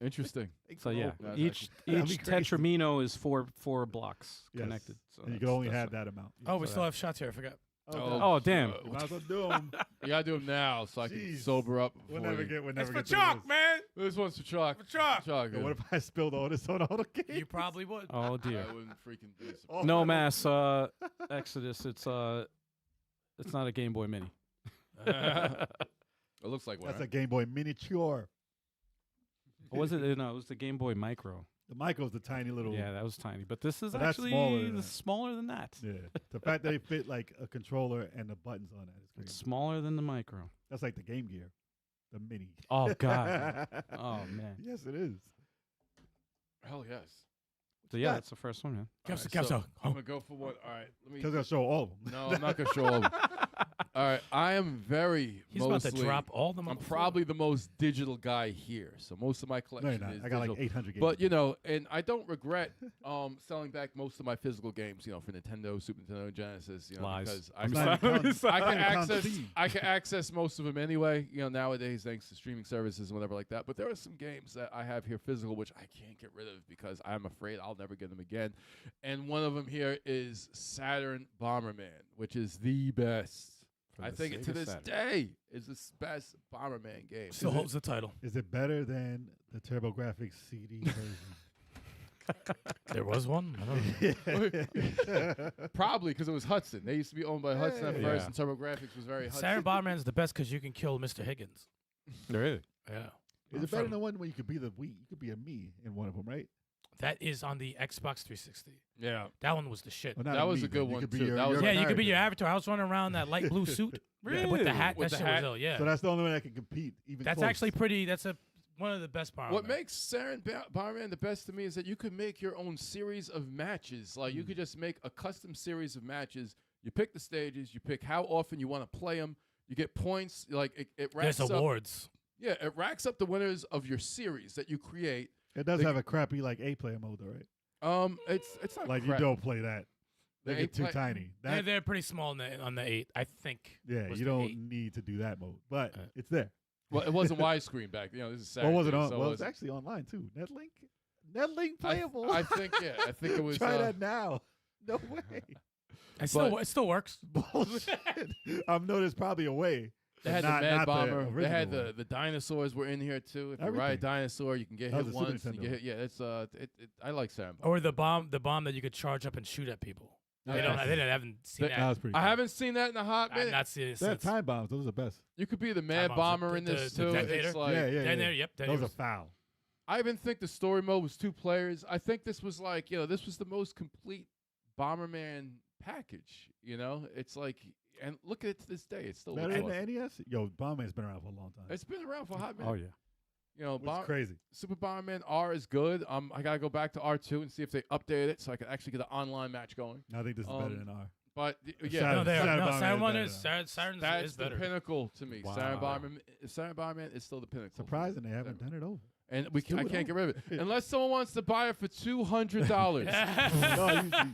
Interesting. So yeah, That's each That'd be each crazy. Tetramino is four blocks Yes. connected. So And you can that's- only that's have it. that amount. Oh, we So still that- have shots here. I forgot. Oh, damn. You might as well do 'em. You gotta do them now so I can Jeez. sober up. We'll before never you- get. We'll It's never for get through chalk, man. This one's for chalk. For chalk. Chalk. this. What if I spilled all this on all the games? You probably would. Oh dear. I wouldn't freaking do this. Oh, No my- mass Exodus. It's not a Game Boy Mini. It looks like one. That's Right? a Game Boy miniature. Or was it? No, it was the Game Boy Micro. The Micro's the tiny little. Yeah, that was tiny. But this is But that's actually smaller than that. smaller than that. Yeah. The fact that they fit like a controller and the buttons on that is It's crazy. smaller than the Micro. That's like the Game Gear, the Mini. Oh God. Oh man. Yes, it is. Hell yes. So yeah, that's the first one, man. I'm gonna go for one. All right, let me. Because I'll show all of them. No, I'm not gonna show all of them. All right, I am very. He's about to mostly- drop all the. I'm probably the most digital guy here, so most of my No, collection you're not. is I got digital. like 800 games. But you know, and I don't regret selling back most of my physical games, you know, for Nintendo, Super Nintendo, Genesis, you know, Lies. because I'm I sorry. can count access Steam. I can access most of them anyway, you know, nowadays thanks to streaming services and whatever like that. But there are some games that I have here physical which I can't get rid of because I'm afraid I'll never get them again. And one of them here is Saturn Bomberman, which is the best. From I the think to Sega this Saturn. day is the best Bomberman game. Still holds the title. Is it better than the TurboGrafx CD version? There was one. I don't know. Probably because it was Hudson. They used to be owned by Hudson at Yeah. first, Yeah. and TurboGrafx was very Hudson. Saturn Bomberman's the best because you can kill Mr. Higgins. Really? Yeah. Is it better than the one where you could be the Wii? You could be a me in one of them, right? That is on the Xbox 360. Yeah. That one was the shit. Well, not That a was me, a good but you one, could be too. your- That was your Yeah, you could be your character. avatar. I was running around that light blue suit with the Really? hat. With that the shit hat. was ill. Yeah. So that's the only one that can compete. Even That's close. actually pretty. That's one of the best Bomberman. What makes Saturn Bomberman the best to me is that you could make your own series of matches. Like you could just make a custom series of matches. You pick the stages. You pick how often you want to play them. You get points. Like it racks There's up. awards. Yeah, it racks up the winners of your series that you create. It does They- have a crappy like 8-player mode, though, right? It's not Like crap. you don't play that. The They get too 8-play tiny. They're, That, they're pretty small on the 8, I think. yeah, was you the don't 8. need to do that mode, but Uh, it's there. Well, it wasn't widescreen back. You know, this is Saturday. Well, was it on? so Well, it it's was- actually online too. Netlink I playable. I think yeah. I think it was. Try that now. No way. It still works. Bullshit. I know there's probably a way. They but had not- the Mad not Bomber. They had original one. the dinosaurs were in here too. If you ride a Everything. dinosaur, you can get That hit was the Super once. And you get Nintendo. hit. Yeah, it's I like Saturn Bomber. Or the bomb that you could charge up and shoot at people. They Yeah. don't. They haven't seen That- that. That was pretty. I cool. haven't seen that in a hot I've minute. not seen it They had since. time bombs. Those are the best. You could be the Mad bombs, Bomber the- in this the too. detonator? It's like yeah. Yep. Those Detonator. are foul. I even think the story mode was 2 players. I think this was like this was the most complete Bomberman package. You know, it's like and look at it to this day. It's still Better looks than awesome. the NES. Yo, Bomberman's been around for a long time. It's been around for a hot minute. Oh yeah. You know, It's crazy. Super Bomberman R is good. I gotta go back to R2 and see if they updated it so I can actually get an online match going. I think this is better than R. But yeah, Saturn- No, they are. Saturn No, Bomberman Saturn is one better is though. Saturn that's is the better. pinnacle to me. Saturn Wow. Bomberman is still the pinnacle. Surprising they haven't done it over. And Still I with can't them. get rid of it unless someone wants to buy it for $200. No,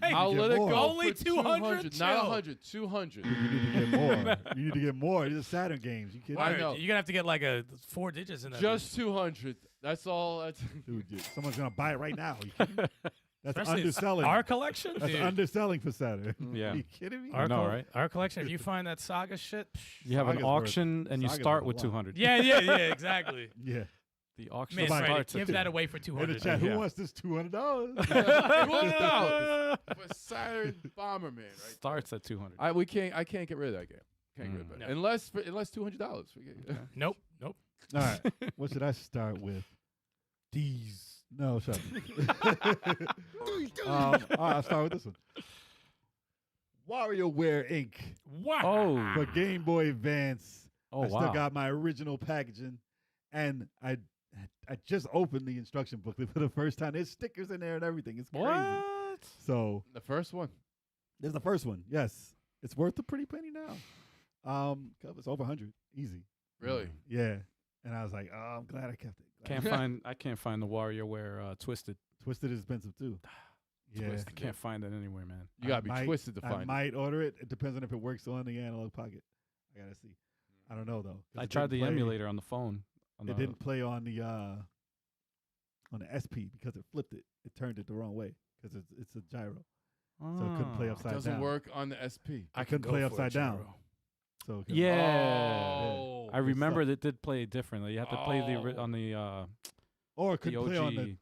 you I'll get let it more. go. Only for 200? not Chill. 100. 200. You need to get more. You need to get more. These are Saturn games. You kidding? I Word, know. You're gonna have to get like 4 digits in that. Just 200. That's all. That's Dude, someone's gonna buy it right now. You kidding me? That's Especially underselling. our collection. That's Dude. underselling for Saturn. Yeah. Are you kidding me? I know, right? Our collection. If you find that Saga shit, You have an Saga's worth- auction and you Saga's start worth a with lot. 200. yeah, exactly. Yeah. The auction Man, Somebody- right, starts give at that away for In the 200. chat, who Yeah. wants this $200? $200 for Saturn Bomberman, right? starts at 200. I can't get rid of that game. Can't get rid of it. No. Unless $200. Nope. All right. What should I start with? These. No, shut up. All right, I'll start with this one. WarioWare Inc. Wow. Oh. for Game Boy Advance. Oh, I wow. still got my original packaging, and I just opened the instruction booklet for the first time. There's stickers in there and everything. It's crazy. What? So The first one. there's the first one. Yes, it's worth a pretty penny now. It's over 100, easy. Really? Yeah. And I was like, oh, I'm glad I kept it. I can't find the WarioWare Twisted. Twisted is expensive too. Yeah. I can't find it anywhere, man. You gotta be might- twisted to I find it. might order it. It depends on if it works on the analog pocket. I gotta see. I don't know though. 'cause I it tried didn't the play- emulator on the phone. On It the, didn't play on the SP because it flipped it. It turned it the wrong way because it's a gyro, so it couldn't play Oh. upside Doesn't down. work on the SP. I couldn't play upside down. So it couldn't- Yeah. Oh. I remember that it did play differently. You have to play Oh. on the or it the couldn't play on the. OG.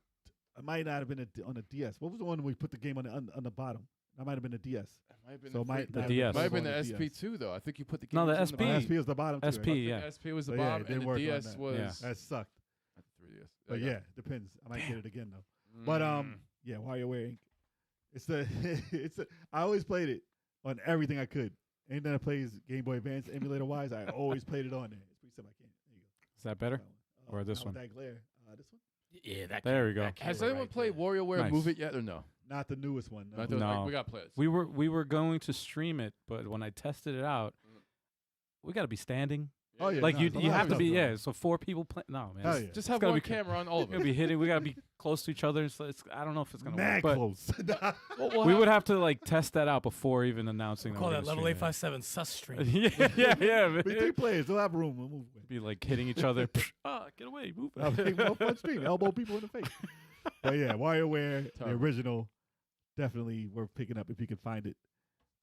It might not have been on the DS. What was the one we put the game on the bottom? That might have been the DS. It might have been So it might The not DS. have Might have been on the DS. SP2 though. I think you put the No, the games in SP. SP is the bottom. Too, SP, right? I yeah. think SP was the So, yeah, it bottom, didn't and the work on DS that. was. Yeah. That sucked. 3DS. But yeah, depends. I might get it again though. But yeah, WarioWare Inc. It's the I always played it on everything I could. Anything that plays Game Boy Advance emulator wise, I always played it on there. It's pretty simple. I can't. There you go. Is that better? Or this not one? with that glare. This one. Yeah, that. There we go. that Has camera anyone right played there. WarioWare Nice. Move It yet or no? Not the newest one. No. No. We got to play it. We were going to stream it, but when I tested it out, we got to be standing. Oh, yeah. Like no, you it's a lot of have to stuff be. going Yeah. on. So 4 people play. No, man. Hell it's- yeah. Just have gotta one be- camera on all of We're gonna it. be hitting. We gotta be close to each other. So it's. I don't know if it's gonna Mad work. close. We would have to like test that out before even announcing. Call we're that gonna level stream 857 sus stream. it. yeah, man. With 3 players, they'll have room. We'll move away. Be like hitting each other. Get away, move. I'll make more fun stream. Elbow people in the face. But yeah, WarioWare, the Terrible. original, definitely worth picking up if you can find it.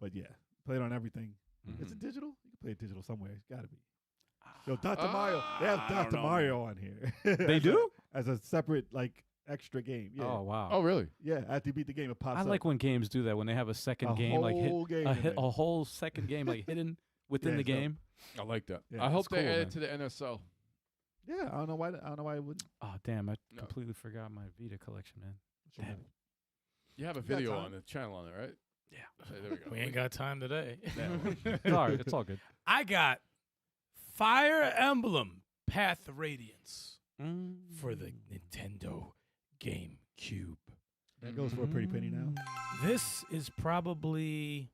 But yeah, play it on everything. Is it digital? You can play it digital somewhere. It's got to be. Yo, Dr. Mario. They have I don't Dr. know, Mario on here. They As do? as a separate like extra game. Yeah. Oh wow. Oh, really? Yeah, after you beat the game, it pops I up. like when games do that when they have a second A game like whole game in there. a whole second game like hidden within Yeah, the it's dope. game. I like that. Yeah, I hope it's they cool, add man. it to the NSO. Yeah, I don't know why. I don't know why it wouldn't. Oh damn! I No. completely forgot my Vita collection, man. Damn. You have a You got video time. on the channel on it, right? Yeah. There we go. We ain't got time today. It's all right. It's all good. I got Fire Emblem Path of Radiance for the Nintendo GameCube. That goes for a pretty penny now. This is probably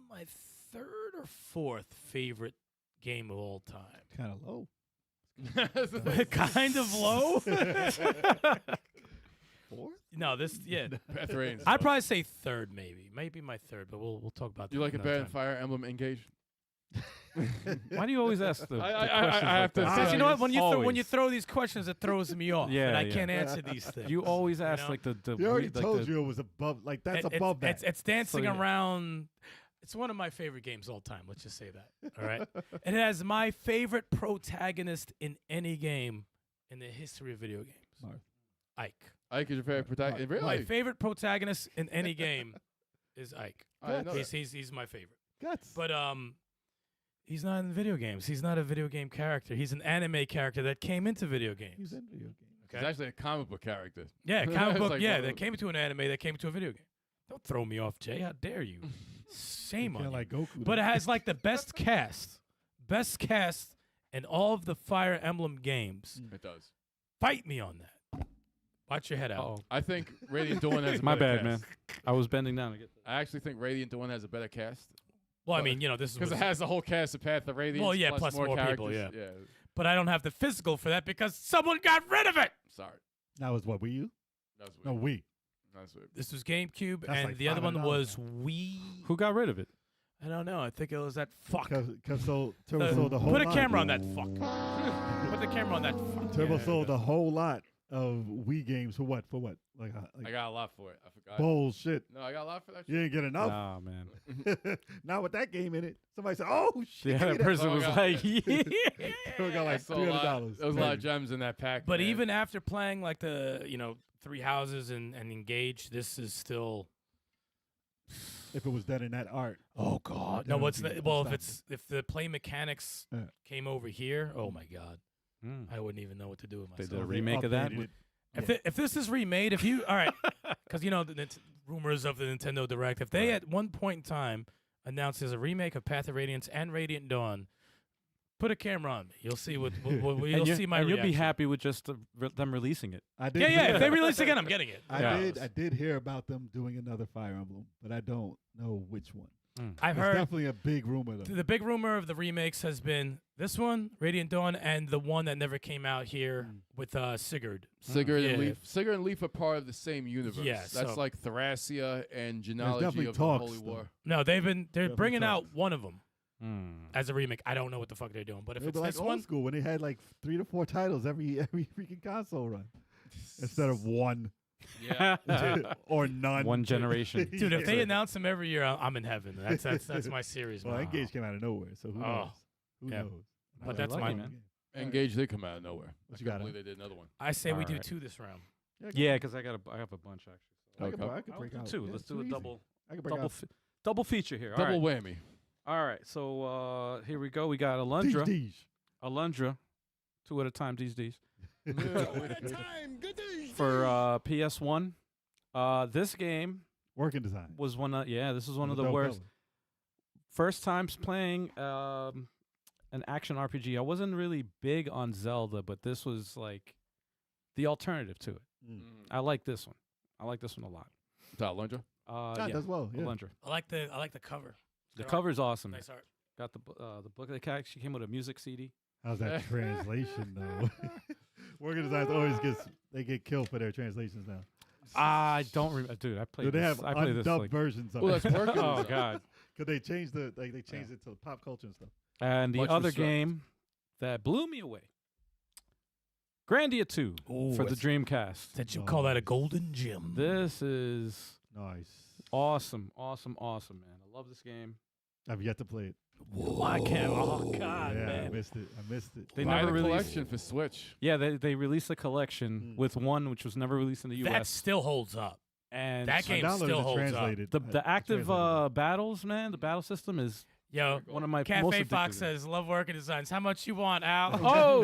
my 3rd or 4th favorite game of all time. Kind of low. Kind of low. 4? No, this Path of Radiance. I'd probably say 3rd, maybe my 3rd, but we'll talk about that. You like it another better than time. Fire Emblem Engage? Why do you always ask the I questions have like to that? say- Because you know what? When you Always. throw these questions, it throws me off. Yeah, and I yeah. can't answer these things. You always ask know? like the He already like told the- you it was above. Like that's It- above that. It's dancing yeah. around. It's one of my favorite games all time. Let's just say that. All right. And it has my favorite protagonist in any game in the history of video games. Marth. Ike. Ike is your favorite protagonist? My Really? favorite protagonist in any game is Ike. I didn't know that. He's my favorite. Guts. But he's not in video games. He's not a video game character. He's an anime character that came into video games. He's in video games. He's actually a comic book character. Yeah, comic It's book. like Yeah, one of that those- came into an anime. That came into a video game. Don't throw me off, Jay. How dare you? Shame on Kinda you. like Goku. But though. it has like the best cast in all of the Fire Emblem games. It does. Fight me on that. Watch your head out. Uh-oh. I think Radiant Dawn has a My better bad, man. cast. I was bending down to get that. I actually think Radiant Dawn has a better cast. Well, I mean, this is Because it what's- has the whole cast of Path of Radiance. Well, yeah, plus more people, characters. yeah. but I don't have the physical for that because someone got rid of it. Sorry. That was what, Wii U? That was No, weird. Wii. That's weird. This was GameCube, That's and like the other one $500 was now. Wii. Who got rid of it? I don't know. I think it was that fuck. Because Turbo sold the whole Put a lot. camera on that fuck. Put the camera on that fuck. Turbo Yeah. sold a whole lot of Wii games for what? For what? Like I got a lot for it. I forgot. bullshit. No, I got a lot for that You shit. didn't get enough. Nah, man. Not with that game in it. Somebody said, "Oh shit!" Yeah, that person Oh, was God. like, yeah. Turbo got I like saw a lot. $300. There was a lot of gems in that pack. But man. even after playing like the 3 houses and Engage, this is still. If it was done in that art. Oh God! That No, would what's be the, well unstoppable. if the play mechanics Yeah. came over here, oh my God, Mm. I wouldn't even know what to do with They myself. did a They remake of that? updated it. If this is remade, if you all right, because the rumors of the Nintendo Direct, if they at one point in time announced there's a remake of Path of Radiance and Radiant Dawn, put a camera on me. You'll see what you'll see my and you'll be reaction. happy with just them releasing it. I did. Yeah. hear- If they release again, I'm getting it. Yeah. I did hear about them doing another Fire Emblem, but I don't know which one. I've It's heard definitely a big rumor though. the big rumor of the remakes has been this one, Radiant Dawn, and the one that never came out here with Sigurd. Sigurd and Yeah. Leaf. Sigurd and Leaf are part of the same universe. Yeah, That's so- like Thracia and genealogy definitely of talks, the Holy though. War. No, they're Definitely bringing out talks. one of them Mm. as a remake. I don't know what the fuck they're doing, but if Maybe it's like this old one, school when they had like 3 to 4 titles every freaking console run instead of one Yeah. or none. One generation. dude, if they Yeah. announce them every year, I'm in heaven. That's my series. Well, man. Engage came out of nowhere, so who Oh. knows? Who Yeah. knows? But I that's like my- the man. game. Engage did come out of nowhere. What I you got, can't believe they did another one. I say we do Alright. 2 this round. Yeah, because I have a bunch actually. I could, Okay. I could I'll break do out 2. yeah, Let's do too a easy. double I could break out double feature here. Double All right. whammy. All right. So here we go. We got Alundra. Deej. Alundra. 2 at a time. These. for PS1. This game Working design. was one of this was one of With the dope worst. colors. First times playing an action RPG. I wasn't really big on Zelda, but this was like the alternative to it. I like this one. I like this one a lot. Alondra? Yeah, does well. Yeah. Alundra. I like the cover. The cover's awesome. Nice art. Got the book. They actually came with a music CD. How's that translation though? Working designs always get killed for their translations now. I don't remember, dude. I played. Do they this. have I played this undubbed like, versions of Well, it? that's working. oh god. Because they changed they changed it to pop culture and stuff. And the Much other respect. game that blew me away, Grandia 2 Ooh, for the Dreamcast. That you call that a golden gem? This is Nice. awesome, awesome, awesome, man. I love this game. I've yet to play it. Whoa, I can't. Oh God, yeah, man. I missed it. They Buy never the released. collection for Switch. Yeah, they released a collection with one which was never released in the That U.S. still holds up. and that I game downloaded still it holds up. translated. the active translated it. battles, man. The battle system is Yo, one of my most Cafe addictive Fox games. says, "Love working designs. How much you want, Al?" Oh,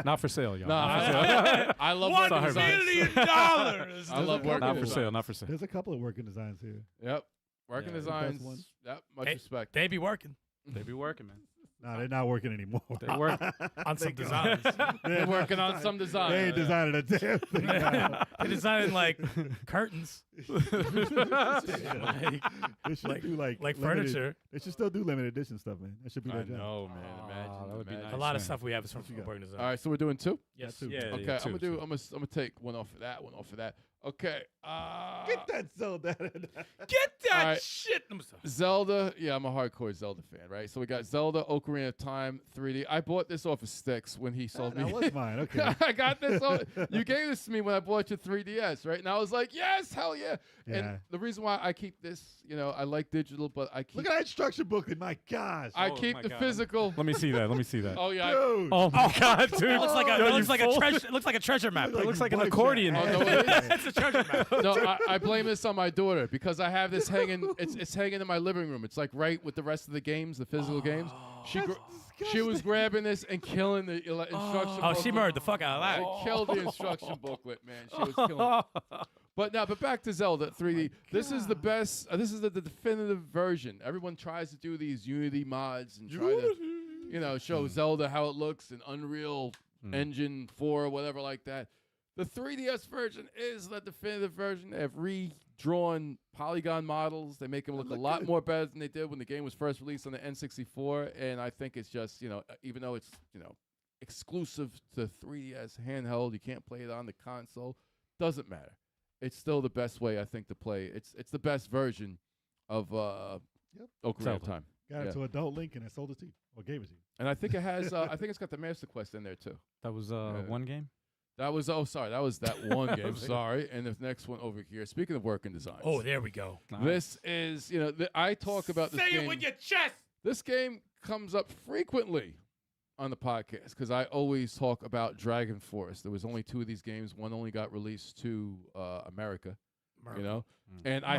not for sale, y'all. No, Not for sale. I love $1 working designs. million. I love working Not for designs. sale. Not for sale. There's a couple of working designs here. Yep. Working Yeah, designs. one. Yep. Much Hey, respect. They be working They be working, man. No, they're not working anymore. They work. on some designs. They're working on some design. They ain't designing a damn thing. now. They're designing like curtains, They should do like limited- furniture. They should still do limited edition stuff, man. That should be I their job. know, man. Ah, Imagine. that would be imagine. A nice. lot of man. stuff we have is from What you got? working design. All right, so we're doing two. Yes. That too. Yeah, Okay, yeah, I'm gonna two. do. I'm gonna take one off of that. One off of that. Okay. Get that Zelda. Get that Alright. shit. I'm sorry. Zelda. Yeah, I'm a hardcore Zelda fan, right? So we got Zelda Ocarina of Time 3D. I bought this off of Styx when he sold That me. was mine. Okay. I got this. You gave this to me when I bought your 3DS, right? And I was like, yes, hell yeah. Yeah. And the reason why I keep this, I like digital, but I keep Look at that instruction booklet. My gosh. I Oh keep my the God. physical. Let me see that. Let me see that. Oh yeah. Dude. Oh my God, dude! It looks like a, Yo, it you looks like a fool. treasure. It looks like a treasure map. It looks like an Wiped accordion. your Oh, no, ass. it is. It's a treasure map. No, I blame this on my daughter because I have this hanging. It's hanging in my living room. It's like right with the rest of the games, the physical games. She That's she was disgusting. grabbing this and killing the instruction. Oh, booklet. she murdered the fuck out of that. She killed the instruction booklet, man. She was killing it. But back to Zelda 3D. This is the best. This is the definitive version. Everyone tries to do these Unity mods and try to, show Zelda how it looks in Unreal Engine 4 or whatever like that. The 3DS version is the definitive version. They have redrawn polygon models. They make them look a lot more better than they did when the game was first released on the N64. And I think it's just, even though it's, exclusive to 3DS handheld, you can't play it on the console. Doesn't matter. It's still the best way, I think, to play. It's the best version of Ocarina of Zelda. Time. Got it to Adult Link and I sold it to you. Or gave it to you. And I think it has. I think it's got the Master Quest in there too. That was one game. That was that was that one game. Sorry, and the next one over here. Speaking of working designs, Oh, there we go. Nice. this is I talk about this Say game. it with your chest. This game comes up frequently on the podcast because I always talk about Dragon Force. There was only 2 of these games. One only got released to America. And I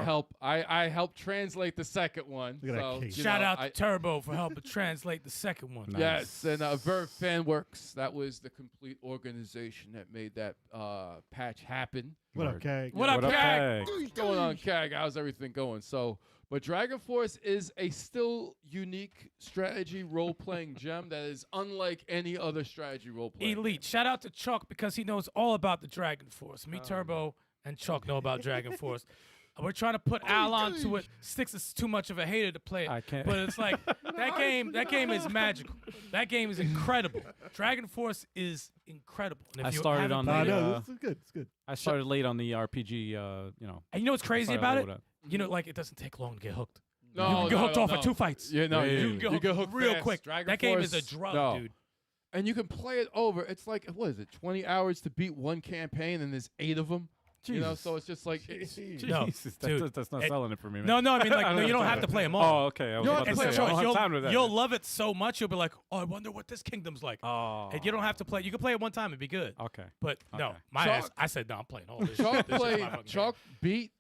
help translate the second one. Look at that So, case. Shout out to Turbo for helping translate the second one. Nice. Yes, and Verve Fanworks. That was the complete organization that made that patch happen. What up, Kag? What up, Kag? What's going on, Kag? How's everything going? But Dragon Force is a still unique strategy role-playing gem that is unlike any other strategy role-playing. Elite. Shout out to Chuck because he knows all about the Dragon Force. Me, Turbo, and Chuck know about Dragon Force. We're trying to put Al onto it. Sticks is too much of a hater to play it. I can't. But it's like that game is magical. That game is incredible. Dragon Force is incredible. And if I you started haven't on played the, it- No, this is good. It's good. I started late on the RPG. and you know what's crazy started about late it? with that. You know, like it doesn't take long to get hooked. No, you can get no, hooked no, off no. at 2 fights. Yeah, no, Yeah, you, yeah, you get hooked real fast. quick. Dragon That game is Force, a drug, no. dude. And you can play it over. It's like, what is it, 20 hours to beat one campaign, and there's 8 of them? Jesus. So it's just like... It's, No, Jesus, dude, that's not it- selling it for me, man. No, I mean, like, no, you don't have to play them all. Oh, okay. I was You about don't to have to say, play I don't have time with that. You'll love it so much, you'll be like, oh, I wonder what this kingdom's like. Oh. And you don't have to play. You can play it one time and be good. Okay. But no, Okay. my Chalk- ass, I said, no, I'm playing all this. Chuck This is my played... fucking Chuck beat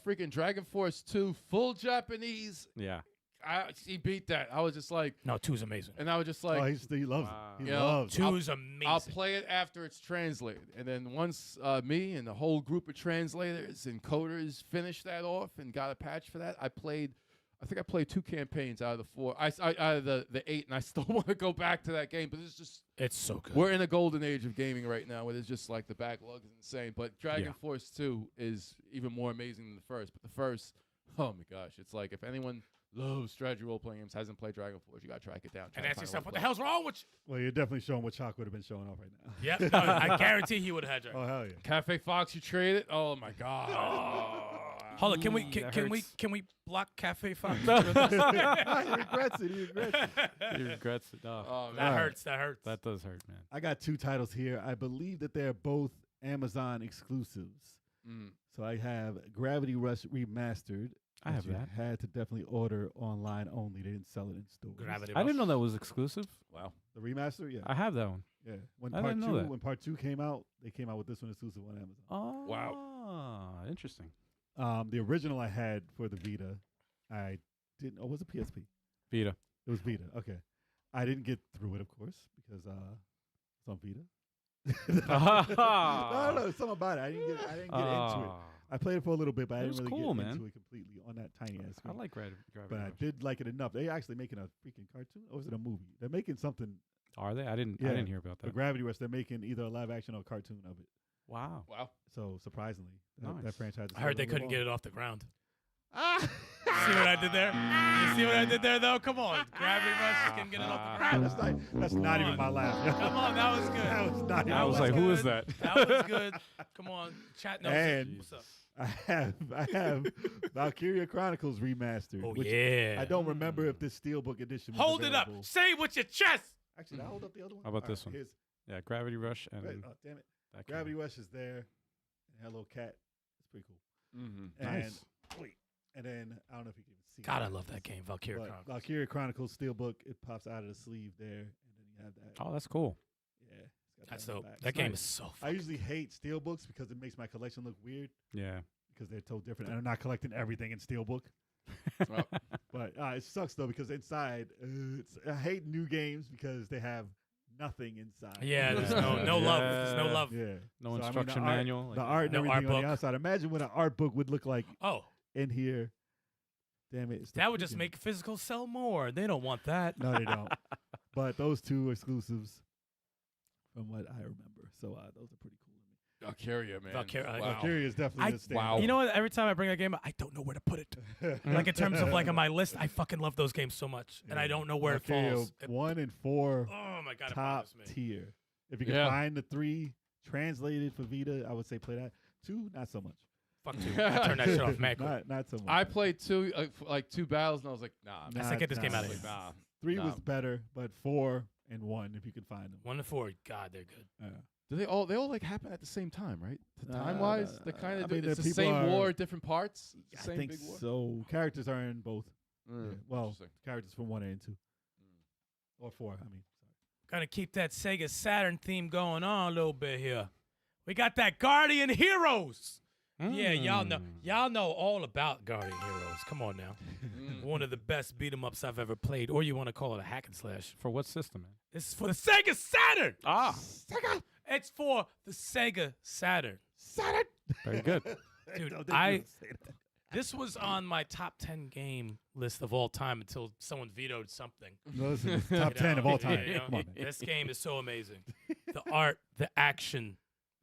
freaking Dragon Force 2 full Japanese Yeah. He beat that. I was just like, No, 2's amazing. and I was just like, he loves Wow. it. He Yeah. loves it. 2 is amazing. I'll play it after it's translated. And then once me and the whole group of translators and coders finished that off and got a patch for that, I think I played 2 campaigns out of the 4. Out of the 8, and I still want to go back to that game. But It's so good. we're in a golden age of gaming right now where it's just like the backlog is insane. But Dragon Force 2 is even more amazing than the first. But the first, oh my gosh, it's like if anyone loves strategy role-playing games, hasn't played Dragon Force, you got to track it down. And ask yourself, what the hell's wrong with you? Well, you're definitely showing what Chalk would have been showing off right now. Yep. No, I guarantee he would have had Dragon. Oh, hell yeah. Cafe Fox, you traded? Oh my god. Hold on, that hurts. can we block Cafe Fox? he regrets it. He regrets it. He regrets it. Oh, Oh, man. That All right. hurts. That hurts. that does hurt, man. I got 2 titles here. I believe that they're both Amazon exclusives. Mm. So I have Gravity Rush Remastered. I have you that. Had to definitely order online only. They didn't sell it in stores. Gravity I didn't know Rush. that was exclusive. Wow. The remaster, yeah. I have that one. Yeah. When I part didn't know that. when part 2 came out, they came out with this one exclusive on Amazon. Oh, Wow. Interesting. The original I had for the Vita, I didn't. Oh, was it PSP? Vita. It was Vita. Okay. I didn't get through it, of course, because it's on Vita. No, something about it. I didn't get into it. Ah, I played it for a little bit, but I It didn't was really cool, get man. into it completely on that tiny ass I screen. like Gravity But I Rush. did like it enough. They're actually making a freaking cartoon, or is it a movie? They're making something Are they? I didn't Yeah. hear about for that. Gravity Rush. They're making either a live action or a cartoon of it. Wow. Wow. So surprisingly, that Nice. franchise. I heard they couldn't get it off the ground. Ah! See what I did there? You see what I did there, though? Come on. Gravity Rush couldn't get it off the ground. That's not Come even on. my laugh. yo. Come on, that was good. That was not. I That was was like, who is good. that? That was good. Come on. Chat knows. And- What's up? I have Valkyria Chronicles remastered. Oh, which yeah. I don't remember if this Steelbook edition was Hold it up. available. Say it with your chest. Actually, did I hold up the other one? How about All this one? here's- Yeah, Gravity Rush and oh, damn it. that Gravity came Rush is there. And Hello Cat. It's pretty cool. Mm-hmm. And, Nice. wait, and then I don't know if you can even see. God, it. I love that game, Valkyria But Chronicles. Valkyria Chronicles Steelbook. It pops out of the sleeve there, and then you have that. Oh, that's cool. Yeah, it's got That's that on dope. the back. That game nice. is so I fun. usually hate Steelbooks because it makes my collection look weird Yeah. because they're so different, and I'm not collecting everything in Steelbook. Well, But it sucks though because inside, I hate new games because they have nothing inside. Yeah, there's no love. There's no Yeah. love. Yeah. No So, I mean, instruction the art- manual. The art and No art everything on the book. outside. Imagine what an art book would look like Oh, in here. Damn it. it's the that would just freaking- make physical sell more. They don't want that. No, they don't. But those 2 exclusives from what I remember. So those are pretty cool to me. Valkyria, man. Valkyria, Wow. Valkyria is definitely the wow. You know what? Every time I bring that game up, I don't know where to put it. Like in terms of like on my list, I fucking love those games so much, and I don't know where it Valkyria falls. 1 and 4 Oh my god, it top bothers me. tier. If you can Yeah. find the 3 translated for Vita, I would say play that. 2, not so much. Fuck you. I turn that shit off, man. Not so much. I played 2 2 battles, and I was like, nah. Nah, I said, get this game nah. out of Like, here. nah. 3 Nah. was better, but 4 and 1, if you can find them. 1 to 4, God, they're good. Yeah. Do they all like happen at the same time, right? Time wise, they kind I of mean, it's the the people same are- war, different parts. I Same think big war. so. Characters are in both. Mm, Yeah. Well, interesting. characters from 1 and 2. Or 4, I mean. Gonna keep that Sega Saturn theme going on a little bit here. We got that Guardian Heroes. Yeah, y'all know all about Guardian Heroes. Come on now. Mm. One of the best beat 'em ups I've ever played, or you want to call it a hack and slash. For what system, man? This is for the Sega Saturn. Ah, Sega! It's for the Sega Saturn. Saturn! very good. Dude, Don't think I- you'll say that. This was on my top 10 game list of all time until someone vetoed something. No, listen, it's top 10 of all time. You know, Come on, man. this game is so amazing. The art, the action,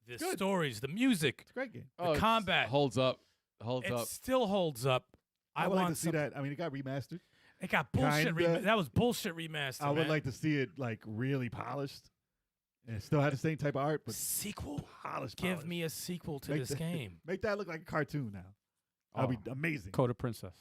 the Good. stories, the music. It's a great game. The it's- combat. holds up. Holds It up. still holds up. I would want like to see that. I mean, it got remastered. It got bullshit. Kinda. That was bullshit remaster. I would man. like to see it like really polished, and still have the same type of art, but sequel. polished. Give polished. me a sequel to Make this that- game. Make that look like a cartoon now. That'd be amazing. Coda Princess.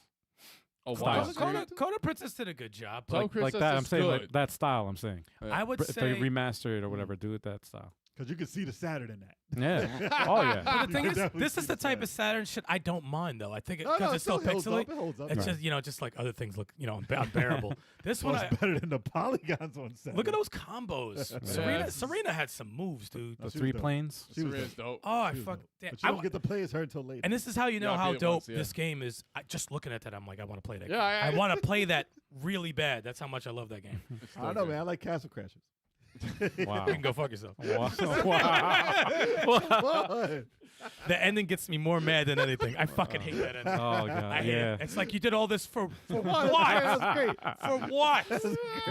Oh, Style. wow. Coda Princess did a good job. Toe Like Princess that. I'm is saying good. like that style. I'm saying. I would If they say remaster it or whatever, do it that style. Because you can see the Saturn in that. Yeah. Oh yeah. But the You thing can is, definitely this see is the type of Saturn shit I don't mind though. I think No, because no, it's still holds pixely. up. It holds up. It's just just like other things look unbearable. This Well, one, it's better than the polygons on Saturn. look at those combos. Yeah. Serena had some moves, dude. The She was 3 dope. planes. She was Serena's dope. dope. Oh, I She was fuck. dope. Damn, But you don't get to play as her until later. and this is how you know Yeah, I how beat it dope once, yeah. this game is. Just looking at that, I'm like, I want to play that. Yeah, game. I- I want to play that really bad. That's how much I love that game. It's I don't still know, good. man. I like Castle Crashers. Wow. You can go fuck yourself. Wow. What? The ending gets me more mad than anything. I fucking hate that ending. Oh god. I hate Yeah. it. It's like you did all this for What? what? That's great. For what?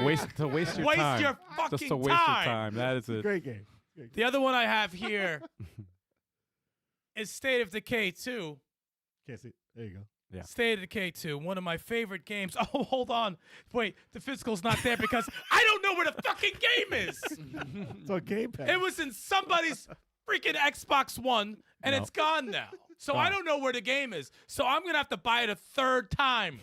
Waste your Waste time. your Just fucking to waste your time. time. That is it. Great game. The other one I have here is State of Decay 2. Can't see. There you go. Yeah. State of Decay 2, one of my favorite games. Oh, hold on. Wait, the physical's not there because I don't know where the fucking game is. It's on Game Pass. It was in somebody's freaking Xbox One, and No. it's gone now. So I Gone. don't know where the game is. So I'm going to have to buy it a third time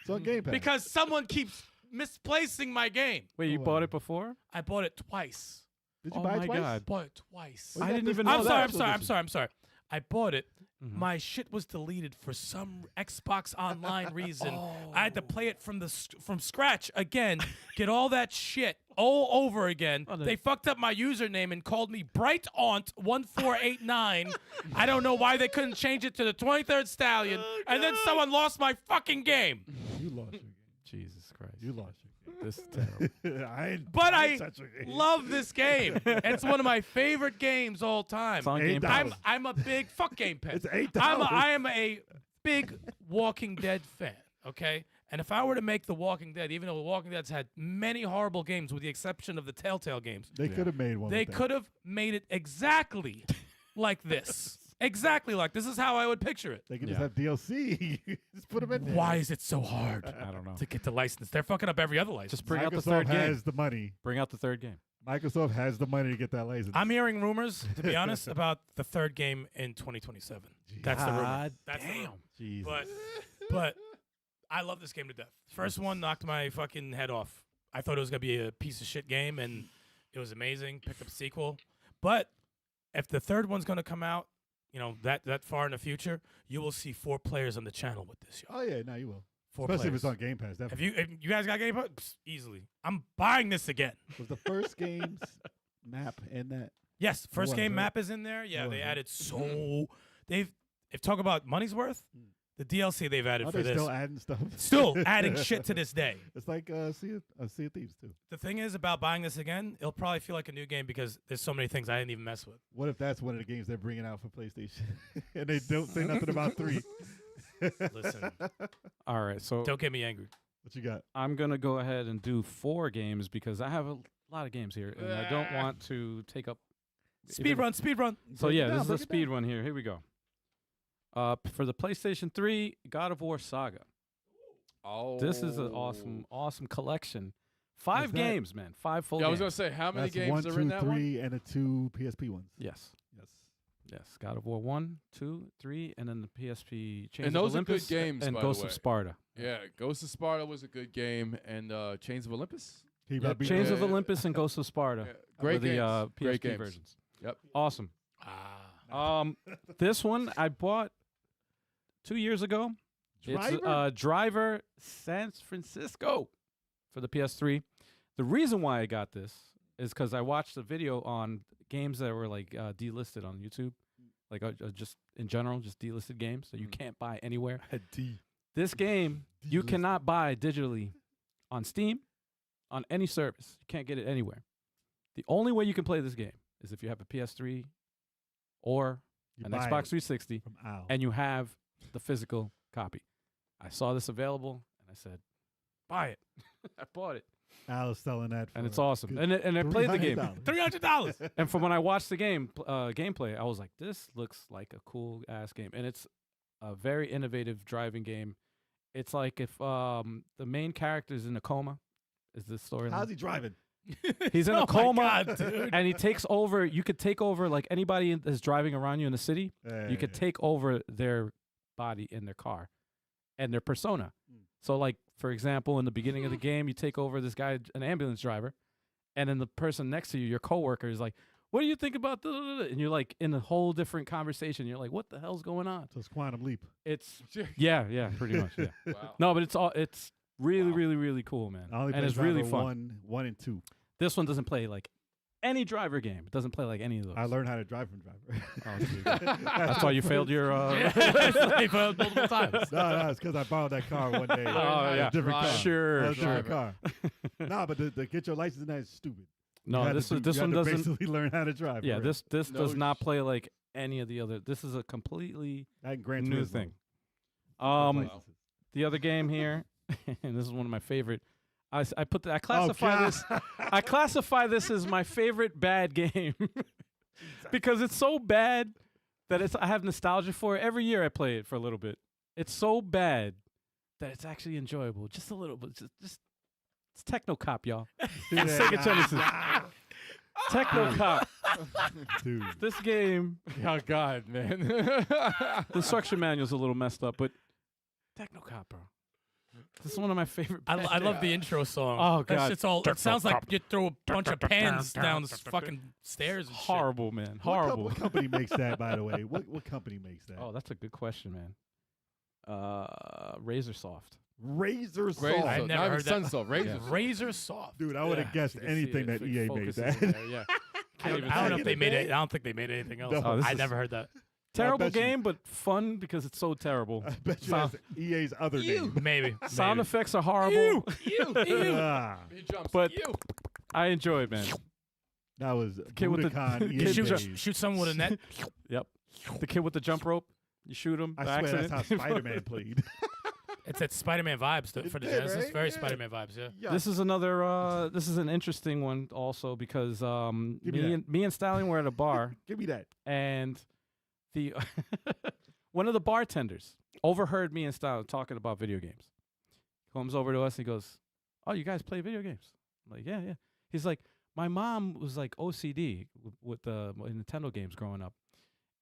It's on Game Pass. because someone keeps misplacing my game. Wait, you Oh, bought wow. it before? I bought it twice. Did you Oh buy it my twice? God. Bought it twice. Well, I you got didn't this- even know I'm that. sorry, I'm Special sorry, I'm edition. sorry, I'm sorry. I bought it. Mhm. My shit was deleted for some Xbox Online reason. I had to play it from from scratch again, get all that shit all over again. Oh, They fucked up my username and called me Bright Aunt 1489. I don't know why they couldn't change it to the 23rd Stallion. And then someone lost my fucking game. You lost your game. Jesus Christ. You lost your This is terrible. game. I ain't But I ain't touch your game. love this game. It's one of my favorite games all time. It's on $8. Game Pass. I'm a big fuck Game Pass. It's $8. I am a big Walking Dead fan. Okay, and if I were to make The Walking Dead, even though The Walking Dead's had many horrible games, with the exception of the Telltale games, They could have made one. they with that. could have made it exactly like this. Exactly like this is how I would picture it. They could Yeah. just have DLC. Just put them in there. Why is it so hard I don't know. to get the license? They're fucking up every other license. Just bring out the Microsoft third game. has the money. Bring out the third game. Microsoft has the money to get that license. I'm hearing rumors, to be honest, about the third game in 2027. That's the rumor. God That's the rumor. damn. Jesus. But I love this game to death. First one knocked my fucking head off. I thought it was gonna be a piece of shit game, and it was amazing. Picked up a sequel, but if the third one's gonna come out, that far in the future, you will see 4 players on the channel with this. Yo. Oh yeah, now you will. 4 Especially players. if it's on Game Pass. If Definitely. you guys got Game Pass, easily. I'm buying this again. Was the first game's map in that? Yes, first was, game right? map is in there. Yeah, It they was, added so if talk about money's worth, the DLC they've added Are for they this. still adding stuff? Still adding shit to this day. It's like Sea of Thieves too. The thing is about buying this again, it'll probably feel like a new game because there's so many things I didn't even mess with. What if that's one of the games they're bringing out for PlayStation, and they don't say nothing about 3? Listen, All right, so don't get me angry. What you got? I'm gonna go ahead and do 4 games because I have a lot of games here, and I don't want to take up. Speed run. So Break it yeah, down, this is a break it speed down. run here. Here we go. For the PlayStation 3, God of War Saga. Oh, This is an awesome collection. 5 Is that- games, man. 5 full Yeah, I was games. gonna say how many That's games 1, are 2, in that 3, and the 2 PSP ones. Yes. Yes. Yes. God of War 1, 2, 3, and then the PSP Chains And those of are good Olympus games, and by the Ghost way. of Sparta. one? Yeah, Ghost of Sparta was a good game, and Chains of Olympus. He Yep, about beat Chains the- of Olympus and Ghost of Sparta. Yeah, great were the games. PSP Great games. versions. Yep. Awesome. This one I bought 2 years ago. It's Driver? Driver San Francisco for the PS3. The reason why I got this is because I watched a video on games that were like delisted on YouTube, like just in general, just delisted games that you can't buy anywhere. This game you Delisted. cannot buy digitally on Steam, on any service. You can't get it anywhere. The only way you can play this game is if you have a PS3 or You an buy Xbox it 360 from Al. and you have the physical copy. I saw this available and I said, buy it. I bought it. Al is selling that, And for it's awesome. good And I played the game. $300. $300. And from when I watched the game gameplay, I was like, this looks like a cool ass game. And it's a very innovative driving game. It's like if the main character is in a coma. Is this story? How's he driving? He's in Oh a my coma, God, dude. and he takes over. You could take over like anybody that's driving around you in the city. You could take over their body in their car and their persona. So, like for example, in the beginning of the game, you take over this guy, an ambulance driver, and then the person next to you, your coworker, is like, what do you think about the? And you're like in a whole different conversation. You're like, what the hell's going on? So it's Quantum Leap. It's yeah, pretty much. Yeah. Wow. No, but it's really, really, really cool, man. I only And played it's really Driver fun. 1 and 2. This one doesn't play like any driver game. It doesn't play like any of those. I learned how to drive from Driver. Oh, dude. That's why you failed your. They failed multiple times. No, it's because I borrowed that car one day. Oh, yeah. A different car. Sure, A different sure. car. No, but the get your license in that is stupid. You No, had this to is do- this you had one to doesn't. basically learn how to drive. Yeah, for real. this No does not play like any of the other. This is a completely That and Gran new Turismo. thing. Those licenses. The other game here, and this is one of my favorite. I classify this. I classify this as my favorite bad game because it's so bad that I have nostalgia for it. Every year I play it for a little bit. It's so bad that it's actually enjoyable, just a little bit. Just it's Techno Cop, y'all. Yeah. Sega Genesis. Techno Cop. Dude. This game, Oh God, man. the instruction manual's a little messed up, but Techno Cop, bro. This is one of my favorite. I love the intro song. Oh, That God. shit's all. It sounds like you throw a bunch of pans down the fucking stairs. And shit. Horrible, man. What Horrible. What company makes that, by the way? What company makes that? Oh, that's a good question, man. Razor Soft. Razor Soft. Razor, I've not never even heard that. Sunsoft, Razor. Yeah. Razor Soft. Dude, I would have guessed You can see anything it that if it EA made focuses that. in there, yeah. I don't know if they made it. I don't think they made anything else. No. Oh, this I is- never heard that. Terrible bet you- game, but fun because it's so terrible. I bet you Sound- that's EA's other name. Maybe. Sound maybe. effects are horrible. Ah, He jumps. But- You. I enjoy it, man. that was kid with the- Budokan kid EA Shoot, days. shoot someone with a net. Yep. The kid with the jump rope. You shoot him. I by swear accident. that's how Spider-Man played. It's at Spider-Man vibes for the did, Genesis. right? Very Yeah. Spider-Man vibes. Yeah. This is another. This is an interesting one also because Give me me and Stallion were at a bar Give me that. and the one of the bartenders overheard me and Stallion talking about video games. Comes over to us and he goes, "Oh, you guys play video games?" I'm like, "Yeah, yeah." He's like, "My mom was like OCD with the Nintendo games growing up,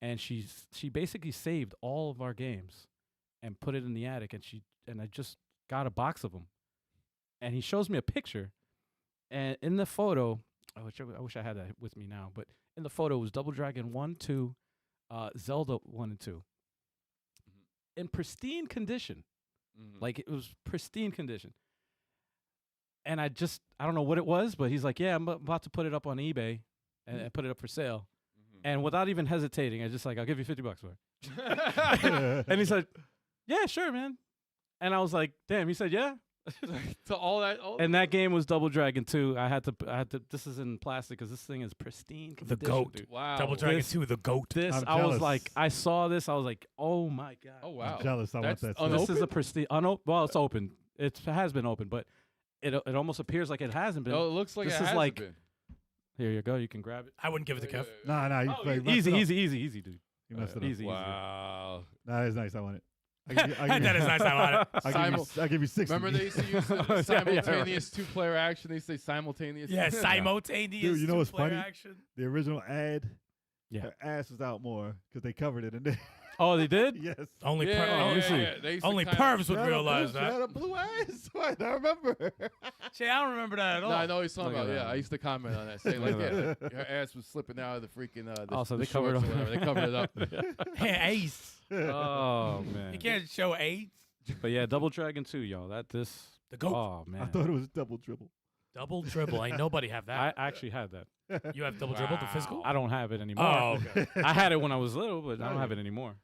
and she basically saved all of our games and put it in the attic, and I just got a box of them." And he shows me a picture, and in the photo, I wish I had that with me now, but in the photo was Double Dragon 1, 2, Zelda 1 and 2. In pristine condition. Like it was pristine condition. And I don't know what it was, but he's like, "Yeah, I'm about to put it up on eBay and put it up for sale." And without even hesitating, I just like, "I'll give you $50 for it." And he said, "Yeah, sure, man." And I was like, "Damn," he said, "Yeah." To all that. And that game was Double Dragon 2. I had to this is in plastic cuz this thing is pristine The condition, goat. dude. Wow. Double Dragon This- 2, the goat. This I'm I was jealous. like, I saw this, I was like, "Oh my god." Oh wow. I'm jealous. I want That's that. unopened? stuff. This is a pristine well, it's open. It has been open, but it almost appears like it hasn't been. Oh, it looks like This it is hasn't like- been. Here you go. You can grab it. I wouldn't give it to Kev. Nah, you Oh, play- easy, messed it up. easy, dude. You messed it up. Easy. Wow. Nah, that is nice. I want it. That is nice. I want it. I'll give you 60. Remember they used to use the Yeah, right. simultaneous two-player action. They say simultaneous. Yeah, simultaneous. Dude, you know what's two-player funny? Action. The original ad, Yeah. her ass was out more because they covered it in there. Oh, they did? Yes. Only Yeah, let me yeah, see. yeah. They used to only kinda- pervs would She had a realize blue- She had that. a blue ass. What? I remember. See, I don't remember that at all. No, I know what he's talking Look at about. Yeah, that. I used to comment on that. Say like, Look yeah, her ass was slipping out of the freaking. The, Oh, so the they covered shorts it or up. whatever. They covered it up. Hey, Ace. Oh, man. You can't show AIDS. But yeah, Double Dragon 2, y'all. The goat. Oh, man. I thought it was double dribble. Double dribble. Ain't nobody have I that. actually had that. You have double dribble, the physical? I don't have it anymore. Oh, okay. I had it when I was little, but I don't have it anymore.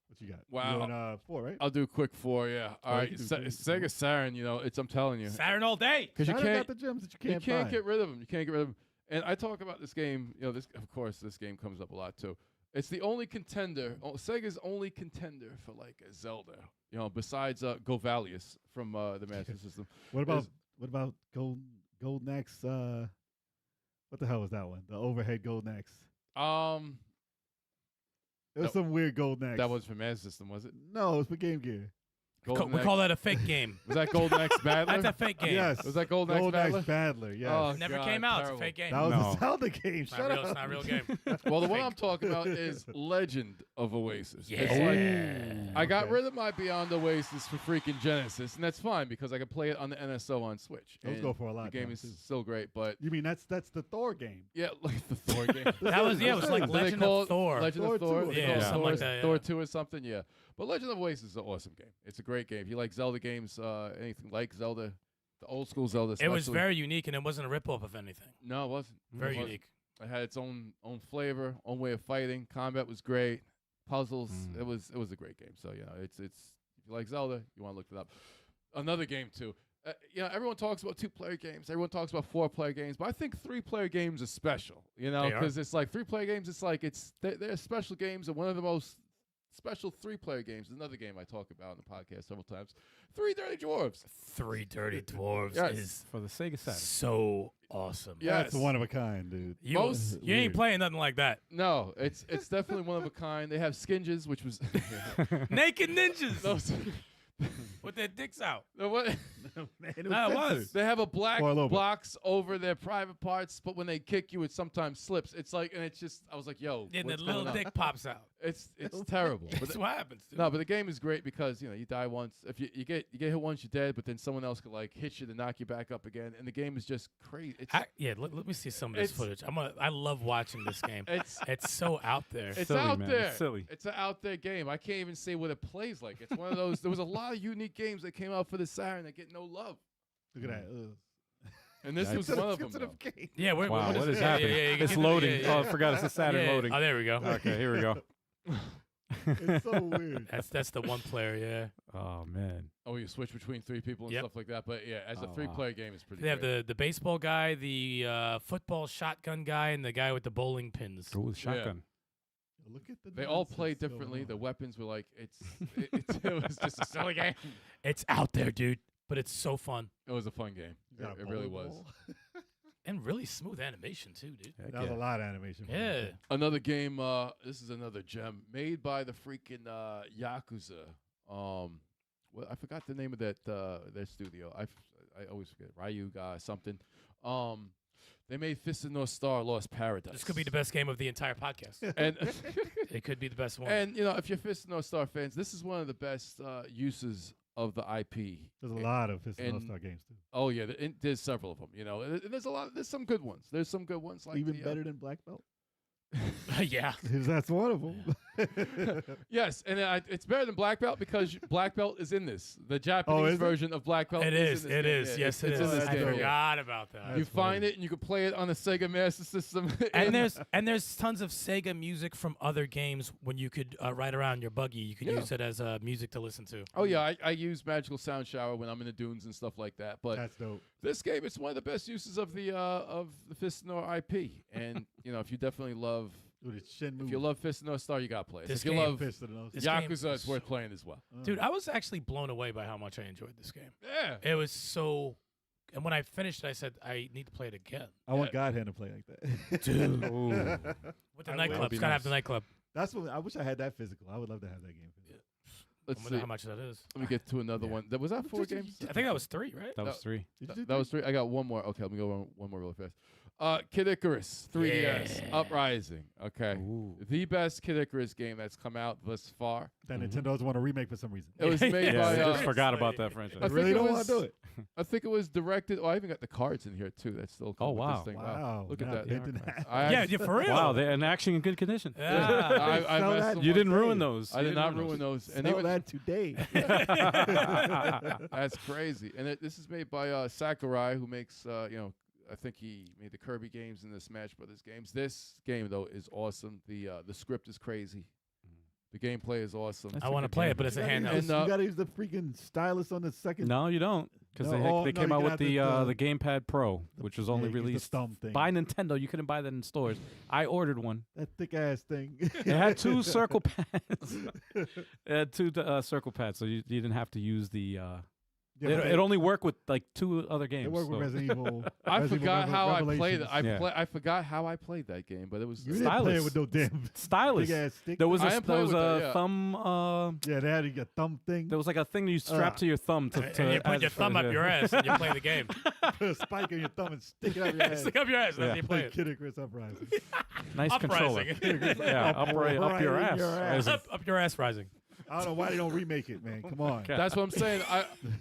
What you got? Wow. You on 4, right? I'll do a quick 4. Yeah. All Oh, right. you can do Sega Saturn. You know, I'm telling you. Saturn all day. Because you Saturn can't. got the gems that you You can't can't buy. get rid of them. You can't get rid of them. And I talk about this game. You know, this of course this game comes up a lot too. It's the only contender. Sega's only contender for like a Zelda. You know, besides Govalius from the Master System. What about Golden Axe? What the hell was that one? The overhead Golden Axe. It was No. some weird Golden Axe. That was for Master System, was it? No, it was for Game Gear. We call that a fake game. Was that Golden Axe Battler? That's a fake game. Yes. Was that Golden Axe Golden Battler? Axe Battler, yes. Oh, It never God, came out. terrible. It's a fake game. That was No. a Zelda game. It's not Shut real. up. It's not a real game. Well, the one Fake. I'm talking about is Legend of Oasis. Yeah. It's like, I got Okay. rid of my Beyond Oasis for freaking Genesis, and that's fine because I can play it on the NSO on Switch. Those And go for a lot The game now, is too. still great, but You mean that's the Thor game? yeah, like the Thor game. That was it was like Do they Legend call of it Thor. Legend Thor of Thor. 2, They yeah, call it something Thor, like that, yeah. Thor 2 or something. Yeah, but Legend of Oasis is an awesome game. It's a great game. If you like Zelda games, anything like Zelda, the old school Zelda. It was especially. very unique, and it wasn't a rip-off of anything. No, it wasn't. Very It wasn't. unique. It had its own flavor, own way of fighting. Combat was great. Puzzles. Mm. It was a great game. So it's if you like Zelda, you want to look it up. Another game too. Everyone talks about 2-player games. Everyone talks about 4-player games, but I think 3-player games are special. They are. Because it's like 3-player games. It's like they're special games, and one of the most special 3-player games. Another game I talk about on the podcast several times. 3 Dirty Dwarves. 3 Dirty Dwarves Yes. is For the Sega Saturn. so awesome. Yeah. That's one of a kind, dude. You, Most- you ain't Weird. playing nothing like that. No, it's definitely one of a kind. They have skinges, which was Naked ninjas those. with their dicks out. What? Man, it No, it was. offensive. They have a black Or a little bit. box over their private parts, but when they kick you, it sometimes slips. It's like, and it's just, I was like, yo, And the what's little going on? dick pops out. It's terrible. But That's what happens. Dude. no, but the game is great because you die once. If you get hit once, you're dead. But then someone else could like hit you to knock you back up again, and the game is just crazy. It's Let me see some of this It's- footage. I love watching this game. it's It's so out there. it's silly, out man. there. It's silly. It's an out there game. I can't even say what it plays like. It's one of those. There was a lot of unique games that came out for the Saturn that get no love, Look at that. Ugh. and this was Yikes. one of them. Skip to though. the game. Yeah, Wow, what is yeah, happening? Yeah, you It's get- loading. yeah, Oh, I forgot it's a Saturn yeah. loading. Oh, there we go. Okay, here we go. It's so weird. That's the one player. Yeah, Oh man. Oh, you switch between 3 people and Yep. stuff like that. But yeah, as a Oh, wow. 3-player game, it's pretty. they have great. the baseball guy, the football shotgun guy, and the guy with the bowling pins. Go with shotgun. Look at the. They all nonsense play going differently. The on. weapons were like it was just a silly game. It's out there, dude, but it's so fun It was a fun game. You got a It really bowling was. ball? and really smooth animation too, dude. Heck That was yeah. a lot of animation. for that Yeah. game. Another game. This is another gem made by the freaking Yakuza. Well, I forgot the name of that their studio. I always forget. Ryuga something. They made Fist of North Star: Lost Paradise. This could be the best game of the entire podcast. And It could be the best one. and if you're Fist of North Star fans, this is one of the best uses of the IP. There's a lot of Fist and and- All-Star games too. Oh yeah, there's several of them. And there's a lot. There's some good ones. There's some good ones like Even the, better than Black Belt. yeah. That's one of them. Yes, and it's better than Black Belt because Black Belt is in this. The Japanese is it? version of Black Belt. It is. is. in this It game. is. Yeah, Yes, it it's is. in this I game. great. forgot about that. You That's find funny. it and you can play it on the Sega Master System. And there's tons of Sega music from other games when you could ride around your buggy. You could Yeah. use it as music to listen to. Oh yeah, I use Magical Sound Shower when I'm in the dunes and stuff like that. But That's dope. this game, it's one of the best uses of the Fist of North IP. And if you definitely love, Dude, it's Shenmue. if you love Fist of North Star, you gotta play it. This If you game- love Fist of the North This Star. game Yakuza, is it's worth so- playing as well. Dude, I was actually blown away by how much I enjoyed this game. Yeah. It was so. And when I finished it, I said, I need to play it again. I want Godhand to play like that. Dude. Ooh. With the I nightclub. would. It's got to have the nightclub. That's what I wish I had that physical. I would love to have that game. Physical. I Let's wonder see. how much that is. Let me get to another Yeah. one. Was that 4 games? I think that was 3, right? That was 3. Did you do That was 3. I got one more. Okay, let me go one more really fast. Kid Icarus, 3DS, Yeah. Uprising. Okay. Ooh. The best Kid Icarus game that's come out thus far. that Nintendo want to remake for some reason? It was made Yeah, by. I just seriously. forgot about that franchise. I I think really it don't want was- to do it. I think it was directed. Oh, I even got the cards in here too. That's still cool Oh, with wow. This thing. Wow. Look at Now that. they didn't have- I Yeah, actually- for real. Wow, they're in actually in good condition. Yeah. I Sell messed that. them You up. didn't Hey, ruin those. I You did didn't not ruin those. And Sell even that today. that's crazy. And this is made by Sakurai, who makes I think he made the Kirby games and the Smash Brothers games. This game though is awesome. The script is crazy. The gameplay is awesome. That's I a want to good play game. it, but it's a You gotta handheld. use- And, you gotta use the freaking stylus on the second. No, you don't, because No, they no, came you out can with have the the Gamepad Pro, which was only use the released thumb thing. by Nintendo. You couldn't buy that in stores. I ordered one. That thick ass thing. It had 2 circle pads. It had 2 circle pads, so you didn't have to use the Yeah, It only worked with like 2 other They games. work with so- Resident Evil. I Resident Evil forgot how I played it. Revelations. I forgot how I played that game, but it was You didn't play it Stylus. with no damn Stylus. big ass stick. There was I a am playing with that, yeah. thumb. Yeah, they had a thumb thing. There was like a thing you strap to your thumb to. And you put as your it thumb goes, up yeah. your ass and you play the game. Put a spike in your thumb and stick it up your ass. Stick up your ass. That's Yeah. how you play Play it. Kid Icarus Uprising. Nice controller. Uprising. Yeah, up your Right in ass. your ass. up your ass rising. I don't know why they don't remake it, man. Come on. Okay. That's what I'm saying.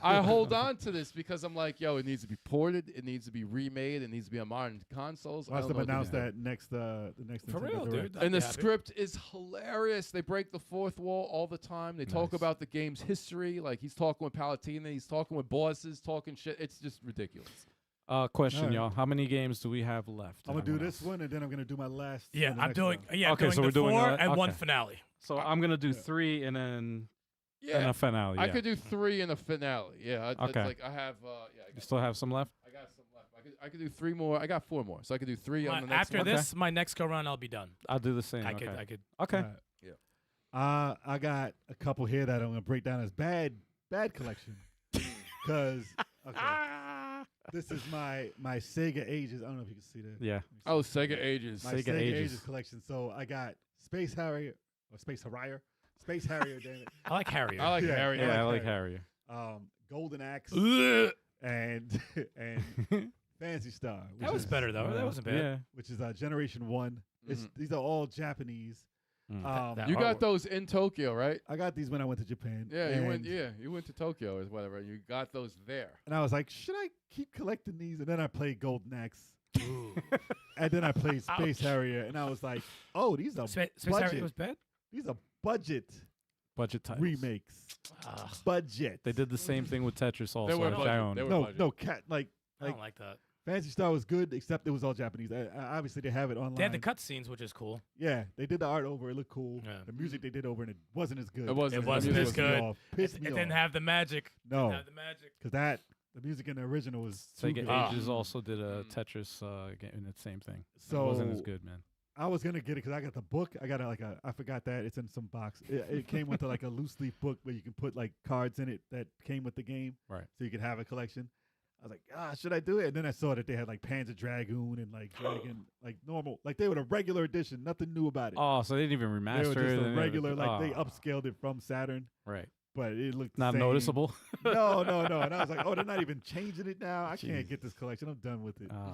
I hold on to this because I'm like, yo, it needs to be ported, it needs to be remade, it needs to be on modern consoles. I Watch don't them know what announce they're that next the next For Nintendo real, Direct. dude. And the I'd be happy. script is hilarious. They break the fourth wall all the time. They talk Nice. about the game's history. Like he's talking with Palatina, he's talking with bosses, talking shit. It's just ridiculous. Question, Alright. y'all. How many games do we have left? I'm gonna do Everyone this else? one and then I'm gonna do my last. Yeah, the I'm next doing. one. Yeah, Okay, I'm so doing we're the doing 4 a- and one okay. finale. So I'm gonna do Yeah. 3 and then Yeah, a finale. I yeah. could do 3 in a finale. Yeah, it's Okay. like I have. Yeah, I You got, still have some left? I got some left. I could do 3 more. I got 4 more, so I could do 3 on the next After one. Okay. this, my next go round, I'll be done. I'll do the same. I okay. could. Okay. Alright. I got a couple here that I'm gonna break down as bad collection. Cause this is my Sega Ages. I don't know if you can see that. Yeah. Oh, Sega Ages. My Sega Sega Ages. Ages collection. So I got Space Harrier or Space Harrier. Space Harrier, damn it. I like Harrier. I like Yeah, Harry. Yeah, I like like Harrier. Golden Axe Ugh. and Fancy Star. That was better though. That wasn't bad. Yeah. Which is Generation 1. These are all Japanese. Mm. That You got artwork. those in Tokyo, right? I got these when I went to Japan. Yeah, and, you went to Tokyo or whatever. You got those there. And I was like, should I keep collecting these? And then I played Golden Axe. Ooh. And then I played Space Ouch. Harrier. And I was like, oh, these are Space budget. Harrier was bad. These are budget Budget titles. remakes. Ugh, Budget. They did the same thing with Tetris also, were which budget. I own. They were no, budget. no, cat like I don't like that. Fancy Star was good, except it was all Japanese. Obviously, they have it online. They had the cutscenes, which is cool. Yeah, they did the art over. It looked cool. Yeah. The music they did over, and it wasn't as good. It wasn't. It wasn't the as music good. was- Pissed It me didn't off. have the magic. No, Didn't have the magic. because the music in the original was too Sega good. Ages also did a Tetris game, and it's same thing. So it wasn't as good, man. I was gonna get it because I got the book. I got I forgot that it's in some box. It came with like a loose leaf book where you can put like cards in it that came with the game, Right. so you could have a collection. I was like, should I do it? And then I saw that they had like Panzer Dragoon and like Dragon, like normal, like they were the regular edition. Nothing new about it. Oh, so they didn't even They remaster were just it. a and regular, everything. like they Oh, upscaled it from Saturn, Right. but it looked Not the same. noticeable. No. And I was like, oh, they're not even changing it now. I Jeez. can't get this collection. I'm done with it. Ah.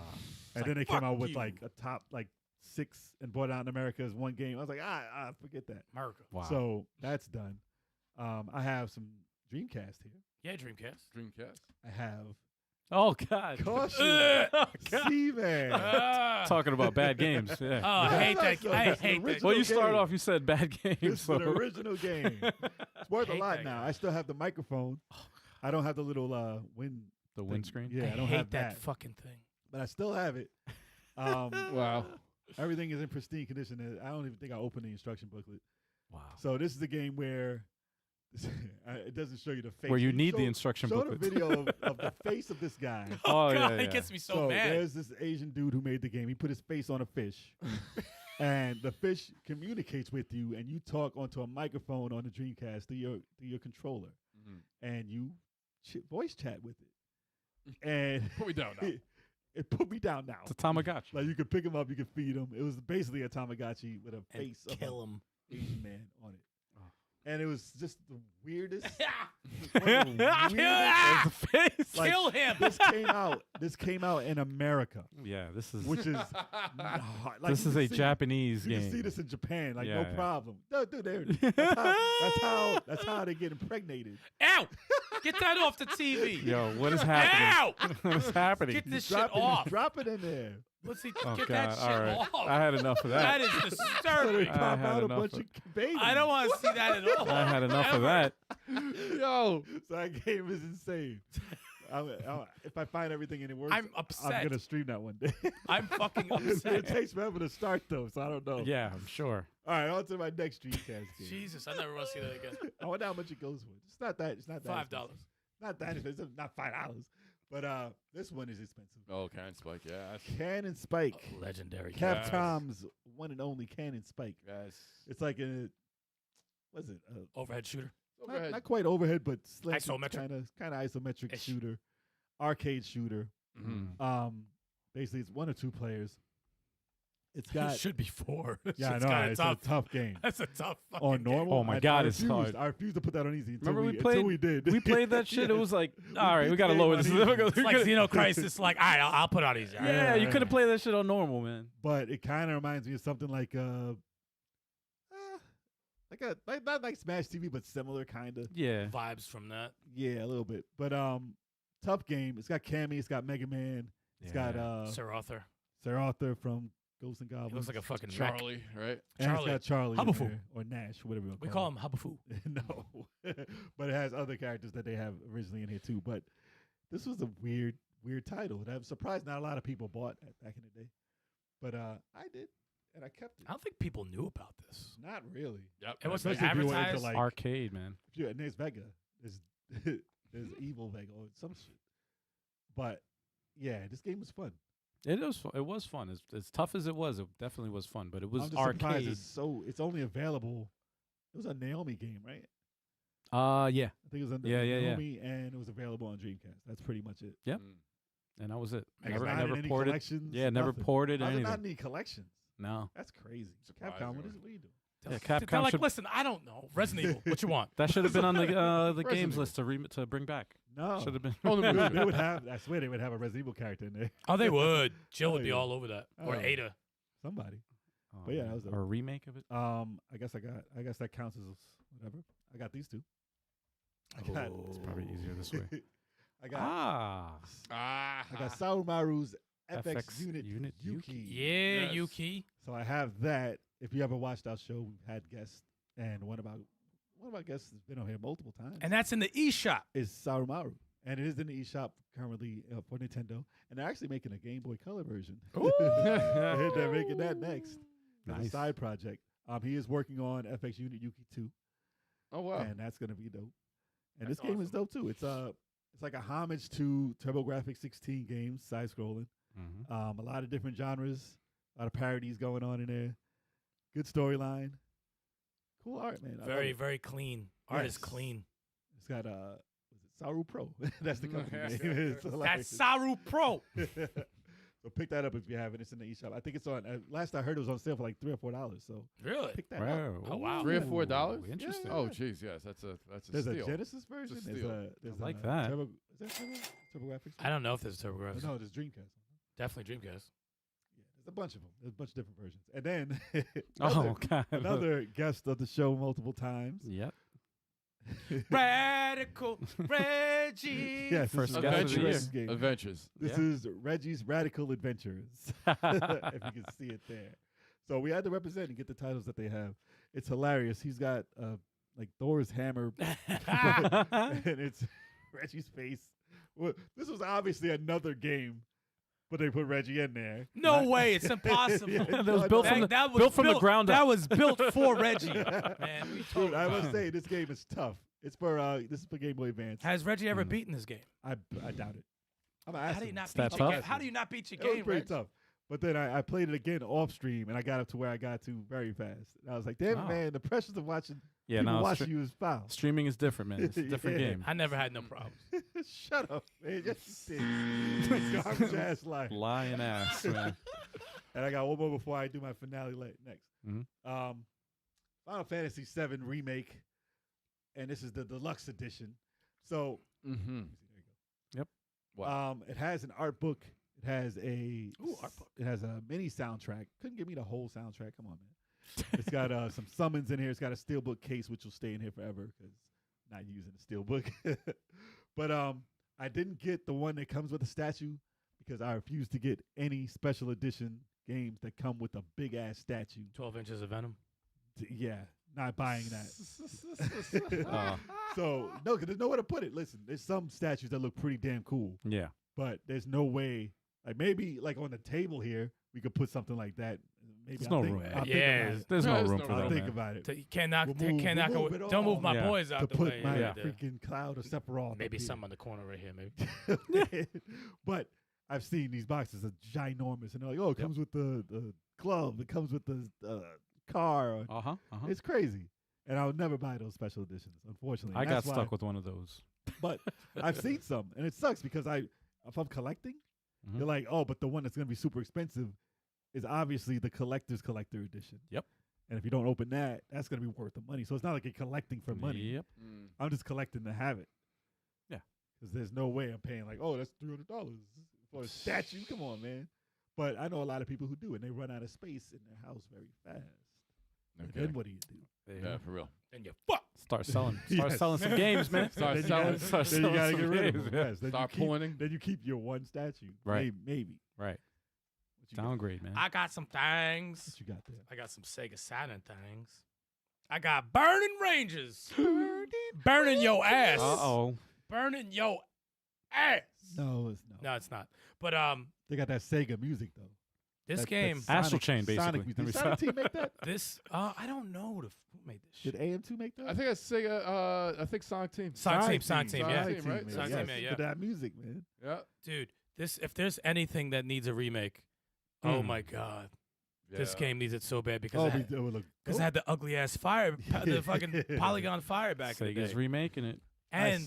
And like, then they came fuck out with you. like a top like 6 and brought it out in America as one game. I was like, forget that. America. Wow. So that's done. I have some Dreamcast here. Yeah, Dreamcast. Dreamcast. I have Oh God. Caution, Oh, God. Seaman. Ah. Talking about bad games. Yeah. Oh, I hate that. That's I the hate that. original Well, you started game. off. You said bad games. This is So. an original game. It's worth a Hate lot that now. guy. I still have the microphone. I don't have the little wind. The thing. windscreen. Yeah, I don't hate have that fucking thing. but I still have it. Wow. Everything is in pristine condition. I don't even think I opened the instruction booklet. Wow. So this is the game where it doesn't show you the face. Where you It need the show- instruction show booklet. the video of the face of this guy. Oh, God, yeah, he yeah. gets me so mad. there's this Asian dude who made the game. He put his face on a fish, and the fish communicates with you, and you talk onto a microphone on the Dreamcast through your controller, and you voice chat with it. And Put me down now. it put me down now. It's a Tamagotchi. Like you could pick him up, you could feed him. It was basically a Tamagotchi with a And face of kill an him. Asian man on it. And it was just the weirdest. Kill weirdest- The face. Like, Kill him. This came out in America, Yeah, this is which is like this you is can a see- Japanese You game. can see this in Japan, like Yeah, no yeah. problem. No, dude, that's how they get impregnated. Ow! Get that off the TV. Yo, what is happening? Ow! What is happening? Get this Drop shit it, off. drop it in there. Let's see. Oh Get God! that shit All right, off. I had enough of that. That is So they disturbing. I pop had out a enough bunch of- of babies. I don't want to see that at all. I had enough of that. Yo. So that game is insane. If I find everything and it works, I'm upset. I'm gonna stream that one day. I'm fucking it upset. takes forever to start though, so I don't know. Yeah, I'm sure. All right, on to my next Dreamcast game. Jesus, I never want to see that again. I wonder how much it goes for. It's not that. It's not that. $5. expensive. Not that expensive. Not $5. But this one is expensive. Oh, Cannon Spike. Yes. Cannon Spike. Legendary. Cap- Capcom's one and only Cannon Spike. Yes. It's like a, what's it? Overhead shooter. not quite overhead, but slant. Isometric. Kind of isometric Ish. shooter, arcade shooter. Mhm. Basically, it's 1 or 2 players. It's It got should be 4. yeah, I It's know kinda it's tough. a tough game. That's a tough fucking On normal, Oh my God, I it's refused. hard. I refused to put that on easy. Until Remember we until played- we did. We played that shit. It was like, all right, we beat got to the lower game this. on easy. It's like Xenocrisis. Like, all right, I'll put on easy. All right. Yeah, you Yeah. couldn't play that shit on normal, man. But it kind of reminds me of something like not like Smash TV, but similar kind of. Yeah. Vibes from that. Yeah, a little bit. But tough game. It's got Cammy. It's got Mega Man. It's got Sir Arthur. Sir Arthur from Ghosts and He Goblins. looks like a fucking wreck. Charlie, right? and Charlie. it's got Charlie in Habufu. there, or Nash, whatever you We call call him Habufu. no, but it has other characters that they have originally in here too. But this was a weird title that I'm surprised not a lot of people bought back in the day. But I did, and I kept it. I don't think people knew about this. Not really. Yep. It was Especially if you were into, advertised. like, Arcade, man. yeah, and there's Vega. There's Evil Vega or some shit. But yeah, this game was fun. It was fun. As tough as it definitely was fun. But it was I'm just surprised arcade. it's only available. It was a Naomi game, right? Yeah. I think it was on Yeah. Naomi, and it was available on Dreamcast. That's pretty much it. Yep. Mm. And that was it. Like, Never, it's not in never any ported. collections. Yeah, never nothing. ported or How's it anything. not any collections? No. That's crazy. Surprising, Capcom, what right? are you doing? Yeah, They're Capcom like, should. listen, I don't know. Resident Evil. What you want? That should have been on the Resident games Evil. list to bring back. No. Should have been. Oh, the they, movie. they would have. I swear they would have a Resident Evil character in there. Oh, they would. Jill Oh, would be yeah. all over that. Or Oh. Ada. Somebody. Oh, But yeah, man. that was or a remake of it. I guess that counts as whatever. I got these two. I got. It's probably easier this way. I got. Ah. I got Saurumaru's FX, FX Unit Unit Yuki. Yeah, Yes. Yuki. So I have that. If you ever watched our show, we've had guests, and one of our guests has been on here multiple times. And that's in the eShop. is Saurumaru, and it is in the eShop currently for Nintendo, and they're actually making a Game Boy Color version. They're making that next. As a Nice. side project. He is working on FX Unit Yuki 2, Oh wow. and that's gonna be dope. And That's this game is awesome. dope too. It's like a homage to TurboGrafx 16 games, side scrolling. Mm-hmm. A lot of different genres, a lot of parodies going on in there. Good storyline. Cool art, man. I love Very, it. very clean. Art is Yes. clean. It's got was it Saru Pro? That's the company Yes. name. It's That's hilarious. Saru Pro. So pick that up if you haven't. It's in the eShop. I think it's on. Last I heard, it was on sale for like $3 or $4. So Really? pick that up. Wow. Oh, wow. $3 or $4? Ooh, Interesting. Oh jeez, yes, that's a There's steal. a Genesis version. It's a There's steal. there's I like a that. Turbo, is that TurboGrafx? I don't know if there's a TurboGrafx. No, there's Dreamcast. Definitely Dreamcast. Yeah, there's a bunch of them. There's a bunch of different versions. And then Oh God. another guest of the show multiple times. Yep. Radical Reggie. Yes, First this is guest of the Reggie's year. game. Adventures. This Yeah. is Reggie's Radical Adventures. If you can see it there. So we had to represent and get the titles that they have. It's hilarious. He's got like Thor's hammer, and it's Reggie's face. Well, this was obviously another game, but they put Reggie in there. No way. It's impossible. Yeah, That was built from the- That was built from the ground up. That was built for Reggie. Man, we Dude, totally I must say this game is tough. It's for this is for Game Boy Advance. Has Reggie ever Mm. beaten this game? I doubt it. I'm gonna ask How do you him. not It's beat that your tough? game? How do you not beat your It was game, pretty Reg? tough. But then I played it again off stream, and I got up to where I got to very fast. And I was like, damn it, Oh. man, the pressures of watching Yeah. people No. watching you is foul. Streaming is different, man. It's a different Yeah. game. I never had no problems. Shut up, man. Yes, you did. Garbage ass life. Lying ass, man. And I got one more before I do my finale next. Mhm. Final Fantasy VII Remake, and this is the deluxe edition. So, Mm-hmm. let me see, there you go. What? It has an art book. It has a Ooh, art book. It has a mini soundtrack. Couldn't give me the whole soundtrack. Come on, man. It's got some summons in here. It's got a steelbook case, which will stay in here forever because not using the steelbook. But I didn't get the one that comes with a statue because I refuse to get any special edition games that come with a big ass statue. 12 inches of Venom. Yeah, not buying that. Oh. So no, because there's nowhere to put it. Listen, there's some statues that look pretty damn cool, Yeah. but there's no way. Like maybe like on the table here, we could put something like that. Maybe There's I'll no think, room. I'll think Yeah, about it. There's No, no there's room no for room. that, I'll think man. about it. So you can't knock, We'll move it don't move all. my Yeah. boys out To the put way. my Yeah. freaking cloud of Sephiroth. Maybe up some on the corner right here, maybe. here. But I've seen these boxes are ginormous, and they're like, "Oh, it comes with the glove. It comes with the car. Uh huh. Uh huh. It's crazy." And I would never buy those special editions, unfortunately. I And got that's why- stuck with one of those. But I've seen some, and it sucks because if I'm collecting, Mhm. they're like, oh, but the one that's going to be super expensive is obviously the collector's collector edition. Yep. And if you don't open that, that's going to be worth the money. So it's not like you're collecting for money. Yep. I'm just collecting to have it. Yeah. Because there's no way I'm paying like, oh, that's $300 for a statue. Come on, man. But I know a lot of people who do, and they run out of space in their house very fast. And then what do you do? Yeah, for real. And you fuck. Start selling. Start Yes. selling some games, man. Start Then you selling. gotta- Start then you selling gotta some get rid of games, them. yeah. Yes. Then Start you keep, pointing. Then you keep your one statue. Right. Maybe. Right. What you got? Downgrade, man. I got some things. What you got there? I got some Sega Saturn things. I got Burning Rangers. Burning your ass. Uh-oh. Burning your ass. No, it's not. No, it's not. But They got that Sega music though. this That game, Sonic- Astral Chain, Sonic basically. music. Did Sonic Team make that? I don't know who made this shit. Did AM2 make that? I think that's Sega. I think Sonic Team. Sonic Team, Sonic Team, yeah. right? Sonic Sonic yes. Team, yeah. But that music, man. Yeah. Dude, if there's anything that needs a remake, oh Hmm. my god, this Yeah. game needs it so bad because Oh, it it would look. it had the ugly ass fire, the fucking polygon fire back in the Sega's day. remaking it. And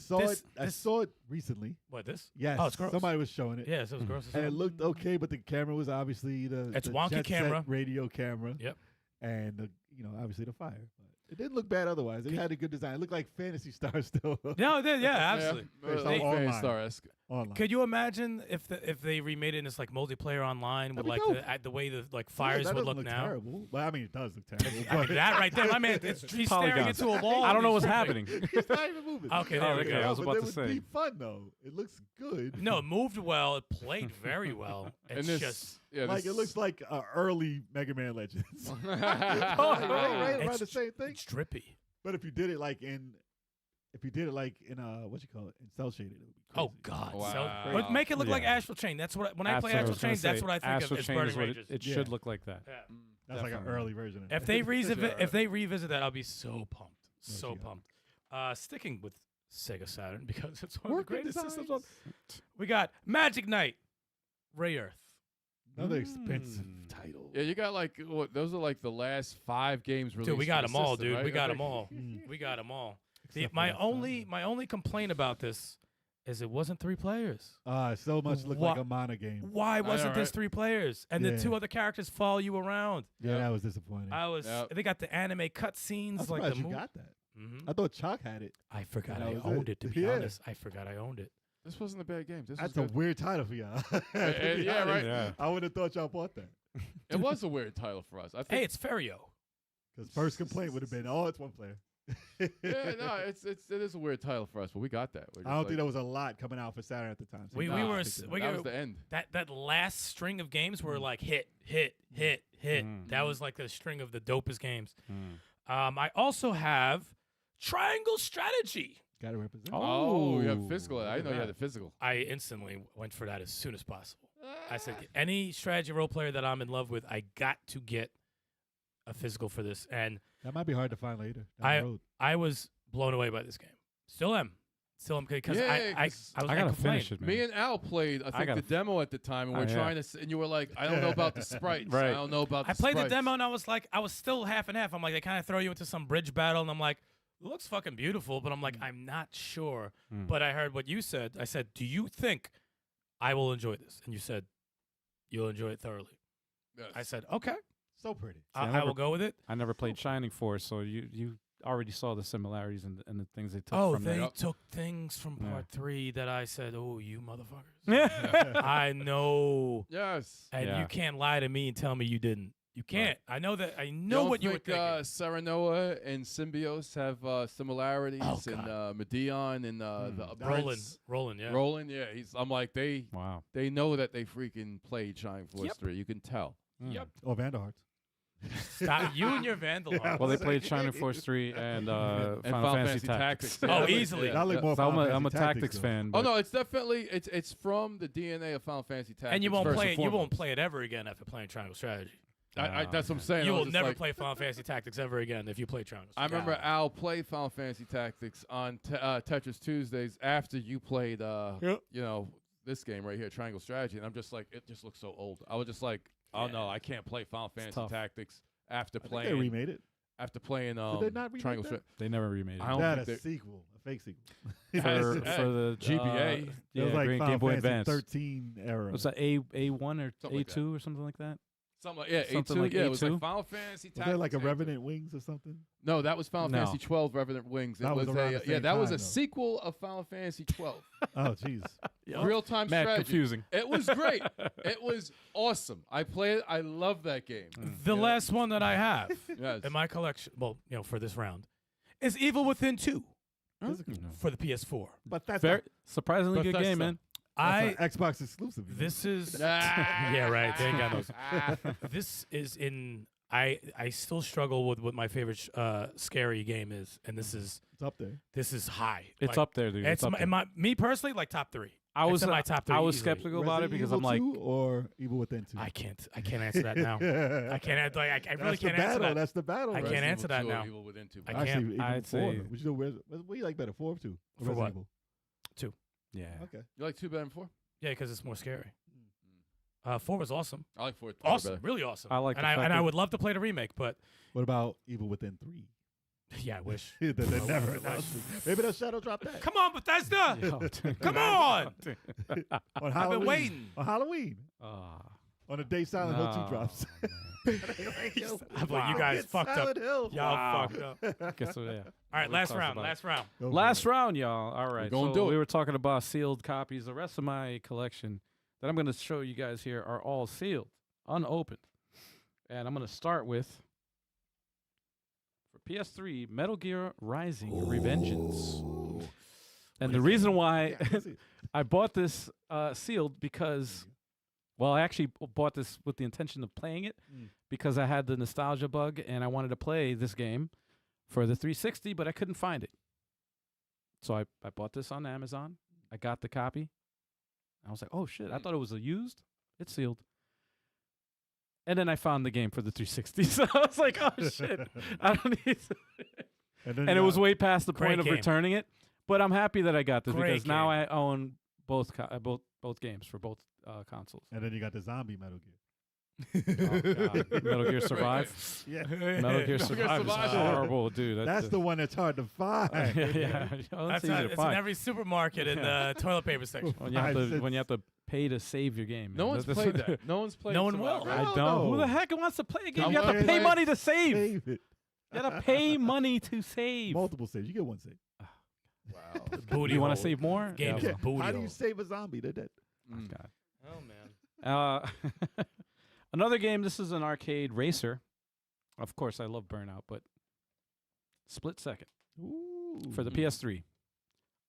I saw it recently. what this? Yes. Oh, it's gross. Somebody was showing it. Yes, it was gross. as And it hell. looked okay, but the camera was obviously It's the wonky jet set camera. radio camera. Yep. And obviously the fire. But it didn't look bad otherwise. It had a good design. It looked like Fantasy Star still No, it did. Yeah, absolutely. Based on They, online. Star-esque. online. Could you imagine if they remade it in this like multiplayer online with That'd like be dope. the way the like Yeah, fires that would doesn't look now? Terrible. Well, I mean, it does look terrible. I mean, but that right there, my man, he's staring Polygons. into a wall. I don't know what's He's happening. it's not even moving. Okay, there we okay, go. I was but about it to would say. be fun though. It looks good. No, it moved well. It played very well. It's And this, just yeah, Like this, it looks like early Mega Man Legends. right, right. around the same thing. it's drippy. But if you did it like in what you call it, in cell shaded, it would be crazy. Oh God! Wow. So, but make it look like Yeah. Astral Chain. That's what when I That's play what I Astral was gonna Chain, that's say. what I think Astral of. It's Chain Burning is what Rangers. it Yeah. should look like that. Yeah. That's like an Definitely. early version of it. If they Yeah. if they revisit that, I'll be so pumped. Yes, So you are. pumped. Sticking with Sega Saturn because it's one of the Working greatest systems. designs. We got Magic Knight, Ray Earth. Another expensive Mm. title. Yeah, you got like those are like the last 5 games released. Dude, we for got the them all, system, dude. right? We got I them think- all. Mm. We got them all. Except for My that Sonic. only complaint about this is it wasn't 3 players. So much looked like a mana game. Why know, wasn't this right? 3 players? And the Yeah. 2 other characters follow you around. Yeah, Yep. that was disappointing. Yep. They got the anime cutscenes I'm like surprised the you movie. got that. Mhm. I thought Chalk had it. I forgot that I was owned it. it. To be Yeah. honest, I forgot I owned it. This wasn't a bad game. This That's was a good. weird title for y'all. To be yeah, honest. right. Yeah. I would have thought y'all bought that. It was a weird title for us. I think. Hey, it's Ferio. Because first complaint would have been, oh, it's one player. yeah, no, it is a weird title for us, but we got that. We're I just don't like, think there was a lot coming out for Saturn at the time. So We Nah, were I s- think we that were- was the end. That last string of games were like hit. That was like the string of the dopest games. Mm. I also have Triangle Strategy. Got to represent. Oh, you have Oh, physical. I didn't know you had yeah. the physical. I instantly went for that as soon as possible. I said, any strategy role player that I'm in love with, I got to get a physical for this. And That might be hard to find later down the road. I was blown away by this game. Still am. Because Yeah, I 'cause was I gotta complained. finish it, man. Me and Al played, I think, gotta the demo at the time, and we're yeah. trying to, and you were like, I don't know about the sprites. Right. I don't know about the I played the sprites. demo and I was like, I was still half and half. I'm like, they kind of throw you into some bridge battle, and I'm like, it looks fucking beautiful, but I'm like, I'm not sure. Mm. But I heard what you said. I said, do you think I will enjoy this? And you said, you'll enjoy it thoroughly. Yes. I said, okay, So pretty. I I never- will go with it. I never played Shining Force, so you already saw the similarities and the things they took Oh, from they that. took things from Yeah. part 3 that I said, oh, you motherfuckers. Yeah. I know. Yes. And Yeah. you can't lie to me and tell me you didn't. You can't. I know that. I You know don't what you were think, thinking. Serenoa and Symbios have similarities, Oh, and Medeon and the Prince. Roland, yeah. Roland, yeah. I'm like, they Wow. know that they freaking played Shining Force Yep. 3. You can tell. Mm. Yep. Or Vanderhearts. Stop. You and your Vandal. Yeah, Well, they What's played that? Shining Force 3 and And Final Fantasy Tactics. Yeah, Oh, like- easily. yeah. I like more So Final I'm a Fantasy Tactics though. fan. Oh But no, it's definitely it's from the DNA of Final Fantasy Tactics. And you won't first play it. You won't foremost. play it ever again after playing Triangle Strategy. That's what I'm saying. You I was will just never like- play Final Fantasy Tactics ever again if you play Triangle I Strategy. remember Al played Final Fantasy Tactics on Tetris Tuesdays after you played, Yep. you know, this game right here, Triangle Strategy, and I'm just like, it just looks so old. I was just like, oh Yeah. no, I can't play Final Fantasy tough. Tactics after I think playing. they remade it. after playing Did they not remake Triangle that? Strategy. They never remade it. I don't That think a sequel, a fake sequel. for Hey, the GBA. It yeah, was like Game Final Boy Fantasy Advance. 13 era. Was that A1 or Something like A2 or something like that? Something like, yeah, Something A2. like yeah, it was like A2? Final Fantasy. Was there like a Tactics Revenant Wings or something? No, that was Final No. Fantasy 12 Revenant Wings. It That was was around a the yeah, same that was time, a though. sequel of Final Fantasy 12. Oh, jeez. Real time Mad strategy. confusing. It was great. It was awesome. I played it. I love that game. The Yeah. last one that I have Yes. in my collection, well, for this round, is Evil Within 2 Physical. for the PS4. But that's Very surprisingly good Bethesda. game, man. not, that's an Xbox exclusive. you know? This is yeah, right. They ain't got those. This is in. I still struggle with what my favorite scary game is, and this is high. It's Like, up there, dude. It's up there. me personally, like top 3. I was in my top 3. I was easily. skeptical about it Resident because Evil I'm like, 2 or Evil Within 2. I can't answer that now. I can't. I really That's the can't answer battle. that. That's the battle. I right? can't answer that Evil 2 or now. Evil Within 2. I but- can't. Actually, even I'd 4. say- Would you know what do you like better, 4 or 2? For what? Evil? yeah. Okay. You like 2 better than 4? Yeah, because it's more scary. 4 was awesome. I like 4. Awesome, really awesome. I like and the fact I that- would love to play the remake, but What about Evil Within 3? yeah, I wish. that they never announced it. Maybe they'll shadow drop that. Come on, Bethesda. Yo, dude. Come on. On I've Halloween. been waiting. On Halloween. Ah, On the day Silent Hill 2 no, drops. man. Well, you guys It's fucked up. Silent Hill. Y'all Wow. fucked up. Guess what, yeah. All right, We last talked round. about it. Last round. Go for Last it. round, y'all. All right. gonna So do we it. were talking about sealed copies. The rest of my collection that I'm going to show you guys here are all sealed, unopened. And I'm going to start with, for PS3, Metal Gear Rising Revengeance. And the reason why Yeah, I can see it. I bought this sealed because, well, I actually bought this with the intention of playing it Mm. because I had the nostalgia bug and I wanted to play this game for the 360, but I couldn't find it. So I bought this on Amazon. I got the copy. I was like, oh, shit. I thought it was a used. It's sealed. And then I found the game for the 360. So I was like, oh, shit. I don't need to. then And it was way past the Great point of game. returning it. But I'm happy that I got this Great because now game. I own both games for both consoles. And then you got the zombie Metal Gear. Oh, God. Metal Gear Survive. Yeah. Metal Gear Survive is Survive. horrible, dude. That's the one that's hard to find. yeah. Well, That's easy to it's in find. every supermarket in the toilet paper section. when you have to pay to save your game. No man. one's That's- played that. No one's played No one Survivor. will. I Hell don't. Who no. the heck wants to play a game? I You have to wanna pay play- money to save. Save it. You got to pay money to save. Multiple saves. You get one save. Wow. Booty You want to hole. save more? Game is Yeah. a booty How do you hole. save a zombie? They're dead. Mm. God. Oh man. Another game. This is an arcade racer. Of course, I love Burnout, but Split Second Ooh. for the PS3.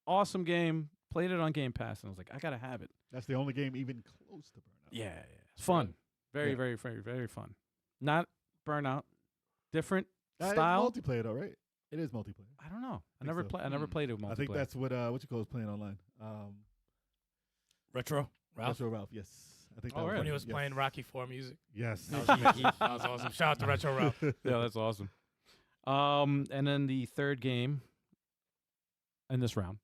Awesome game. Played it on Game Pass, and I was like, I gotta have it. That's the only game even close to Burnout. Yeah, it's fun. Very, Yeah. very, very, very fun. Not Burnout. Different That is style. multiplayer though, right? It is multiplayer. I don't know. I Think never so. play. I never Hmm. played it with multiplayer. I think that's what you call is playing online. Retro. Ralph. Retro Ralph. Yes. I think that Oh, was really? When he it. was Yes. playing Rocky 4 music. Yes. That was Mickey. That was awesome. Shout out to Retro Ralph. yeah, that's awesome. And then the third game in this round,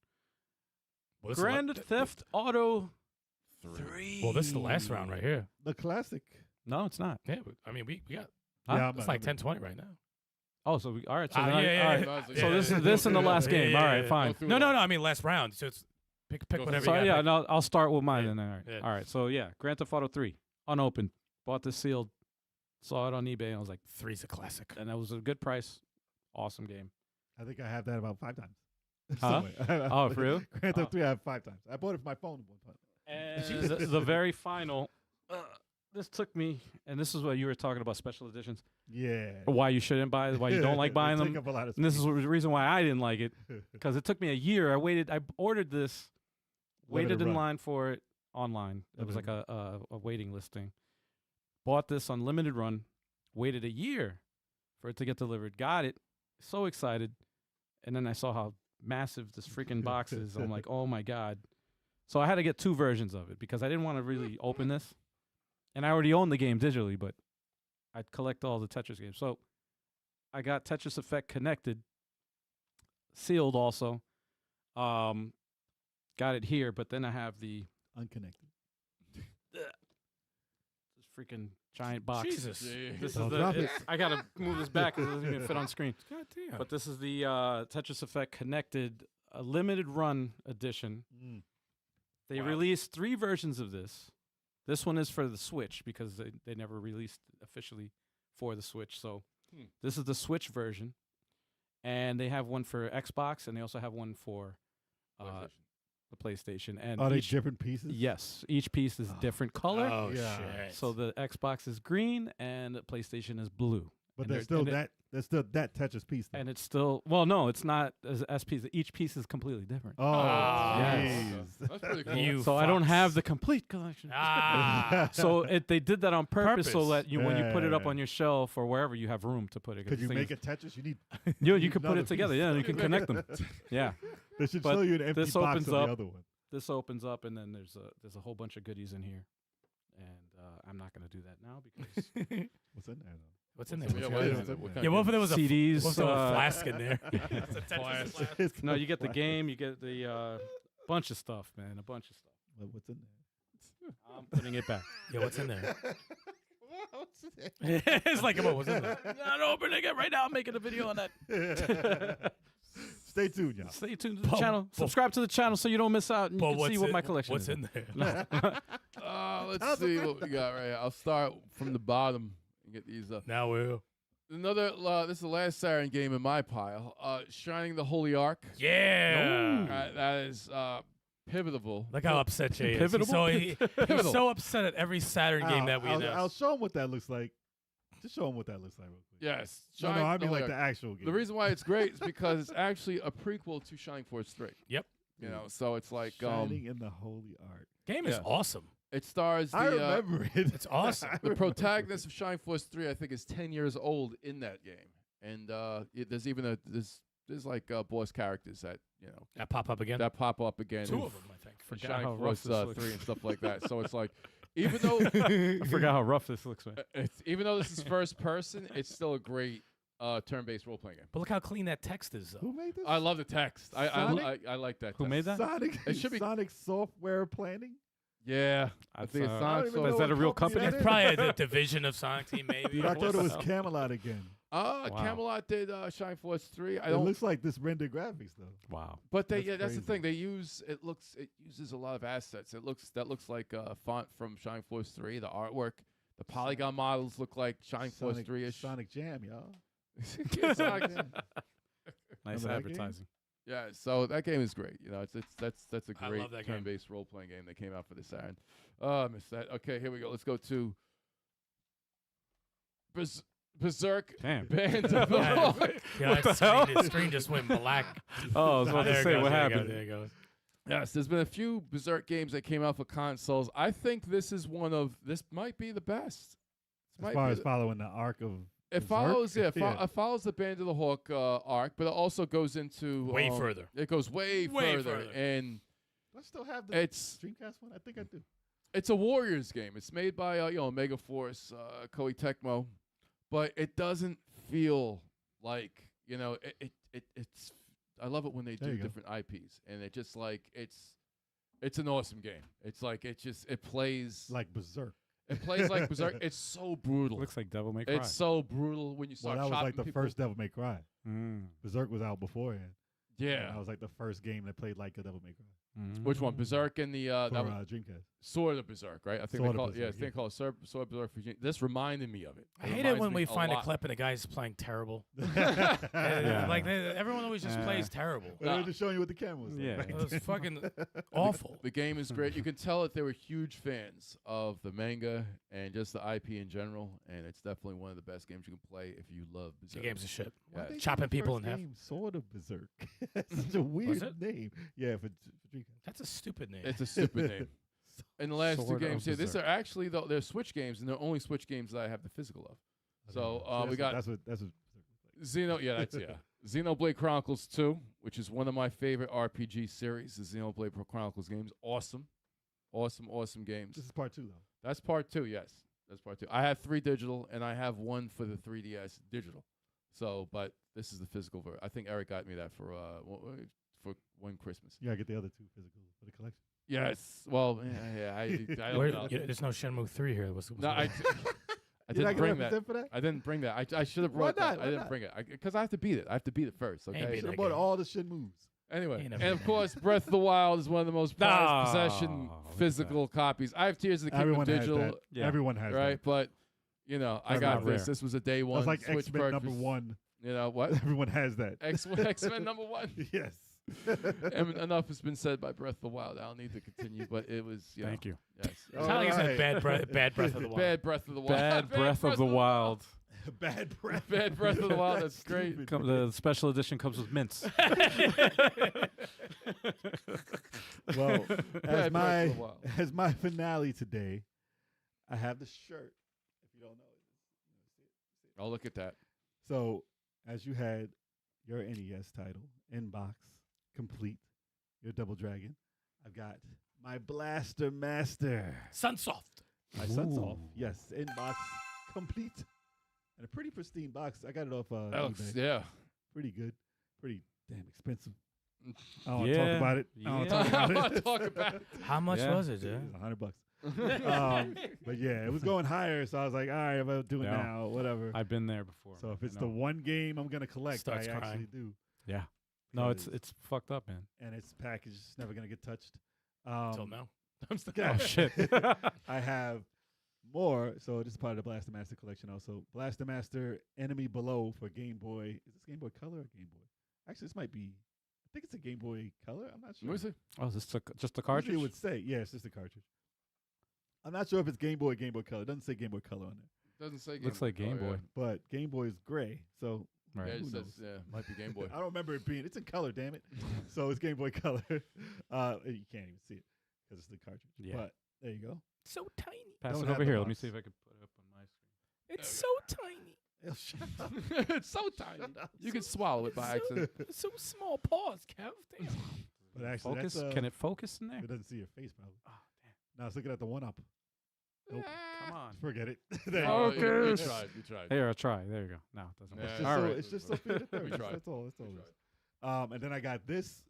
Well, this is Grand what- Theft Auto 3. Well, this is the last round right here. The classic. No, it's not. Yeah, I mean we got. Huh? Yeah, It's like 10-20 right now. Oh, so we all right. So Ah, then I- yeah, all yeah, right. yeah. So this is this and the last game. All right, fine. No, I mean last round. So it's pick Go whatever. So you yeah, got. no, I'll start with mine Yeah, then. All right. yeah. All right. So yeah, Grand Theft Auto 3, unopened. Bought this sealed. Saw it on eBay and I was like, 3's a classic. and that was a good price. Awesome game. I think I have that about 5 times. Huh? Somewhere. Oh, for real? Grand Theft 3 I have 5 times. I bought it for my phone at one time. And the very final, this took me, and this is what you were talking about, special editions. Yeah. Why you shouldn't buy, why you don't like buying They them. take up a lot of And this is space. the reason why I didn't like it, because it took me a year. I ordered this, waited Limited in run. line for it online. It was like a waiting listing. Bought this on limited run, waited a year for it to get delivered. Got it, so excited, and then I saw how massive this freaking box is. I'm like, oh my god. So I had to get 2 versions of it because I didn't want to really open this, and I already own the game digitally, but I'd collect all the Tetris games. So I got Tetris Effect Connected, sealed also. Got it here, but then I have the Unconnected. this freaking giant box. Jesus. This is Well, the. drop it. I gotta move this back because it doesn't even fit on screen. God damn. But this is the Tetris Effect Connected limited run edition. Mm. They Wow. released 3 versions of this. This one is for the Switch because they never released officially for the Switch. So this is the Switch version. And they have one for Xbox, and they also have one for the PlayStation. And Are they each, different pieces? yes, each piece is different color. Oh, Yeah. shit. So the Xbox is green and the PlayStation is blue. But And there's they're- still and that. There's still that Tetris piece. Though. And it's still, well, no, it's not as piece. Each piece is completely different. Oh, Yes. jeez. That's pretty cool. You So I don't have fucks. the complete collection. Ah. So they did that on purpose, so Purpose. that when you put it up Yeah. on your shelf or wherever, you have room to put it. 'cause Could you this make thing a Tetris? You need. is- You need could put another it together. piece. Yeah, you can connect them. Yeah. They should But show you an empty this box opens of up. the other one. This opens up, and then there's a whole bunch of goodies in here, and I'm not gonna do that now because What's in there though? What's in there? Yeah, What's what in is there? it? What Yeah, kind what of if there was a CDs, what if there was a flask in there? It's a Tetris Flask. flask. It's no, got you get the flash. game, you get the bunch of stuff, man, a bunch of stuff. What's in I'm putting it back. Yeah, what's in there? there? What's in It's like, what's in there? Not opening it right now. I'm making a video on that. there? Stay tuned, y'all. Stay tuned to the But- channel. but- Subscribe to the channel so you don't miss out and you But can what's see what in- my collection What's is. in there? Let's see what we got right here. I'll start from the bottom and get these up. Now we'll. Another, this is the last Saturn game in my pile. Shining the Holy Ark. Yeah. That is pivotal. Look how upset Jay is. Pivotal? He's so upset at every Saturn game that we I'll announce. show them what that looks like. Just show them what that looks like real quick. Yes. No, Shining I the mean Holy like the Ark. actual game. The reason why it's great is because it's actually a prequel to Shining Force 3. Yep. You know, so it's like Shining in the Holy Ark. Game is Yeah. awesome. it stars I the remember it. It's awesome. I the remember protagonist of Shining Force 3. I think is 10 years old in that game, and there's even there's like boss characters that That pop up again. that pop up again. 2 in of them, I think. in Forgot how Shining rough Force this looks. 3 and stuff like that. So it's like, even though I forgot how rough this looks, man. even though this is first person, it's still a great turn-based role-playing game. But look how clean that text is, though. Who made this? I love the text. Sonic? I like that. Who text. made that? Sonic. It should be- Sonic Software Planning. Yeah, I That's, think it's I Sonic. don't even So know Is that a what real company company? that It's probably a division of Sonic Team, maybe. Dude, I thought it was Wow. Camelot again. Wow. Camelot did Shining Force 3. I It don't. looks like this rendered graphics though. Wow. But That's that's the crazy. thing. They use it uses a lot of assets. That looks like font from Shining Force 3. The artwork, the polygon models look like Shining Force 3ish. Sonic Jam, y'all. Yeah, Sonic- Nice Remember that game? advertising. yeah, so that game is great. You know, that's a I great love that game. turn-based role-playing game that came out for the Saturn. Oh, I missed that. Okay, here we go. Let's go to Berserk Damn. Band of the Yeah. Hawk. Yeah, What that the hell? screen just went black. Oh, I was about There to it say goes, what there it goes, happened. There it goes. Yes, there's been a few Berserk games that came out for consoles. I think this is this might be the best. This might As far be as the- following the arc of It Berserk? follows, Yeah. it follows the Band of the Hawk arc, but it also goes into Way further. It goes way Way further, further. and Do I still have the it's Dreamcast one? I think I do. it's a Warriors game. It's made by Omega Force, Koei Tecmo, but it doesn't feel like it's. I love it when they There do you go. different IPs, and it just like it's an awesome game. It's like it plays Like Berserk. it plays like Berserk. It's so brutal. Looks like Devil May Cry. It's so brutal when you Well, start that was chopping like the people. first Devil May Cry. Mm. Berserk was out beforehand. Yeah. That was like the first game that played like a Devil May Cry. Which one? Berserk and the For that Dreamcast. Sword of Berserk, right? I think Sword they of call it, Berserk, I think they call it Sword of Berserk. This reminded me of it. I hate it reminds when me we find a lot. clip and the guy's playing terrible. Yeah. Like everyone always just plays terrible. But they're just showing you what the camera was. Yeah. It was fucking awful. The game is great. You can tell that they were huge fans of the manga and just the IP in general, and it's definitely one of the best games you can play if you love The Berserk. game's a shit. Yeah. Chopping people in half. Sword of Berserk. That's such a weird it? name. Yeah, for Dreamcast. That's a stupid name. It's a stupid name. And the last Sword two of games here, these Berserk. are actually they're Switch games, and they're only Switch games that I have the physical of. So we got that's what that's Xenoblade Chronicles 2, which is one of my favorite RPG series. The Xenoblade Chronicles games, awesome games. This is part 2 though. That's part 2, yes. That's part 2. I have 3 digital, and I have 1 for the 3DS digital. So, but this is the physical version. I think Eric got me that for one Christmas. You gotta get the other 2 physical for the collection. Yes. Well, yeah. I Where, don't know. there's no Shenmue 3 here. No, I You're not didn't gonna bring that. represent for that? I didn't bring that. I should have Why brought that. not? Why I didn't not? bring it because I have to beat it. I have to beat it first. Ain't Okay. beat Should that have bought game. all the shit moves. Anyway, Ain't and never of been course, Breath of the Wild is one of the most prized Oh, possession look at physical copies. I have Tears of the Kingdom Everyone has digital, that. Yeah. Everyone has right? that. But I That's got not this. rare. This was a day one. That's like Switch X-Men purchase. #1. You know what? Everyone has that. X-Men #1. Yes. And enough has been said by Breath of the Wild. I don't need to continue, but it was. Thank you. Yes. All Sound like you said right. bad breath of the wild. Bad Breath of the Wild. Bad Breath of the Wild. Bad breath. Bad Breath of the Wild. That's great. stupid. The special edition comes with mints. Well, Bad Breath of the Wild. as my finale today, I have the shirt. If you don't know it. Oh, look at that. So, as you had your NES title, Inbox, complete, your Double Dragon, I've got my Blaster Master. Sunsoft. My Sunsoft. Ooh. Yes, Inbox, complete. And a pretty pristine box. I got it off That looks, eBay. yeah. Pretty good. Pretty damn expensive. I don't want to Yeah. talk about it. I don't Yeah. want to talk I about want it. to talk about it. How much Yeah. was it, Jay? $100. But yeah, it was going higher, so I was like, all right, I'm gonna do it Yeah. now, whatever. I've been there before. So if I it's the know. one game I'm gonna collect, Starts I actually crying. do. Yeah. No, it's Because- fucked up, man. And it's packaged, it's never gonna get touched. Until now. I'm still yeah. Oh shit. I have more, so this is part of the Blaster Master collection also. Blaster Master Enemy Below for Game Boy. Is this Game Boy Color or Game Boy? Actually, this might be, I think it's a Game Boy Color. I'm not sure. Let me see. Oh, is this just the Usually cartridge? It would say, yeah, it's just a cartridge. I'm not sure if it's Game Boy or Game Boy Color. It doesn't say Game Boy Color on there. Doesn't say Game Looks Boy like Game Color, Boy. But Game Boy is gray, so Right. Yeah, Who it says, knows? yeah, might be Game Boy. I don't remember it being. It's in color, damn it. So it's Game Boy Color. You can't even see it because it's the cartridge. Yeah. But there you go. So tiny. Pass Don't it have over the here. Let me box. see if I can put it up on my screen. It's so tiny. Oh, shut up. It's so tiny. You can swallow it by So- accident. So small paws, Kev. Damn. But actually, Focus? that's, Can it focus in there? It doesn't see your face, probably. Oh, Now it's looking at the one up. Nope. Come on. Forget it. There you Oh, go. you Focus. tried. You tried. Here, I'll try. There you go. No, it doesn't Yeah, work. It's just All so, right. it's just so fit We That's tried. all. That's all. We it is. And then I got this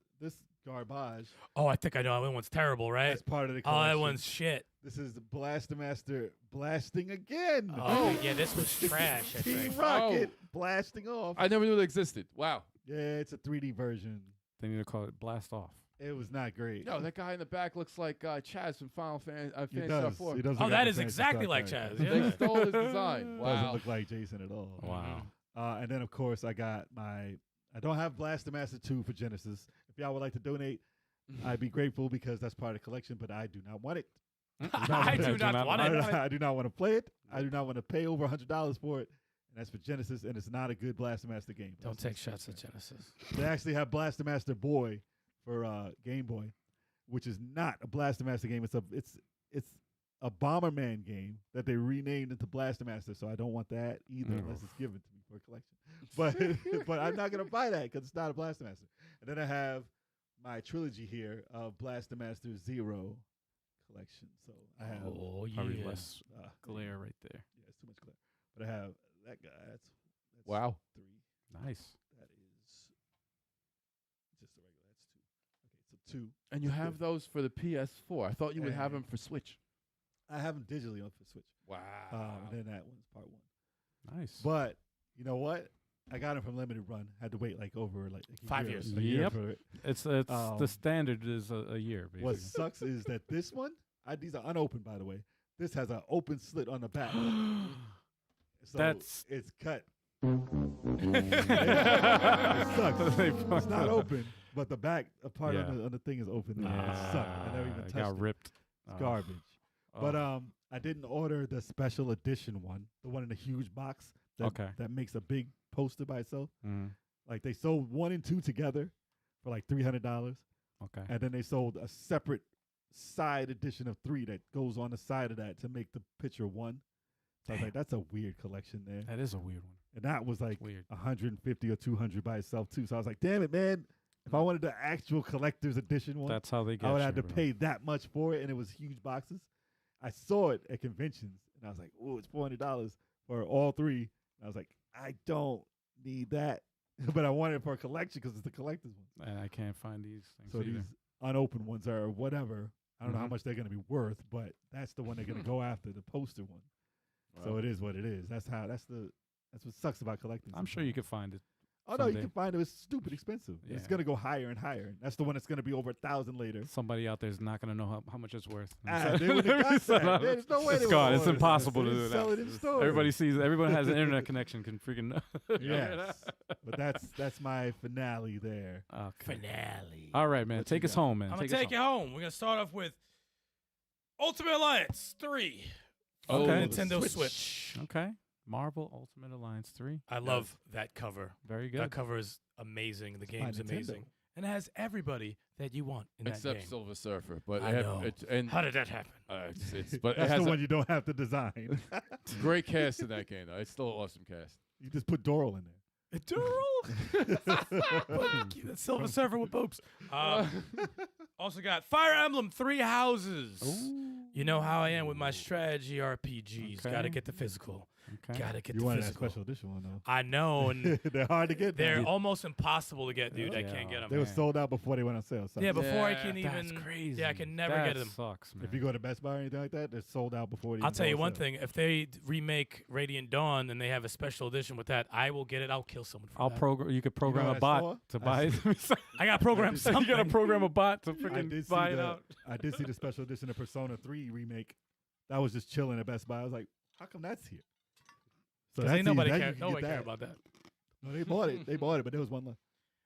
garbage Oh, I think I know. That one's terrible, right? as part of the Oh, collection. that one's shit. This is the Blaster Master blasting again. Oh, yeah, this was trash, I Team think. Rocket blasting off. I never knew it existed. Wow. Yeah, it's a 3D version. They need to call it Blast Off. It was not great. Yo, that guy in the back looks like Chaz from He Fantasy does. Star 4. He does Oh, look that like is the Phantasy exactly Star like character. Chaz. They Yeah. stole his design. Doesn't Wow. look like Jason at all. Wow. And then, of course, I got I don't have Blaster Master 2 for Genesis. If y'all would like to donate, I'd be grateful because that's part of the collection, but I do not want it. I do not want it. I do not want to play it. I do not want to pay over $100 for it. And that's for Genesis, and it's not a good Blaster Master game. Don't Blaster take Master shots at is trash. Genesis. They actually have Blaster Master Boy for Game Boy, which is not a Blaster Master game. It's a Bomberman game that they renamed into Blaster Master. So I don't want that either, unless it's given to me for a collection. But I'm not gonna buy that because it's not a Blaster Master. And then I have my trilogy here of Blaster Master Zero collection. So I have Oh, yeah. Probably less uh, glare right there. Yeah, it's too much glare. But I have that guy. That's Wow. 3. Nice. That is just the regular. That's 2. Okay, so 2. And you have those for the PS4. I thought you would have And- them for Switch. I have them digitally on for Switch. Wow. And then that one's part 1. Nice. But you know what? I got them from limited run. Had to wait like over like a 5 year, years. a year Yep. for it. It's Um, the standard is a year, basically. What sucks is that this one, these are unopened by the way. This has an open slit on the back. So That's- it's cut. Yeah. It sucks. They It's fucked not up. open, but the back part Yeah. on the thing is open. And it sucked. I never even It touched got it. ripped. It's garbage. Oh. But I didn't order the special edition one, the one in the huge box that makes a big poster by itself. Mhm. Like they sold 1 and 2 together for like $300, Okay. and then they sold a separate side edition of 3 that goes on the side of that to make the picture 1. So I was like, that's a weird collection there, That is a weird one. and that was like Weird. 150 or 200 by itself too. So I was like, damn it, man! If I wanted the actual collector's edition one, That's how they get I would you, have to bro. pay that much for it, and it was huge boxes. I saw it at conventions, and I was like, "Oh, it's $400 for all 3." And I was like, "I don't need that," but I wanted it for a collection because it's the collector's one. And I can't find these things So either. these unopened ones are whatever. I don't know how Mhm. much they're going to be worth, but that's the one they're going to go after, the poster one. So it is what it is. That's what sucks about collecting. I'm sure you could find it. Oh no, you someday. can find it. It's stupid expensive. It's Yeah. gonna go higher and higher. That's the one that's gonna be over 1,000 later. Somebody out there is not going to know how much it's worth. They wouldn't have got that. There's no way It's they gone. would It's order impossible this. to They do sell that. it in stores. Everybody sees. Everyone has an internet connection. Can freaking know. Yes, but that's my finale there. Okay. Finale. All right, man. What you Take us got? home, man. I'm going Take to us take you home. We're going to start off with Ultimate Alliance 3 home. on Okay. Nintendo Switch. Okay. Marvel Ultimate Alliance 3. I love that cover. Very good. That cover is amazing. The by game's Nintendo. amazing. And it has everybody that you want in that Except game. Silver Surfer, but I know. and How did that happen? but it That's has the a one you don't have to design. great cast in that game though. It's still an awesome cast. You just put Doral in there. That Silver Surfer with boobs. Also got Fire Emblem 3 Houses. You know how I am with my strategy RPGs. Okay. Got to get the physical. Okay. Got to get You the wanted that physical. special edition one though. I know, and They're hard to get. they're now. almost impossible to get, dude. I Yeah. can't get them. They were man. sold out before they went on sale. So Yeah, before I Yeah, can even. That's crazy. Yeah, I can never that get them. Sucks, man. if you go to Best Buy or anything like that, they're sold out before they. I'll even tell go you on one sale. thing: if they remake Radiant Dawn and they have a special edition with that, I will get it. I'll kill someone for I'll that. program. You could program what a I bot saw? to I buy it. I got programmed did- something. You got to program a bot to I freaking did see buy it the- out. I did see the special edition of Persona 3 remake. That was just chilling at Best Buy. I was like, how come that's here? So Ain't that's nobody easy. Now care. you can Nobody get care that. about that. No, they bought it. They bought it, but there was one left.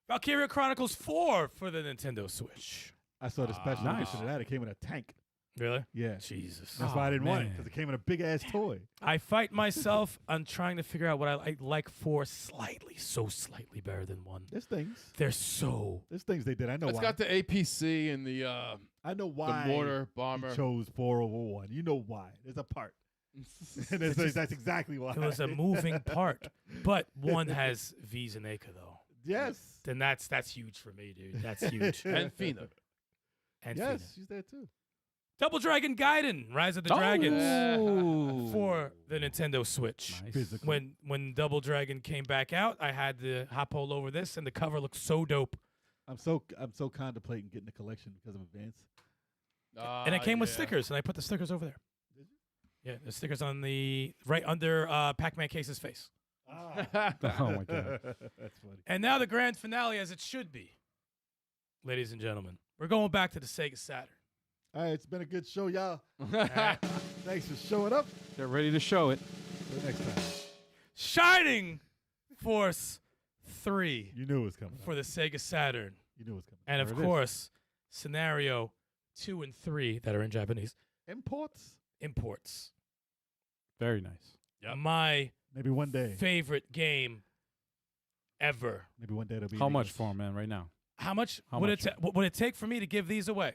Valkyria Chronicles 4 for the Nintendo Switch. I saw the special Nice. edition of that. It came in a tank. Really? Yeah. Jesus. That's why I didn't want it, man. because it came in a big ass toy. I fight myself on trying to figure out what I like 4 so slightly better than 1. There's things. They're so. There's things they did. I know It's why. got the APC and the I know why mortar he bomber. chose 4 over 1. You know why. There's a part. And that's exactly why. It was a moving part. But 1 has V's and Aka, though. Yes. Then that's huge for me, dude. That's huge. and Fina. And Yes, Fina. she's there too. Double Dragon Gaiden, Rise of the Oh. Dragons Ooh. for the Nintendo Switch. Nice. Physical. When Double Dragon came back out, I had to hop all over this, and the cover looks so dope. I'm so contemplating getting the collection because of Advance. And it came with stickers, and I put the stickers over there. Did you? Yeah, the stickers on the right under Pac-Man Case's face. Oh my god. That's funny. And now the grand finale, as it should be, ladies and gentlemen. We're going back to the Sega Saturn. All right, it's been a good show, y'all. Thanks for showing up. They're ready to show it. Till next time. Shining Force 3 You knew it was coming. for the Sega Saturn. You knew it was coming. And There of it is. course, Scenario 2 and 3 that are in Japanese. Imports? Imports. Very nice. My Maybe one day. favorite game ever. Maybe one day it'll be. How in much English. for 'em, man? Right now. How much, How would much? it what would it take for me to give these away?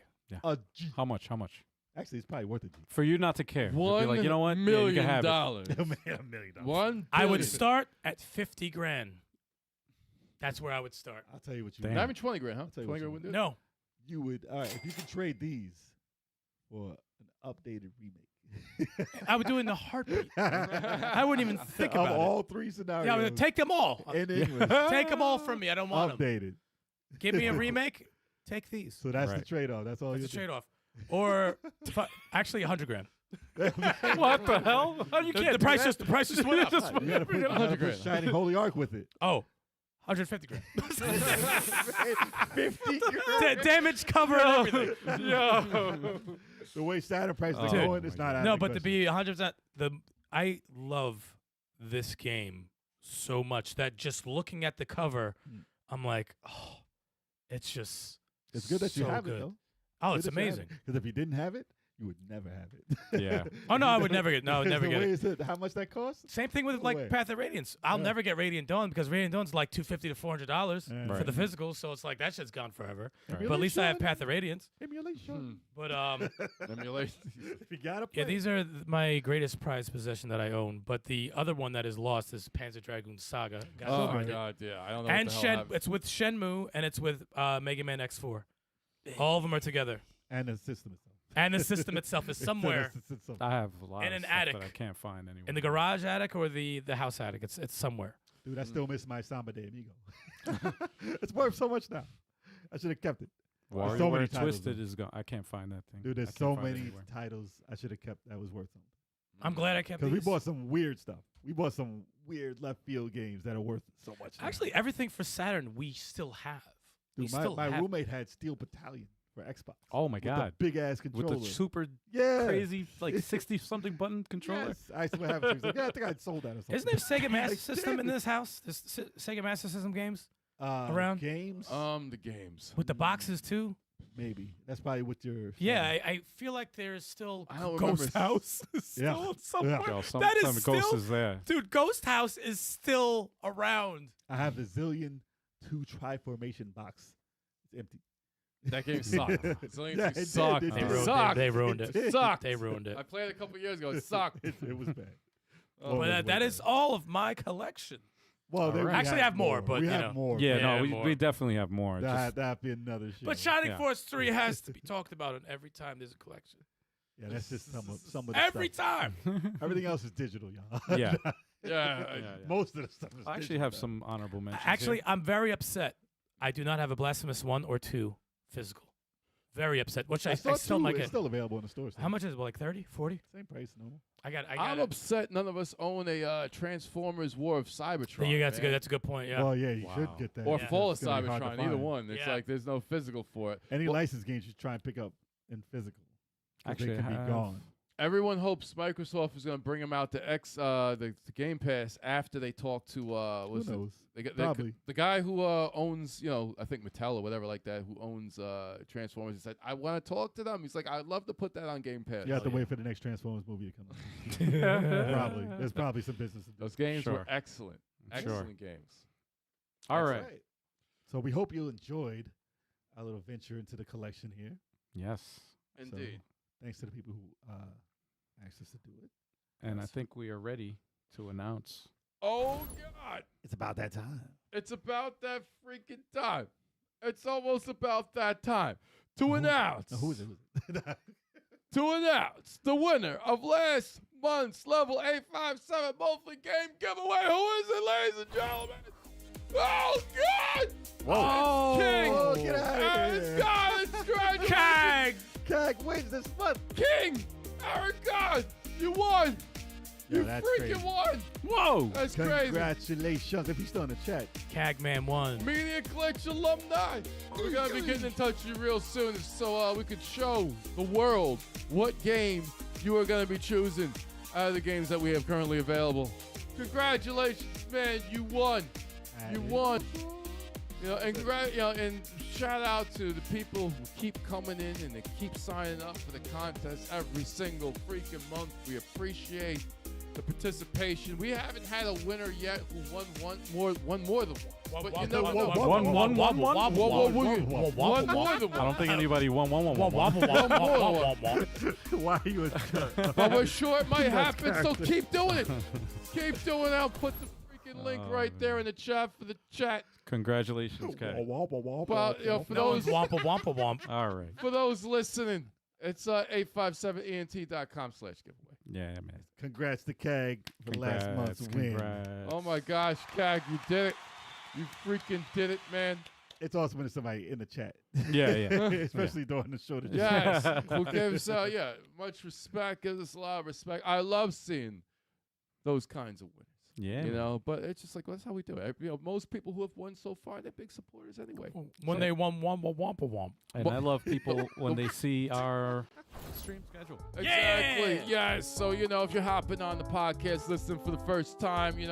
How much? How much? Actually, it's probably worth it. For you not to care. You'd be $1 like, you know what? Yeah, you million can have it. dollars. $1 million. $1 I would billion. start at 50 grand. That's where I would start. I'll tell you what you Damn. Not even 20 grand, huh? tell you 20 what grand you wouldn't do it? No. You would. All right, if you could trade these for an updated remake. I would do it in a heartbeat. I wouldn't even think of about all 3 scenarios. it. Yeah, I would take them all. in English. Take them all from me. I don't want them. Updated. Give me a remake. Take these. So that's the Right. trade-off. That's all That's you a trade-off. Or actually 100 grand. What the hell? How you can't The do price that? just went up. You gotta put, 100 grand. Shining Holy Ark with it. Oh, 150 grand. 50 grand. Damage cover and everything. Yo. The way Saturn prices Oh are going, it's my not God. out No, of the but to question. be 100%, I love this game so much that just looking at the cover, I'm like, oh, it's just It's good that you so have good. it, though. Oh, it's amazing. Because if you didn't have it, you would never have it. Yeah. Oh no, I would never get. No, I would never The get way it. is it, how much that costs? Same thing with No like way. Path of Radiance. I'll Yeah. never get Radiant Dawn because Radiant Dawn's like $250 to $400 Yeah. for Right. the physical. So it's like that shit's gone forever. Right. But at least I have Path of Radiance. Emulation. But Emulation. If you gotta play. yeah, these are my greatest prized possession that I own. But the other one that is lost is Panzer Dragoon Saga. Gotta Oh my find it. god, yeah. I don't know And what the hell happened. it's with Shenmue and it's with Mega Man X4. All of them are together. And the system itself. And the system itself is somewhere I have a lot In of an stuff attic. that I can't find anywhere. in the garage attic or the house attic. It's somewhere. Dude, I still miss my Samba de Amigo. It's worth so much now. I should have kept it. There's so many WarioWare titles, Twisted though. is gone. I can't find that thing. Dude, I there's can't so find it many anywhere. titles I should have kept that was worth something. I'm glad I kept Because we these. bought some weird stuff. We bought some weird left field games that are worth so much. now. Actually, everything for Saturn we still have. We Dude, still my have. roommate had Steel Battalion for Xbox. Oh my with God! the big ass With controller. the super yeah, crazy like 60-something button controller. Yes, I used to have it. He's like, yeah, I think I sold that or something. Isn't there Sega Master Like, System damn in it. this house? There's Sega Master System games around? games? The games. With the boxes too? Maybe that's probably what you're. Yeah, I feel like there's still I don't Ghost remember. House is Yeah. still somewhere. Yo, some That is Ghost still- is there. Dude, Ghost House is still around. I have the Zillion 2 Tri-Formation box. It's empty. That game sucked. Zillion Yeah, 2 it did, sucked. it They did. ruined Sucked. it. They ruined it. It sucked. They ruined it. I played it a couple years ago. It sucked. it was bad. Oh, Well, But that is all of my collection. Well, All right. Actually, I have more, but, we you have know. more. Yeah, Yeah, no, more. we definitely have more. Just- That'd be another shit. But Shining Yeah. Force 3 has to be talked about in every time there's a collection. Yeah, that's just some of the Every stuff. time. Everything else is digital, y'all. yeah. Yeah. yeah. Most of the stuff is I actually digital have now. some honorable mentions. Actually, here. I'm very upset. I do not have a Blasphemous 1 or 2 physical. Very upset, which I saw still two. might It's get. still available in the stores. How much is it? Like 30, 40? Same price, no. I got I'm it. upset none of us own a Transformers War of Cybertron. Yeah, that's man. a good point. Yeah. Well, yeah, you should Wow. get that. Or Yeah. Fall of It's gonna be hard to Cybertron, either find. one. It's Yeah. like there's no physical for it. Any Well, licensed games you try and pick up in physical. 'cause Actually, they I can have- be gone. Everyone hopes Microsoft is going to bring them out to the Game Pass after they talk to Who what's it? knows? The Probably. guy who owns, I think Mattel or whatever like that, who owns Transformers. He said, I want to talk to them. He's like, I'd love to put that on Game Pass. You have to yeah. wait for the next Transformers movie to come out. Probably. There's probably some business to do. Those games Sure. were excellent. I'm sure. Excellent games. All That's right. So we hope you enjoyed our little venture into the collection here. Yes. Indeed. Thanks to the people who asked us to do it. And I Yes. think we are ready to announce. Oh, God. It's about that time. It's about that freaking time. It's almost about that time to announce. Now, who is it? To announce the winner of last month's level 857 monthly game giveaway. Who is it, ladies and gentlemen? Oh, God! Whoa. It's King! Oh, get out of Eric here. God, it's congratulations! Kag! Cag wins this month. King! Eric God, you won! Yo, You that's freaking crazy. won! Whoa. That's crazy. Congratulations. If he's still in the chat. Cagman 1. Media Glitch alumni. We're going to be getting in touch with you real soon so we could show the world what game you are going to be choosing out of the games that we have currently available. Congratulations, man. You won. You won. And shout out to the people who keep coming in and they keep signing up for the contest every single freaking month. We appreciate the participation. We haven't had a winner yet who won more than one. But you know what? One more than one. I I don't think anybody won one. Why are you But we're sure it might Too much happen, so character. keep doing it. Keep doing it. I'll put the freaking link right there in the chat for the chat. Congratulations, Kag. Well, for No one's those wampa wampa wamp. All right. for those listening, it's 857ent.com/giveaway. Yeah, man. Congrats to Cag for last month's win. Congrats. Oh my gosh, Cag, you did it. You freaking did it, man. It's awesome when there's somebody in the chat. Yeah, yeah. Especially during the show. To just- Yes. Who gives much respect, gives us a lot of respect. I love seeing those kinds of winners. Yeah. You man. know, but it's just like, well, that's how we do it. Most people who have won so far, they're big supporters anyway. When they won wampa wamp. And I love people when they see our stream schedule. Exactly. Yeah. Yes. So, if you're hopping on the podcast, listening for the first time, we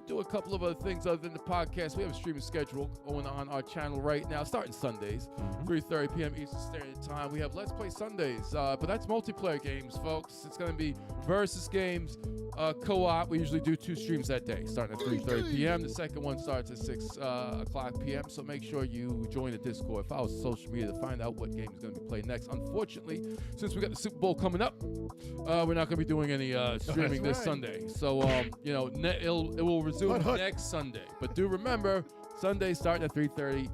do a couple of other things other than the podcast. We have a streaming schedule going on our channel right now, starting Sundays, 3:30 p.m. Eastern Standard Time. We have Let's Play Sundays, but that's multiplayer games, folks. It's going to be versus games, co-op. We usually do 2 streams that day, starting at 3:30 p.m. The second one starts at 6 o'clock p.m. So make sure you join the Discord. Follow us on social media to find out what game is going to be played next. Unfortunately, since we got the Super Bowl coming up, we're not going to be doing any streaming this right. Sunday. So, it will resume next Sunday. But do remember, Sunday starting at 3:30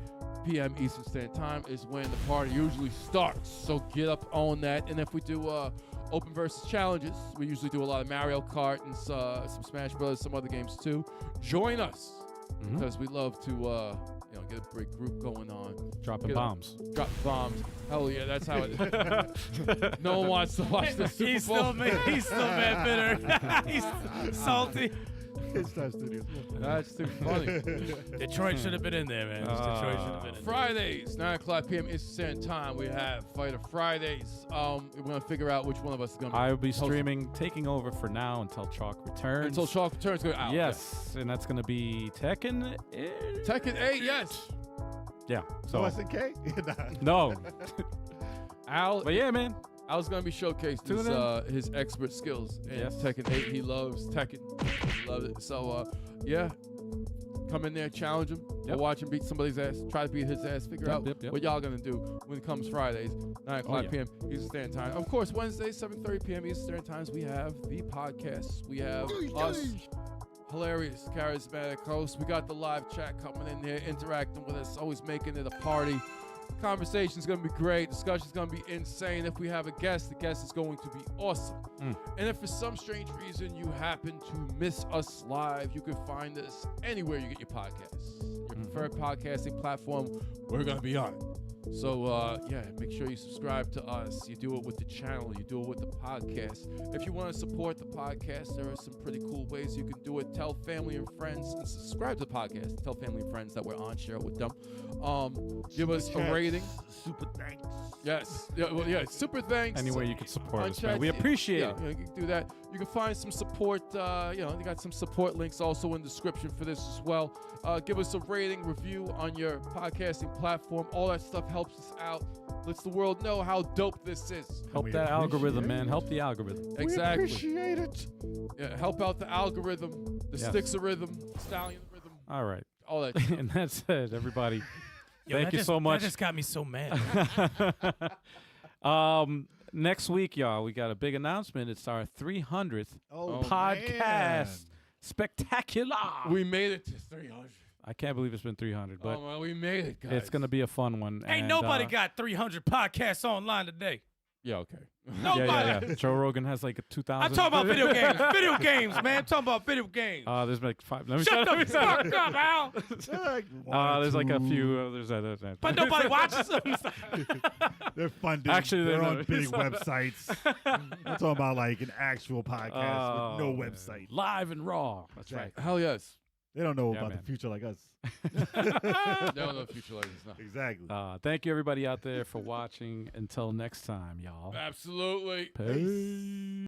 p.m. Eastern Standard Time is when the party usually starts. So get up on that. And if we do open versus challenges, we usually do a lot of Mario Kart and some Smash Brothers, some other games too. Join us because we love to get a big group going on. Dropping bombs. Drop bombs. Hell yeah, that's how it. No one wants to watch the Super He's Bowl. he's still mad bitter. He's salty. That's too funny. Detroit should have been in there, man. Detroit should have been in Fridays, 9 o'clock p.m. Eastern Standard Time. We have Fighter Fridays. We're gonna figure out which one of us is gonna. I will be streaming, taking over for now until Chalk returns. Until Chalk returns, go out. Yes, and that's gonna be Tekken. Tekken 8, yes. Yeah. So So SNK? no. Al, But yeah, man. Al's gonna be showcased his expert skills in Yes. Tekken 8. He loves Tekken. He loves it. So yeah, come in there, challenge him, Yep. or watch him beat somebody's ass. Try to beat his ass. Figure out Yep. what y'all gonna do when it comes Fridays, 9 o'clock yeah. p.m. Eastern Standard Time. Of course, Wednesdays, 7:30 p.m. Eastern Standard Times. We have the podcast. We have us. Hilarious, charismatic hosts. We got the live chat coming in here, interacting with us, always making it a party. Conversation's gonna be great. Discussion's gonna be insane. If we have a guest, the guest is going to be awesome. And if for some strange reason you happen to miss us live, you can find us anywhere you get your podcasts. Your preferred podcasting platform, we're gonna be on it. So yeah, make sure you subscribe to us. You do it with the channel. You do it with the podcast. If you want to support the podcast, there are some pretty cool ways you can do it. Tell family and friends and subscribe to the podcast. Tell family and friends that we're on. Share it with them. Give us a rating. Super thanks. Yes. Yeah. Super thanks. Any way you can support On us, man. chat, We appreciate it. you can do that. You can find some support. They got some support links also in the description for this as well. Give us a rating, review on your podcasting platform. All that stuff helps us out. Lets the world know how dope this is. Help We that algorithm, appreciate man. Help the algorithm. Exactly. Appreciate it. Yeah, help out the algorithm, the Yes. Stixorithm, stallion rhythm, All right. all that stuff. And that's it, everybody. Yo, Thank that you just- so much. That just got me so mad. Next week, y'all, we got a big announcement. It's our 300th podcast. Man. Spectacular. We made it to 300. I can't believe it's been 300, but Oh man, we made it, guys. it's going to be a fun one. Ain't and, nobody got 300 podcasts online today. Yeah, okay. Nobody. Yeah. Joe Rogan has like a 2,000. I'm talking about video games. Video games, man. I'm talking about video games. There's like 5. Let me Shut let me the fuck up, Al. There's like a One, few. two. There's that. But nobody watches them. They're funded. Actually, they're they're on not. big websites. I'm talking about like an actual podcast with no man. website. Live and raw. That's right. Hell yes. They don't know Yeah, about man. the future like us. No future legends. No. Exactly. Thank you, everybody out there, for watching. Until next time, y'all. Absolutely. Peace.